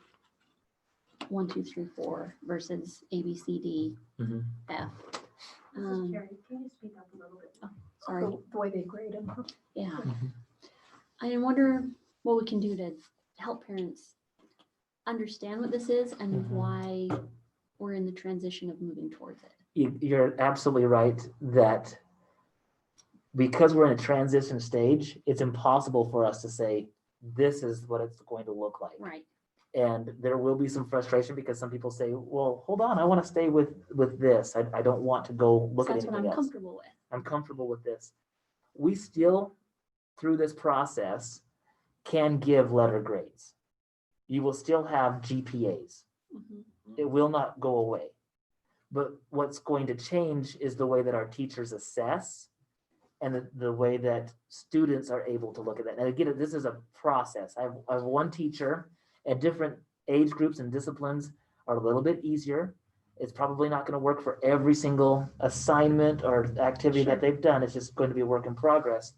1, 2, 3, 4 versus A, B, C, D, Mhm. F. Carrie, can you speak up a little bit? Sorry. The way they grade them. Yeah. Mhm. I wonder what we can do to help parents understand what this is and Mhm. why we're in the transition of moving towards it. You're absolutely right that because we're in a transition stage, it's impossible for us to say, this is what it's going to look like. Right. And there will be some frustration because some people say, well, hold on, I want to stay with this. I don't want to go look at That's what anything I'm else. comfortable with. I'm comfortable with this. We still, through this process, can give letter grades. You will still have GPAs. Mhm. It will not go away. But what's going to change is the way that our teachers assess and the way that students are able to look at that. And again, this is a process. I have one teacher, and different age groups and disciplines are a little bit easier. It's probably not going to work for every single assignment or activity that they've done. It's just going to be a work in progress.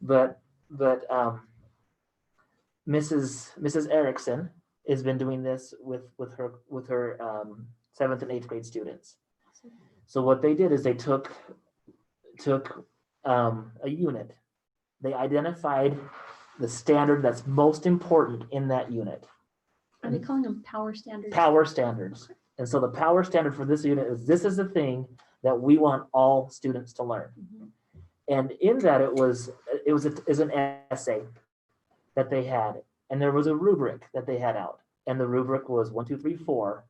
But Mrs. Erickson has been doing this with her 7th and 8th grade students. So what they did is they took a unit. They identified the standard that's most important in that unit. Are they calling them power standards? Power standards. And so the power standard for this unit is, this is the thing that we want all students to learn. Mhm. And in that it was an essay that they had, and there was a rubric that they had out, and the rubric was 1, 2, 3, 4.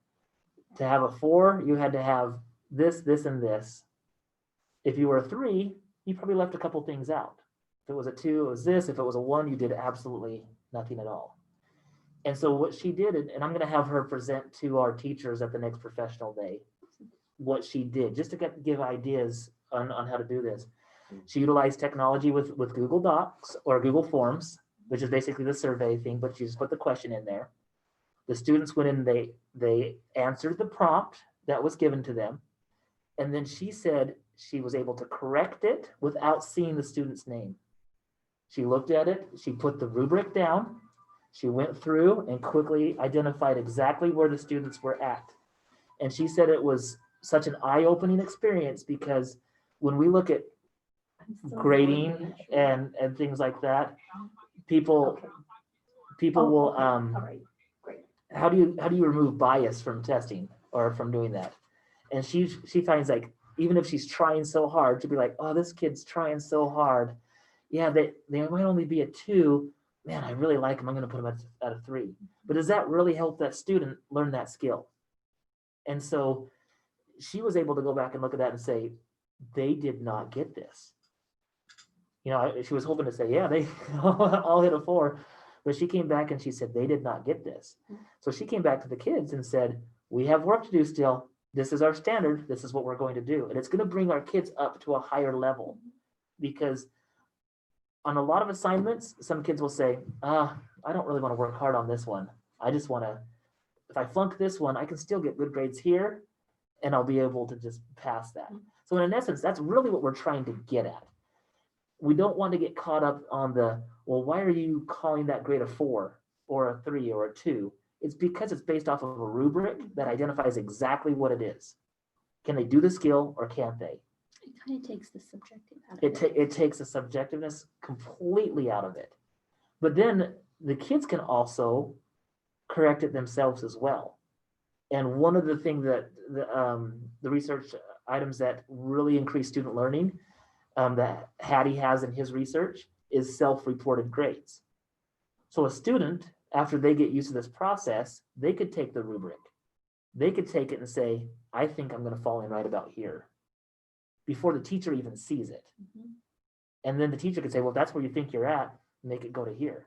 To have a 4, you had to have this, this, and this. If you were a 3, you probably left a couple things out. If it was a 2, it was this. If it was a 1, you did absolutely nothing at all. And so what she did, and I'm going to have her present to our teachers at the next professional day, what she did, just to give ideas on how to do this. She utilized technology with Google Docs or Google Forms, which is basically the survey thing, but she just put the question in there. The students went in, they answered the prompt that was given to them. And then she said she was able to correct it without seeing the student's name. She looked at it, she put the rubric down, she went through and quickly identified exactly where the students were at. And she said it was such an eye-opening experience, because when we look at grading and things like that, people will All right, great. how do you remove bias from testing or from doing that? And she finds, like, even if she's trying so hard, to be like, oh, this kid's trying so hard. Yeah, they might only be a 2. Man, I really like them. I'm going to put them at a 3. But does that really help that student learn that skill? And so she was able to go back and look at that and say, they did not get this. She was hoping to say, yeah, they all hit a 4, but she came back and she said, they did not get this. So she came back to the kids and said, we have work to do still. This is our standard. This is what we're going to do. And it's going to bring our kids up to a higher level, because on a lot of assignments, some kids will say, I don't really want to work hard on this one. I just want to, if I flunk this one, I can still get good grades here and I'll be able to just pass that. So in essence, that's really what we're trying to get at. We don't want to get caught up on the, well, why are you calling that grade a 4 or a 3 or a 2? It's because it's based off of a rubric that identifies exactly what it is. Can they do the skill or can't they? It kind of takes the subjective out of it. It takes the subjectiveness completely out of it. But then the kids can also correct it themselves as well. And one of the things that the research items that really increase student learning that Hattie has in his research is self-reported grades. So a student, after they get used to this process, they could take the rubric. They could take it and say, I think I'm going to fall in right about here, before the teacher even sees it. And then the teacher could say, well, if that's where you think you're at, make it go to here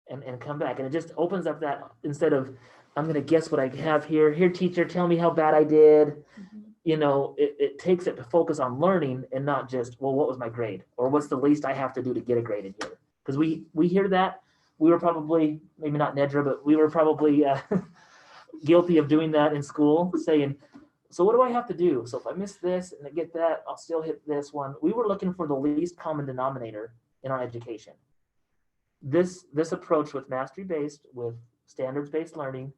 and come back. And it just opens up that, instead of, I'm going to guess what I have here. Here, teacher, tell me how bad I did. It takes it to focus on learning and not just, well, what was my grade? Or what's the least I have to do to get a grade in here? Because we hear that. We were probably, maybe not Nedra, but we were probably guilty of doing that in school, saying, so what do I have to do? So if I miss this and I get that, I'll still hit this one. We were looking for the least common denominator in our education. This approach with mastery-based, with standards-based learning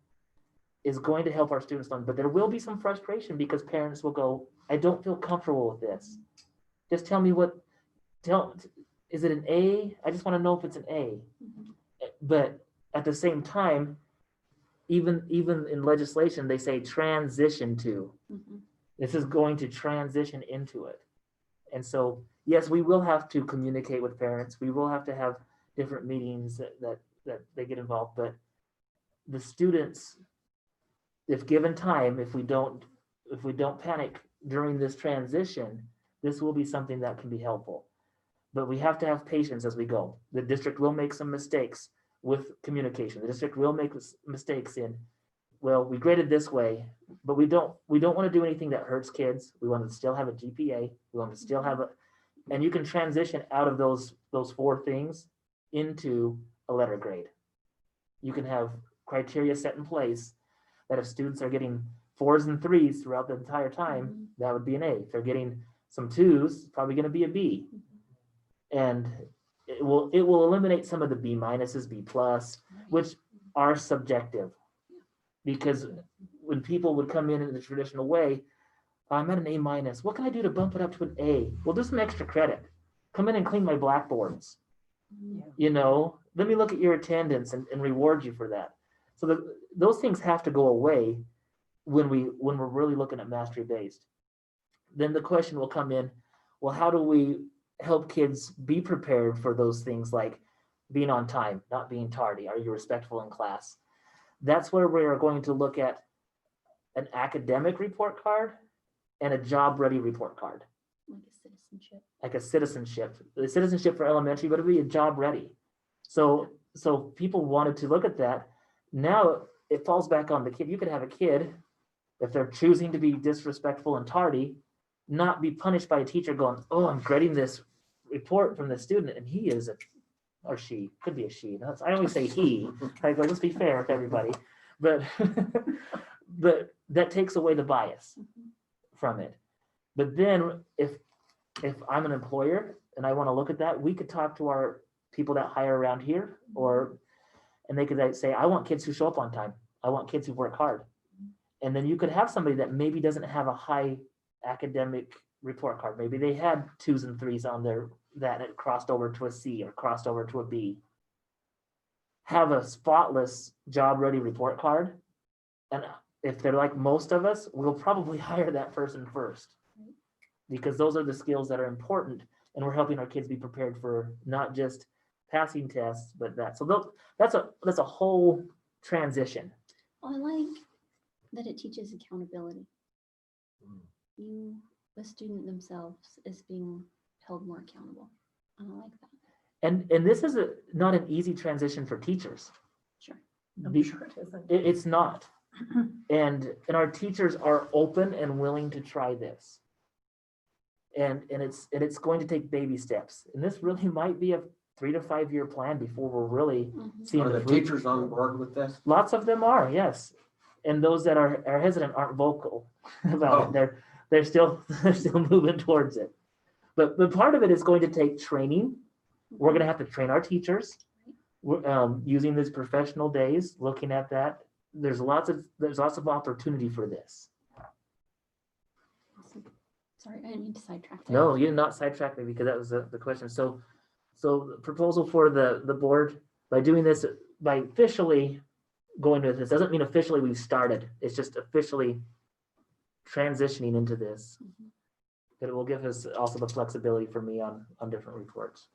is going to help our students learn, but there will be some frustration because parents will go, I don't feel comfortable with this. Just tell me is it an A? I just want to know if it's an A. But at the same time, even in legislation, they say transition to. This is going to transition into it. And so, yes, we will have to communicate with parents. We will have to have different meetings that they get involved, but the students, if given time, if we don't panic during this transition, this will be something that can be helpful. But we have to have patience as we go. The district will make some mistakes with communication. The district will make mistakes in, well, we graded this way, but we don't want to do anything that hurts kids. We want to still have a GPA. We want to still have and you can transition out of those 4 things into a letter grade. You can have criteria set in place that if students are getting 4s and 3s throughout the entire time, that would be an A. If they're getting some 2s, probably going to be a B. And it will eliminate some of the B minuses, B plus, which are subjective. Because when people would come in the traditional way, I'm at an A minus. What can I do to bump it up to an A? Well, do some extra credit. Come in and clean my blackboards. Let me look at your attendance and reward you for that. So those things have to go away when we're really looking at mastery based. Then the question will come in, well, how do we help kids be prepared for those things like being on time, not being tardy? Are you respectful in class? That's where we are going to look at an academic report card and a job ready report card. Like a citizenship. The citizenship for elementary, but it'll be a job ready. So people wanted to look at that. Now it falls back on the kid. You could have a kid, if they're choosing to be disrespectful and tardy, not be punished by a teacher going, oh, I'm grading this report from the student and he is or she, could be a she. I always say he, like, let's be fair with everybody. But that takes away the bias from it. But then if I'm an employer and I want to look at that, we could talk to our people that hire around here, and they could say, I want kids who show up on time. I want kids who work hard. And then you could have somebody that maybe doesn't have a high academic report card. Maybe they had 2s and 3s on there that it crossed over to a C or crossed over to a B. Have a spotless job ready report card. And if they're like most of us, we'll probably hire that person first, because those are the skills that are important, and we're helping our kids be prepared for not just passing tests, but that. So that's a whole transition. Well, I like that it teaches accountability. the student themselves is being held more accountable. I like that. And this is not an easy transition for teachers. Sure. I'm Be- sure it isn't. It's not. And our teachers are open and willing to try this. And it's going to take baby steps. And this really might be a 3 to 5 year plan before we're really seeing Are the the fruit. teachers on board with this? Lots of them are, yes. And those that are hesitant aren't vocal about it. They're still moving towards it. But part of it is going to take training. We're going to have to train our teachers. We're using these professional days, looking at that. There's lots of opportunity for this. Awesome. Sorry, I didn't mean to sidetrack. No, you did not sidetrack me because that was the question. So the proposal for the board, by doing this, by officially going with this, doesn't mean officially we've started. It's just officially transitioning into this. But it will give us also the flexibility for me on different reports.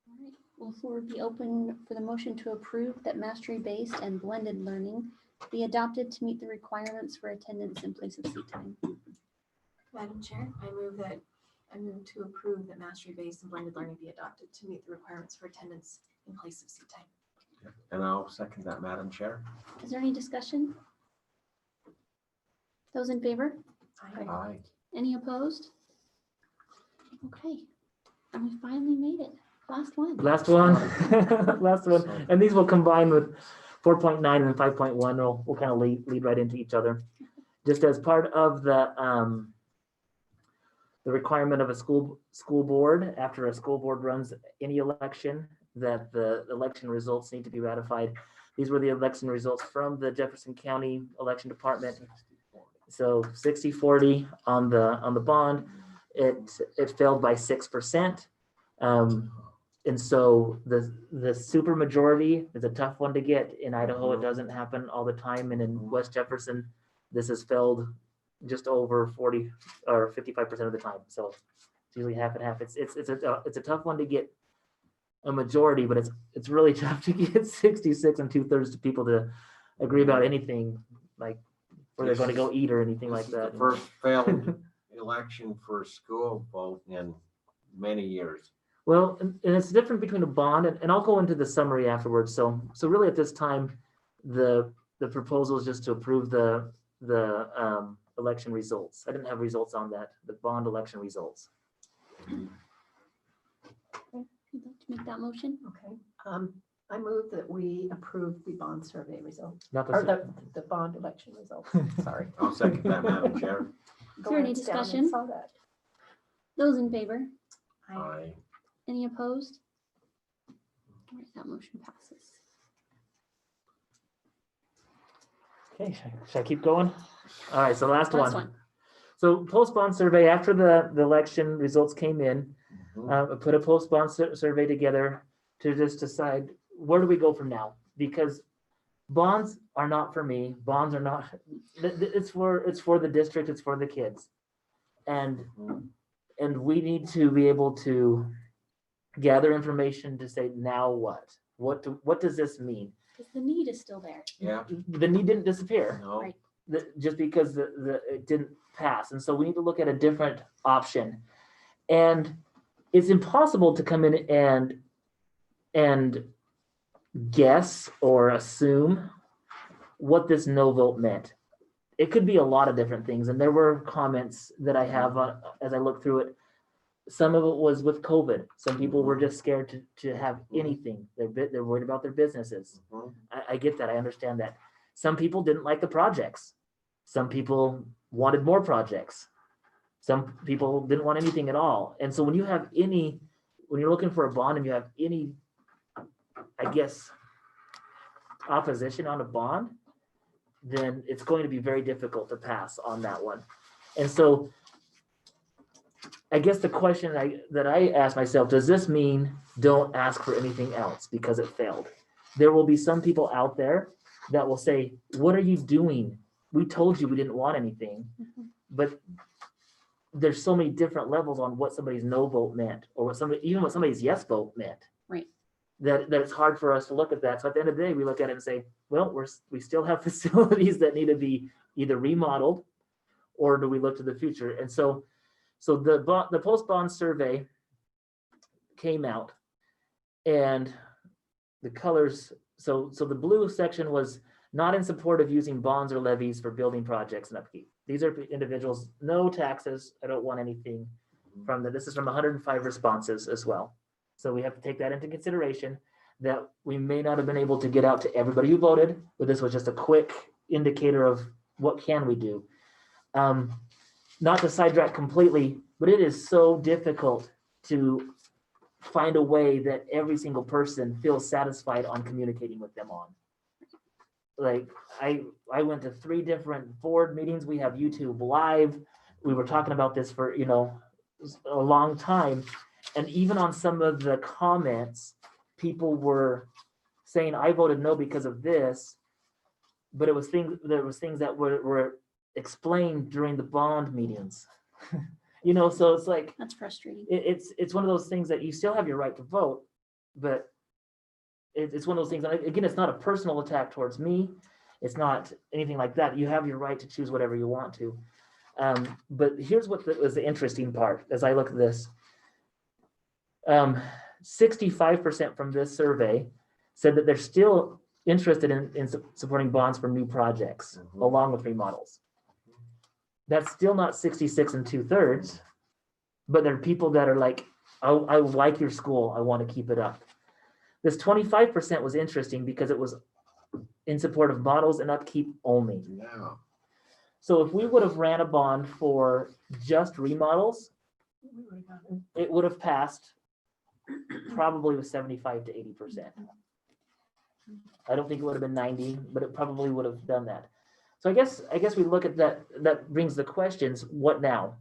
All right. Will the floor be open for the motion to approve that mastery-based and blended learning be adopted to meet the requirements for attendance in place of seat time? Madam Chair, I move to approve that mastery-based and blended learning be adopted to meet the requirements for attendance in place of seat time. And I'll second that, Madam Chair. Is there any discussion? Those in favor? Aye. Any opposed? Okay, and we finally made it. Last one. Last one, last one. And these will combine with 4.9 and 5.1. We'll kind of lead right into each other. Just as part of the requirement of a school board, after a school board runs any election, that the election results need to be ratified. These were the election results from the Jefferson County Election Department. So 60-40 on the bond. It failed by 6%. And so the super majority is a tough one to get. In Idaho, it doesn't happen all the time. And in West Jefferson, this has failed just over 40 or 55% of the time. So it's usually half and half. It's a tough one to get a majority, but it's really tough to get 66 and 2/3 of people to agree about anything, like where they're going to go eat or anything like This is that. the first failed election for school vote in many years. Well, and it's different between a bond, and I'll go into the summary afterwards. So really at this time, the proposal is just to approve the election results. I didn't have results on that, the bond election results. You'd like to make that motion? Okay, I move that we approve the bond survey results, Not or the, the bond election results, sorry. I'll second that, Madam Chair. Is there any Glanced down and discussion? saw that. Those in favor? Aye. Any opposed? All right, that motion passes. okay, should I keep going? All right, so last Last one. one. So post-bond survey, after the election results came in, I put a post-bond survey together to just decide where do we go from now? Because bonds are not for me. Bonds are not. It's for the district. It's for the kids, and we need to be able to gather information to say now what? What does this mean? Because the need is still there. Yeah, The need didn't disappear. no, Right. Just because it didn't pass, and so we need to look at a different option. And it's impossible to come in and guess or assume what this no vote meant. It could be a lot of different things, and there were comments that I have as I look through it. Some of it was with COVID. Some people were just scared to have anything. They're worried about their businesses. I get that. I understand that. Some people didn't like the projects. Some people wanted more projects. Some people didn't want anything at all. And so when you're looking for a bond and you have any, I guess, opposition on a bond, then it's going to be very difficult to pass on that one. And so I guess the question that I ask myself, does this mean don't ask for anything else because it failed? There will be some people out there that will say, what are you doing? We told you we didn't want anything. But there's so many different levels on what somebody's no vote meant, or what somebody's yes vote meant. Right. That it's hard for us to look at that. So at the end of the day, we look at it and say, well, we still have facilities that need to be either remodeled or do we look to the future? And so the post-bond survey came out, and the colors, so the blue section was not in support of using bonds or levies for building projects and upkeep. These are individuals, no taxes, I don't want anything from that. This is from 105 responses as well. So we have to take that into consideration, that we may not have been able to get out to everybody who voted, but this was just a quick indicator of what can we do. Not to sidetrack completely, but it is so difficult to find a way that every single person feels satisfied on communicating with them on. Like I went to 3 different board meetings. We have YouTube live. We were talking about this for, a long time. And even on some of the comments, people were saying, I voted no because of this, but there was things that were explained during the bond meetings. So it's like, That's frustrating. it's one of those things that you still have your right to vote, but it's one of those things, again, it's not a personal attack towards me. It's not anything like that. You have your right to choose whatever you want to. But here's what was the interesting part as I look at this. 65% from this survey said that they're still interested in supporting bonds for new projects along with remodels. That's still not 66 2/3, but there are people that are like, I like your school, I want to keep it up. This 25% was interesting because it was in support of models and upkeep only. Yeah. So if we would have ran a bond for just remodels, it would have passed probably with 75 to 80%. I don't think it would have been 90, but it probably would have done that. So I guess we look at that. That brings the questions, what now?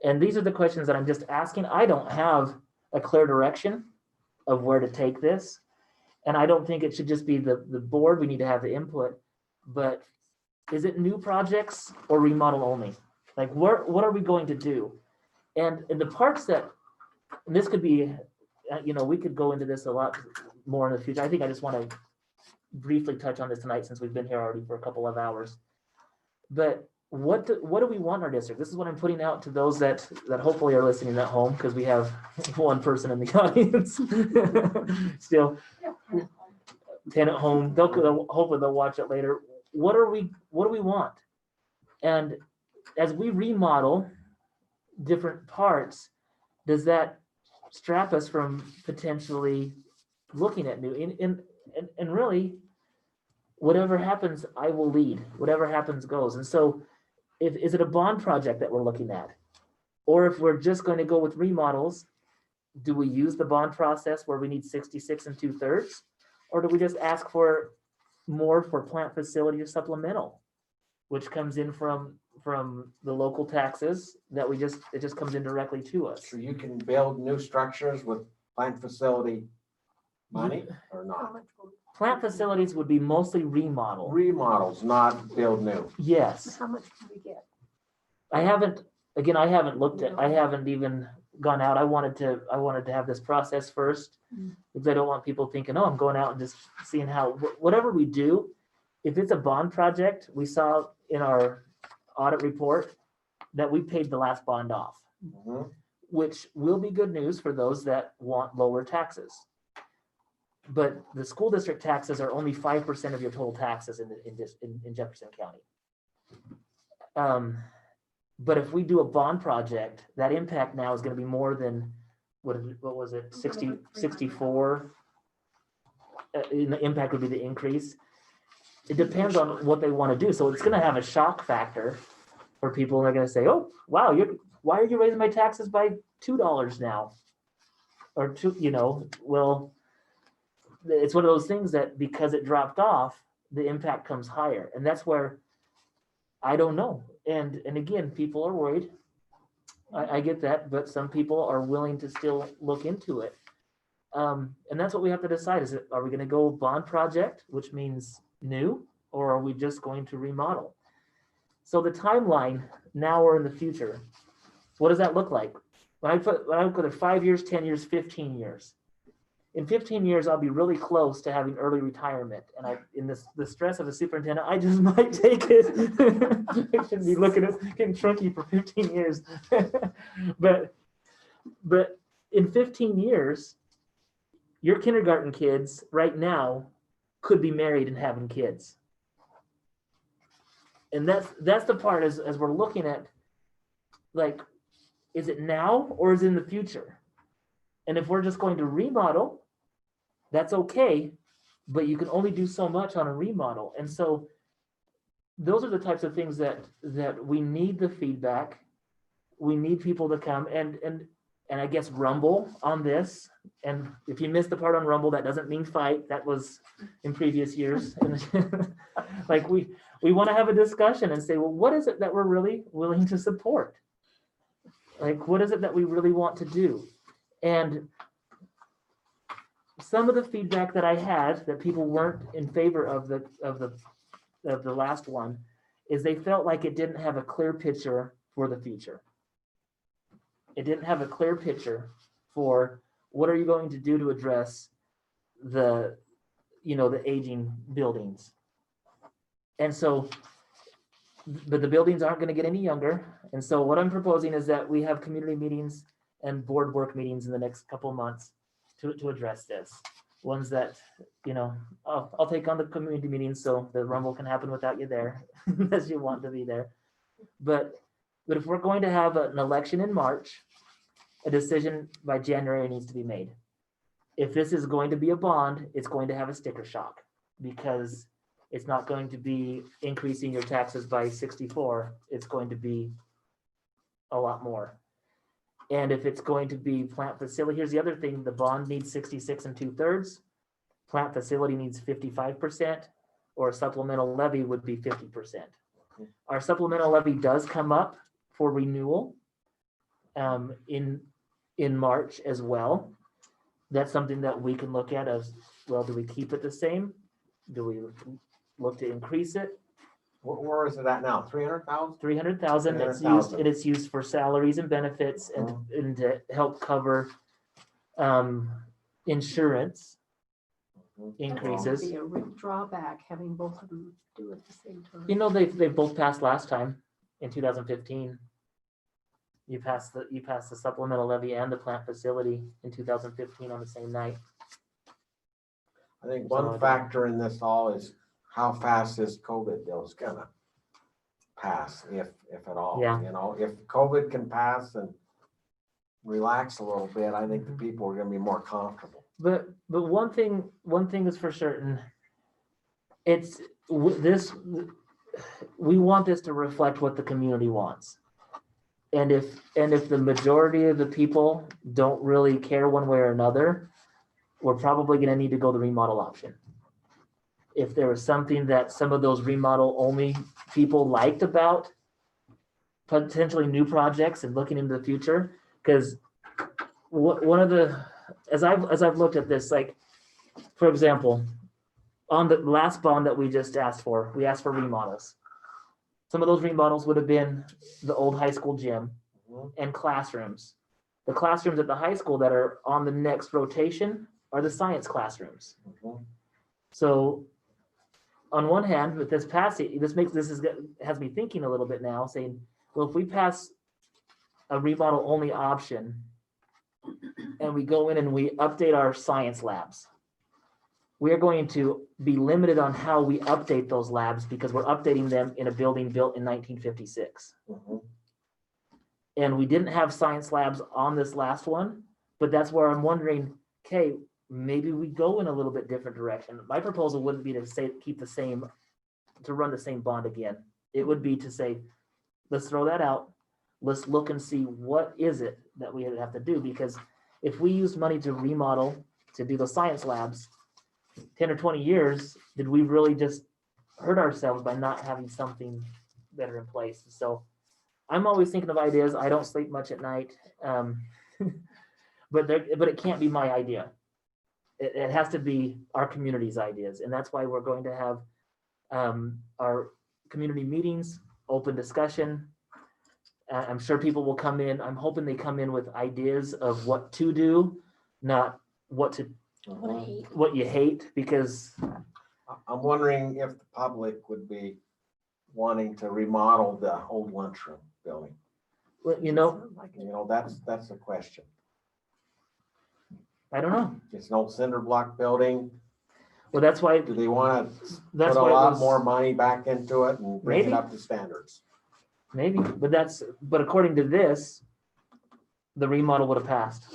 And these are the questions that I'm just asking. I don't have a clear direction of where to take this. And I don't think it should just be the board. We need to have the input. But is it new projects or remodel only? Like, what are we going to do? And the parts that, and this could be, we could go into this a lot more in the future. I think I just want to briefly touch on this tonight since we've been here already for a couple of hours. But what do we want in our district? This is what I'm putting out to those that hopefully are listening at home, because we have one person in the audience still. 10 at home. Hopefully they'll watch it later. What do we want? And as we remodel different parts, does that strap us from potentially looking at new? And really, whatever happens, I will lead. Whatever happens goes. And so, is it a bond project that we're looking at? Or if we're just going to go with remodels, do we use the bond process where we need 66 2/3? Or do we just ask for more for plant facility or supplemental, which comes in from the local taxes that it just comes in directly to us? So you can build new structures with plant facility money or not? Plant facilities would be mostly remodel. Remodels, not build new. Yes. How much do we get? I haven't looked at, I haven't even gone out. I wanted to have this process first, because I don't want people thinking, oh, I'm going out and just seeing how, whatever we do, if it's a bond project, we saw in our audit report that we paid the last bond off, which will be good news for those that want lower taxes. But the school district taxes are only 5% of your total taxes in Jefferson County. But if we do a bond project, that impact now is going to be more than, what was it, 64? The impact would be the increase. It depends on what they want to do. So it's going to have a shock factor for people, and they're going to say, oh, wow, why are you raising my taxes by $2 now? Or well, it's one of those things that because it dropped off, the impact comes higher. And that's where I don't know. And again, people are worried. I get that, but some people are willing to still look into it. And that's what we have to decide. Are we going to go bond project, which means new, or are we just going to remodel? So the timeline, now or in the future, what does that look like? When I put it 5 years, 10 years, 15 years, in 15 years, I'll be really close to having early retirement. And in the stress of a superintendent, I just might take it. I shouldn't be looking at getting trunky for 15 years. but in 15 years, your kindergarten kids right now could be married and having kids. And that's the part as we're looking at, like, is it now or is it in the future? And if we're just going to remodel, that's okay, but you can only do so much on a remodel. And so those are the types of things that we need the feedback. We need people to come and I guess rumble on this. And if you missed the part on rumble, that doesn't mean fight. That was in previous years. Like we want to have a discussion and say, well, what is it that we're really willing to support? Like, what is it that we really want to do? And some of the feedback that I had that people weren't in favor of the last one is they felt like it didn't have a clear picture for the future. It didn't have a clear picture for what are you going to do to address the aging buildings. And so, but the buildings aren't going to get any younger. And so what I'm proposing is that we have community meetings and board work meetings in the next couple of months to address this. Ones that, I'll take on the community meetings so the rumble can happen without you there, unless you want to be there. But if we're going to have an election in March, a decision by January needs to be made. If this is going to be a bond, it's going to have a sticker shock, because it's not going to be increasing your taxes by 64. It's going to be a lot more. And if it's going to be plant facility, here's the other thing: the bond needs 66 2/3. Plant facility needs 55%, or a supplemental levy would be 50%. Our supplemental levy does come up for renewal in March as well. That's something that we can look at as well. Do we keep it the same? Do we look to increase it? Where is it at now? 300,000? 300,000. It's used, 300,000. and it's used for salaries and benefits and to help cover insurance increases. That would be a real drawback, having both of them do it at the same time. They both passed last time in 2015. You passed the supplemental levy and the plant facility in 2015 on the same night. I think one factor in this all is how fast this COVID deal is gonna pass, if at all. Yeah. If COVID can pass and relax a little bit, I think the people are gonna be more comfortable. But one thing is for certain, we want this to reflect what the community wants. And if the majority of the people don't really care one way or another, we're probably going to need to go the remodel option. If there was something that some of those remodel only people liked about potentially new projects and looking into the future, because one of the, as I've looked at this, like, for example, on the last bond that we just asked for, we asked for remodels. Some of those remodels would have been the old high school gym and classrooms. The classrooms at the high school that are on the next rotation are the science classrooms. So on one hand, with this passing, has me thinking a little bit now, saying, well, if we pass a remodel only option and we go in and we update our science labs, we are going to be limited on how we update those labs, because we're updating them in a building built in 1956. And we didn't have science labs on this last one, but that's where I'm wondering, okay, maybe we go in a little bit different direction. My proposal wouldn't be to run the same bond again. It would be to say, let's throw that out. Let's look and see what is it that we have to do, because if we use money to remodel, to do the science labs, 10 or 20 years, did we really just hurt ourselves by not having something better in place? So I'm always thinking of ideas. I don't sleep much at night, but it can't be my idea. It has to be our community's ideas. And that's why we're going to have our community meetings, open discussion. I'm sure people will come in. I'm hoping they come in with ideas of what to do, not what to what you hate, because I'm wondering if the public would be wanting to remodel the old lunchroom building. well, Sound like it. You know, that's a question. I don't know. It's an old cinder block building. Well, that's why, Do they want to put that's a why it lot was, more money back into it and bring it Maybe. up to standards? maybe, but according to this, the remodel would have passed.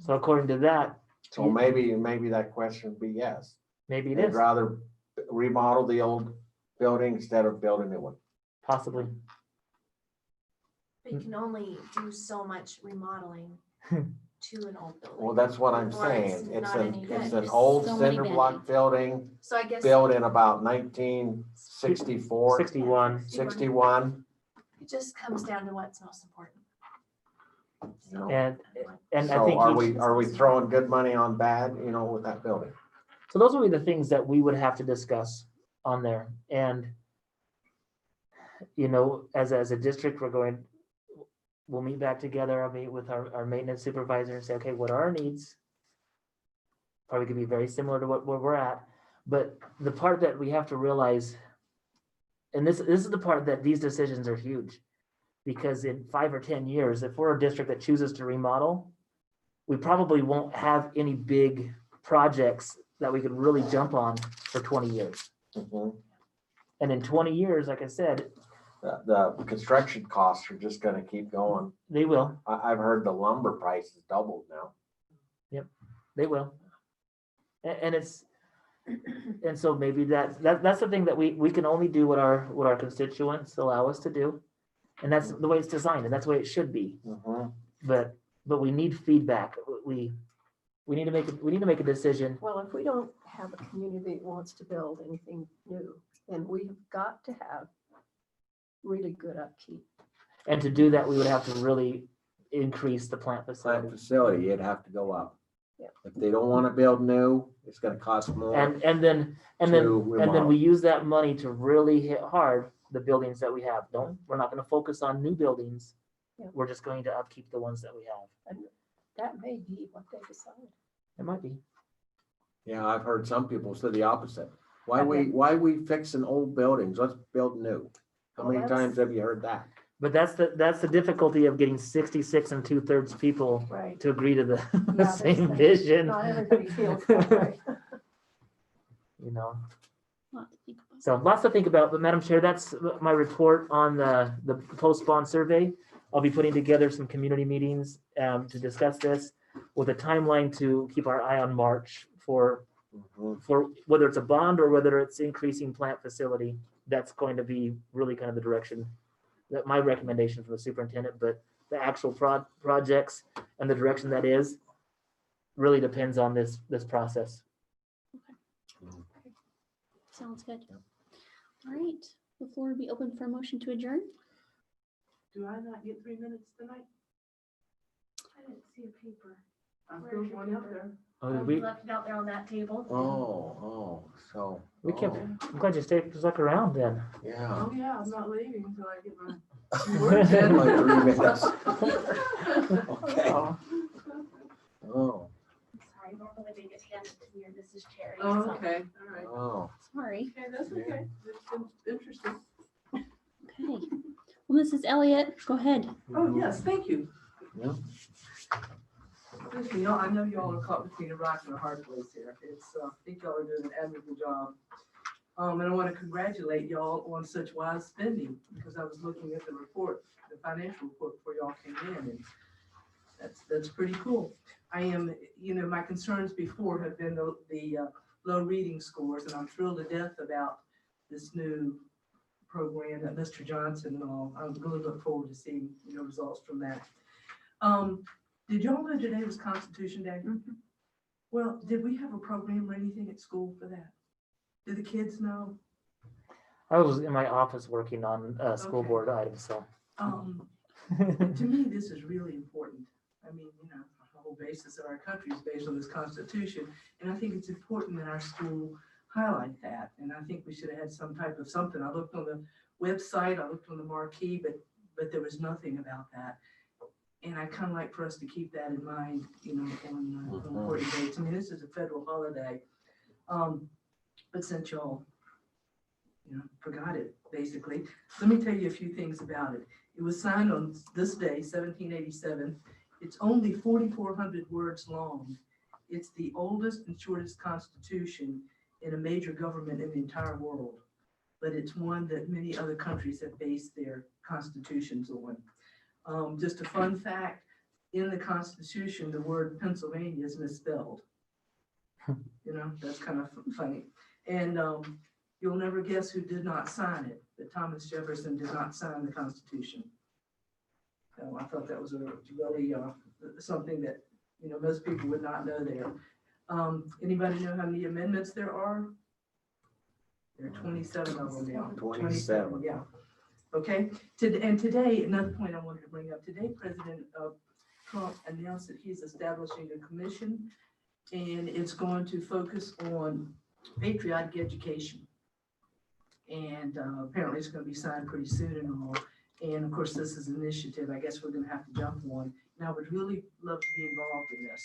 So according to that, So maybe that question would be yes. maybe it They'd is, rather remodel the old building instead of building a new one. possibly. But you can only do so much remodeling to an old building. Well, that's what I'm Before it's saying. It's not an, any it's good. an old So many cinder block Band-Aids. building So I guess built in about 1964, 61. 61. it just comes down to what's most important. You know? And I So think are we throwing good money on bad, you know, with that building? so those would be the things that we would have to discuss on there. And, you know, as a district, we'll meet back together. I'll meet with our maintenance supervisor and say, okay, what are our needs? Probably could be very similar to where we're at. But the part that we have to realize, and this is the part that these decisions are huge, because in 5 or 10 years, if we're a district that chooses to remodel, we probably won't have any big projects that we could really jump on for 20 years. Mhm. And in 20 years, like I said, The construction costs are just gonna keep going. they will, I've heard the lumber price has doubled now. they will. And it's, and so maybe that's the thing that we can only do what our constituents allow us to do. And that's the way it's designed, and that's the way it should be. Mhm. But we need feedback. We need to make a decision. Well, if we don't have a community that wants to build anything new, then we have got to have really good upkeep. And to do that, we would have to really increase the plant Plant facility. facility, it'd have to go up. Yeah. If they don't wanna build new, it's gonna cost more. And then To we remodel. use that money to really hit hard the buildings that we have. We're not gonna focus on new buildings. Yeah. We're just going to upkeep the ones that we have. And that may be what they decide. It might be. Yeah, I've heard some people say the opposite. Why we fixing old buildings? Let's build new. How Well, many that's- times have you heard that? But that's the difficulty of getting 66 2/3 people Right. to agree to the that's same the- vision, Not everybody feels that way. you know. Lot to think about. So lots to think about, but Madam Chair, that's my report on the post-bond survey. I'll be putting together some community meetings to discuss this with a timeline to keep our eye on March for whether it's a bond or whether it's increasing plant facility. That's going to be really kind of the direction that my recommendation for the superintendent, but the actual projects and the direction that is really depends on this process. Sounds good. All right, the floor will be open for a motion to adjourn. Do I not get 3 minutes tonight? I didn't see a paper. I'm Where's throwing your one out paper? there. Oh, We left it out there on that table. So. We kept, oh, I'm glad you stuck around then. Yeah. Oh, yeah, I'm not leaving until I get my. Had my 3 minutes. Okay. Oh. Oh, Sorry, normally they get handed to me, or this is Terry. Oh, so- okay, all right. oh. Sorry. Okay, that's okay. It's been interesting. Okay. Well, Mrs. Elliott, go ahead. Oh, yes, thank you. Yeah. Listen, y'all, I know y'all are caught between a rock and a hard place here. I think y'all are doing an admirable job. And I want to congratulate y'all on such wise spending, because I was looking at the report, the financial report before y'all came in, and that's pretty cool. I am, my concerns before have been the low reading scores, and I'm thrilled to death about this new program that Mr. Johnson and all. I really look forward to seeing, results from that. Did y'all know today was Constitution Day? Well, did we have a program or anything at school for that? Do the kids know? I was in my office working on school Okay. board items, so. To me, this is really important. I mean, the whole basis of our country is based on this Constitution, and I think it's important that our school highlight that. And I think we should have had some type of something. I looked on the website, I looked on the marquee, but there was nothing about that. And I kind of like for us to keep that in mind, you know, on important dates. I mean, this is a federal holiday. But since y'all, you know, forgot it, basically, let me tell you a few things about it. It was signed on this day, 1787. It's only 4,400 words long. It's the oldest and shortest constitution in a major government in the entire world. But it's one that many other countries have based their constitutions on. Just a fun fact, in the Constitution, the word Pennsylvania is misspelled. You know, that's kind of funny. And you'll never guess who did not sign it, but Thomas Jefferson did not sign the Constitution. So I thought that was a really something that, you know, most people would not know there. Anybody know how many amendments there are? There are 27 of them now. 27. Yeah. Okay. And today, another point I wanted to bring up. Today, President Trump announced that he's establishing a commission, and it's going to focus on patriotic education. And apparently it's going to be signed pretty soon and all. And of course, this is an initiative I guess we're going to have to jump on. And I would really love to be involved in this.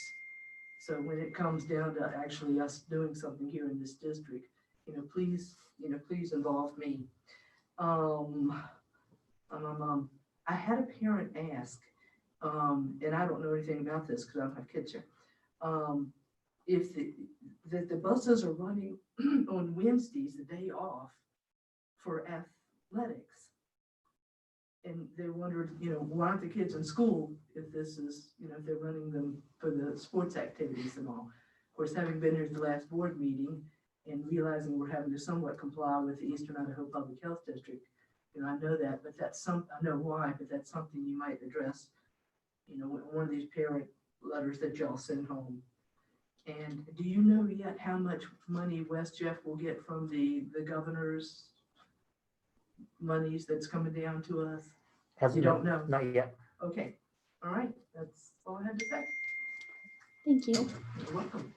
So when it comes down to actually us doing something here in this district, please involve me. I had a parent ask, and I don't know anything about this because I don't have kids here. If the buses are running on Wednesdays, the day off for athletics. And they wondered, why aren't the kids in school if this is, if they're running them for the sports activities and all. Of course, having been here at the last board meeting and realizing we're having to somewhat comply with the Eastern Idaho Public Health District, I know that, but I know why, but that's something you might address, one of these parent letters that y'all send home. And do you know yet how much money West Jeff will get from the governor's monies that's coming down to us? You don't know? Not yet. Okay, all right, that's all I had to say. Thank you. You're welcome.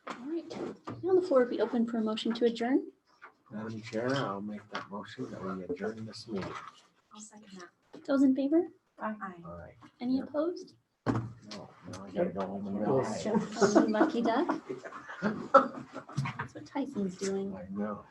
All right. Now the floor will be open for a motion to adjourn. Madam Chair, I'll make that motion that we adjourn this meeting. I'll second that. Those in favor? Aye. All right. Any opposed? No, I gotta go home and Yes. die. Oh, you lucky duck. That's what Tyson's doing. I know.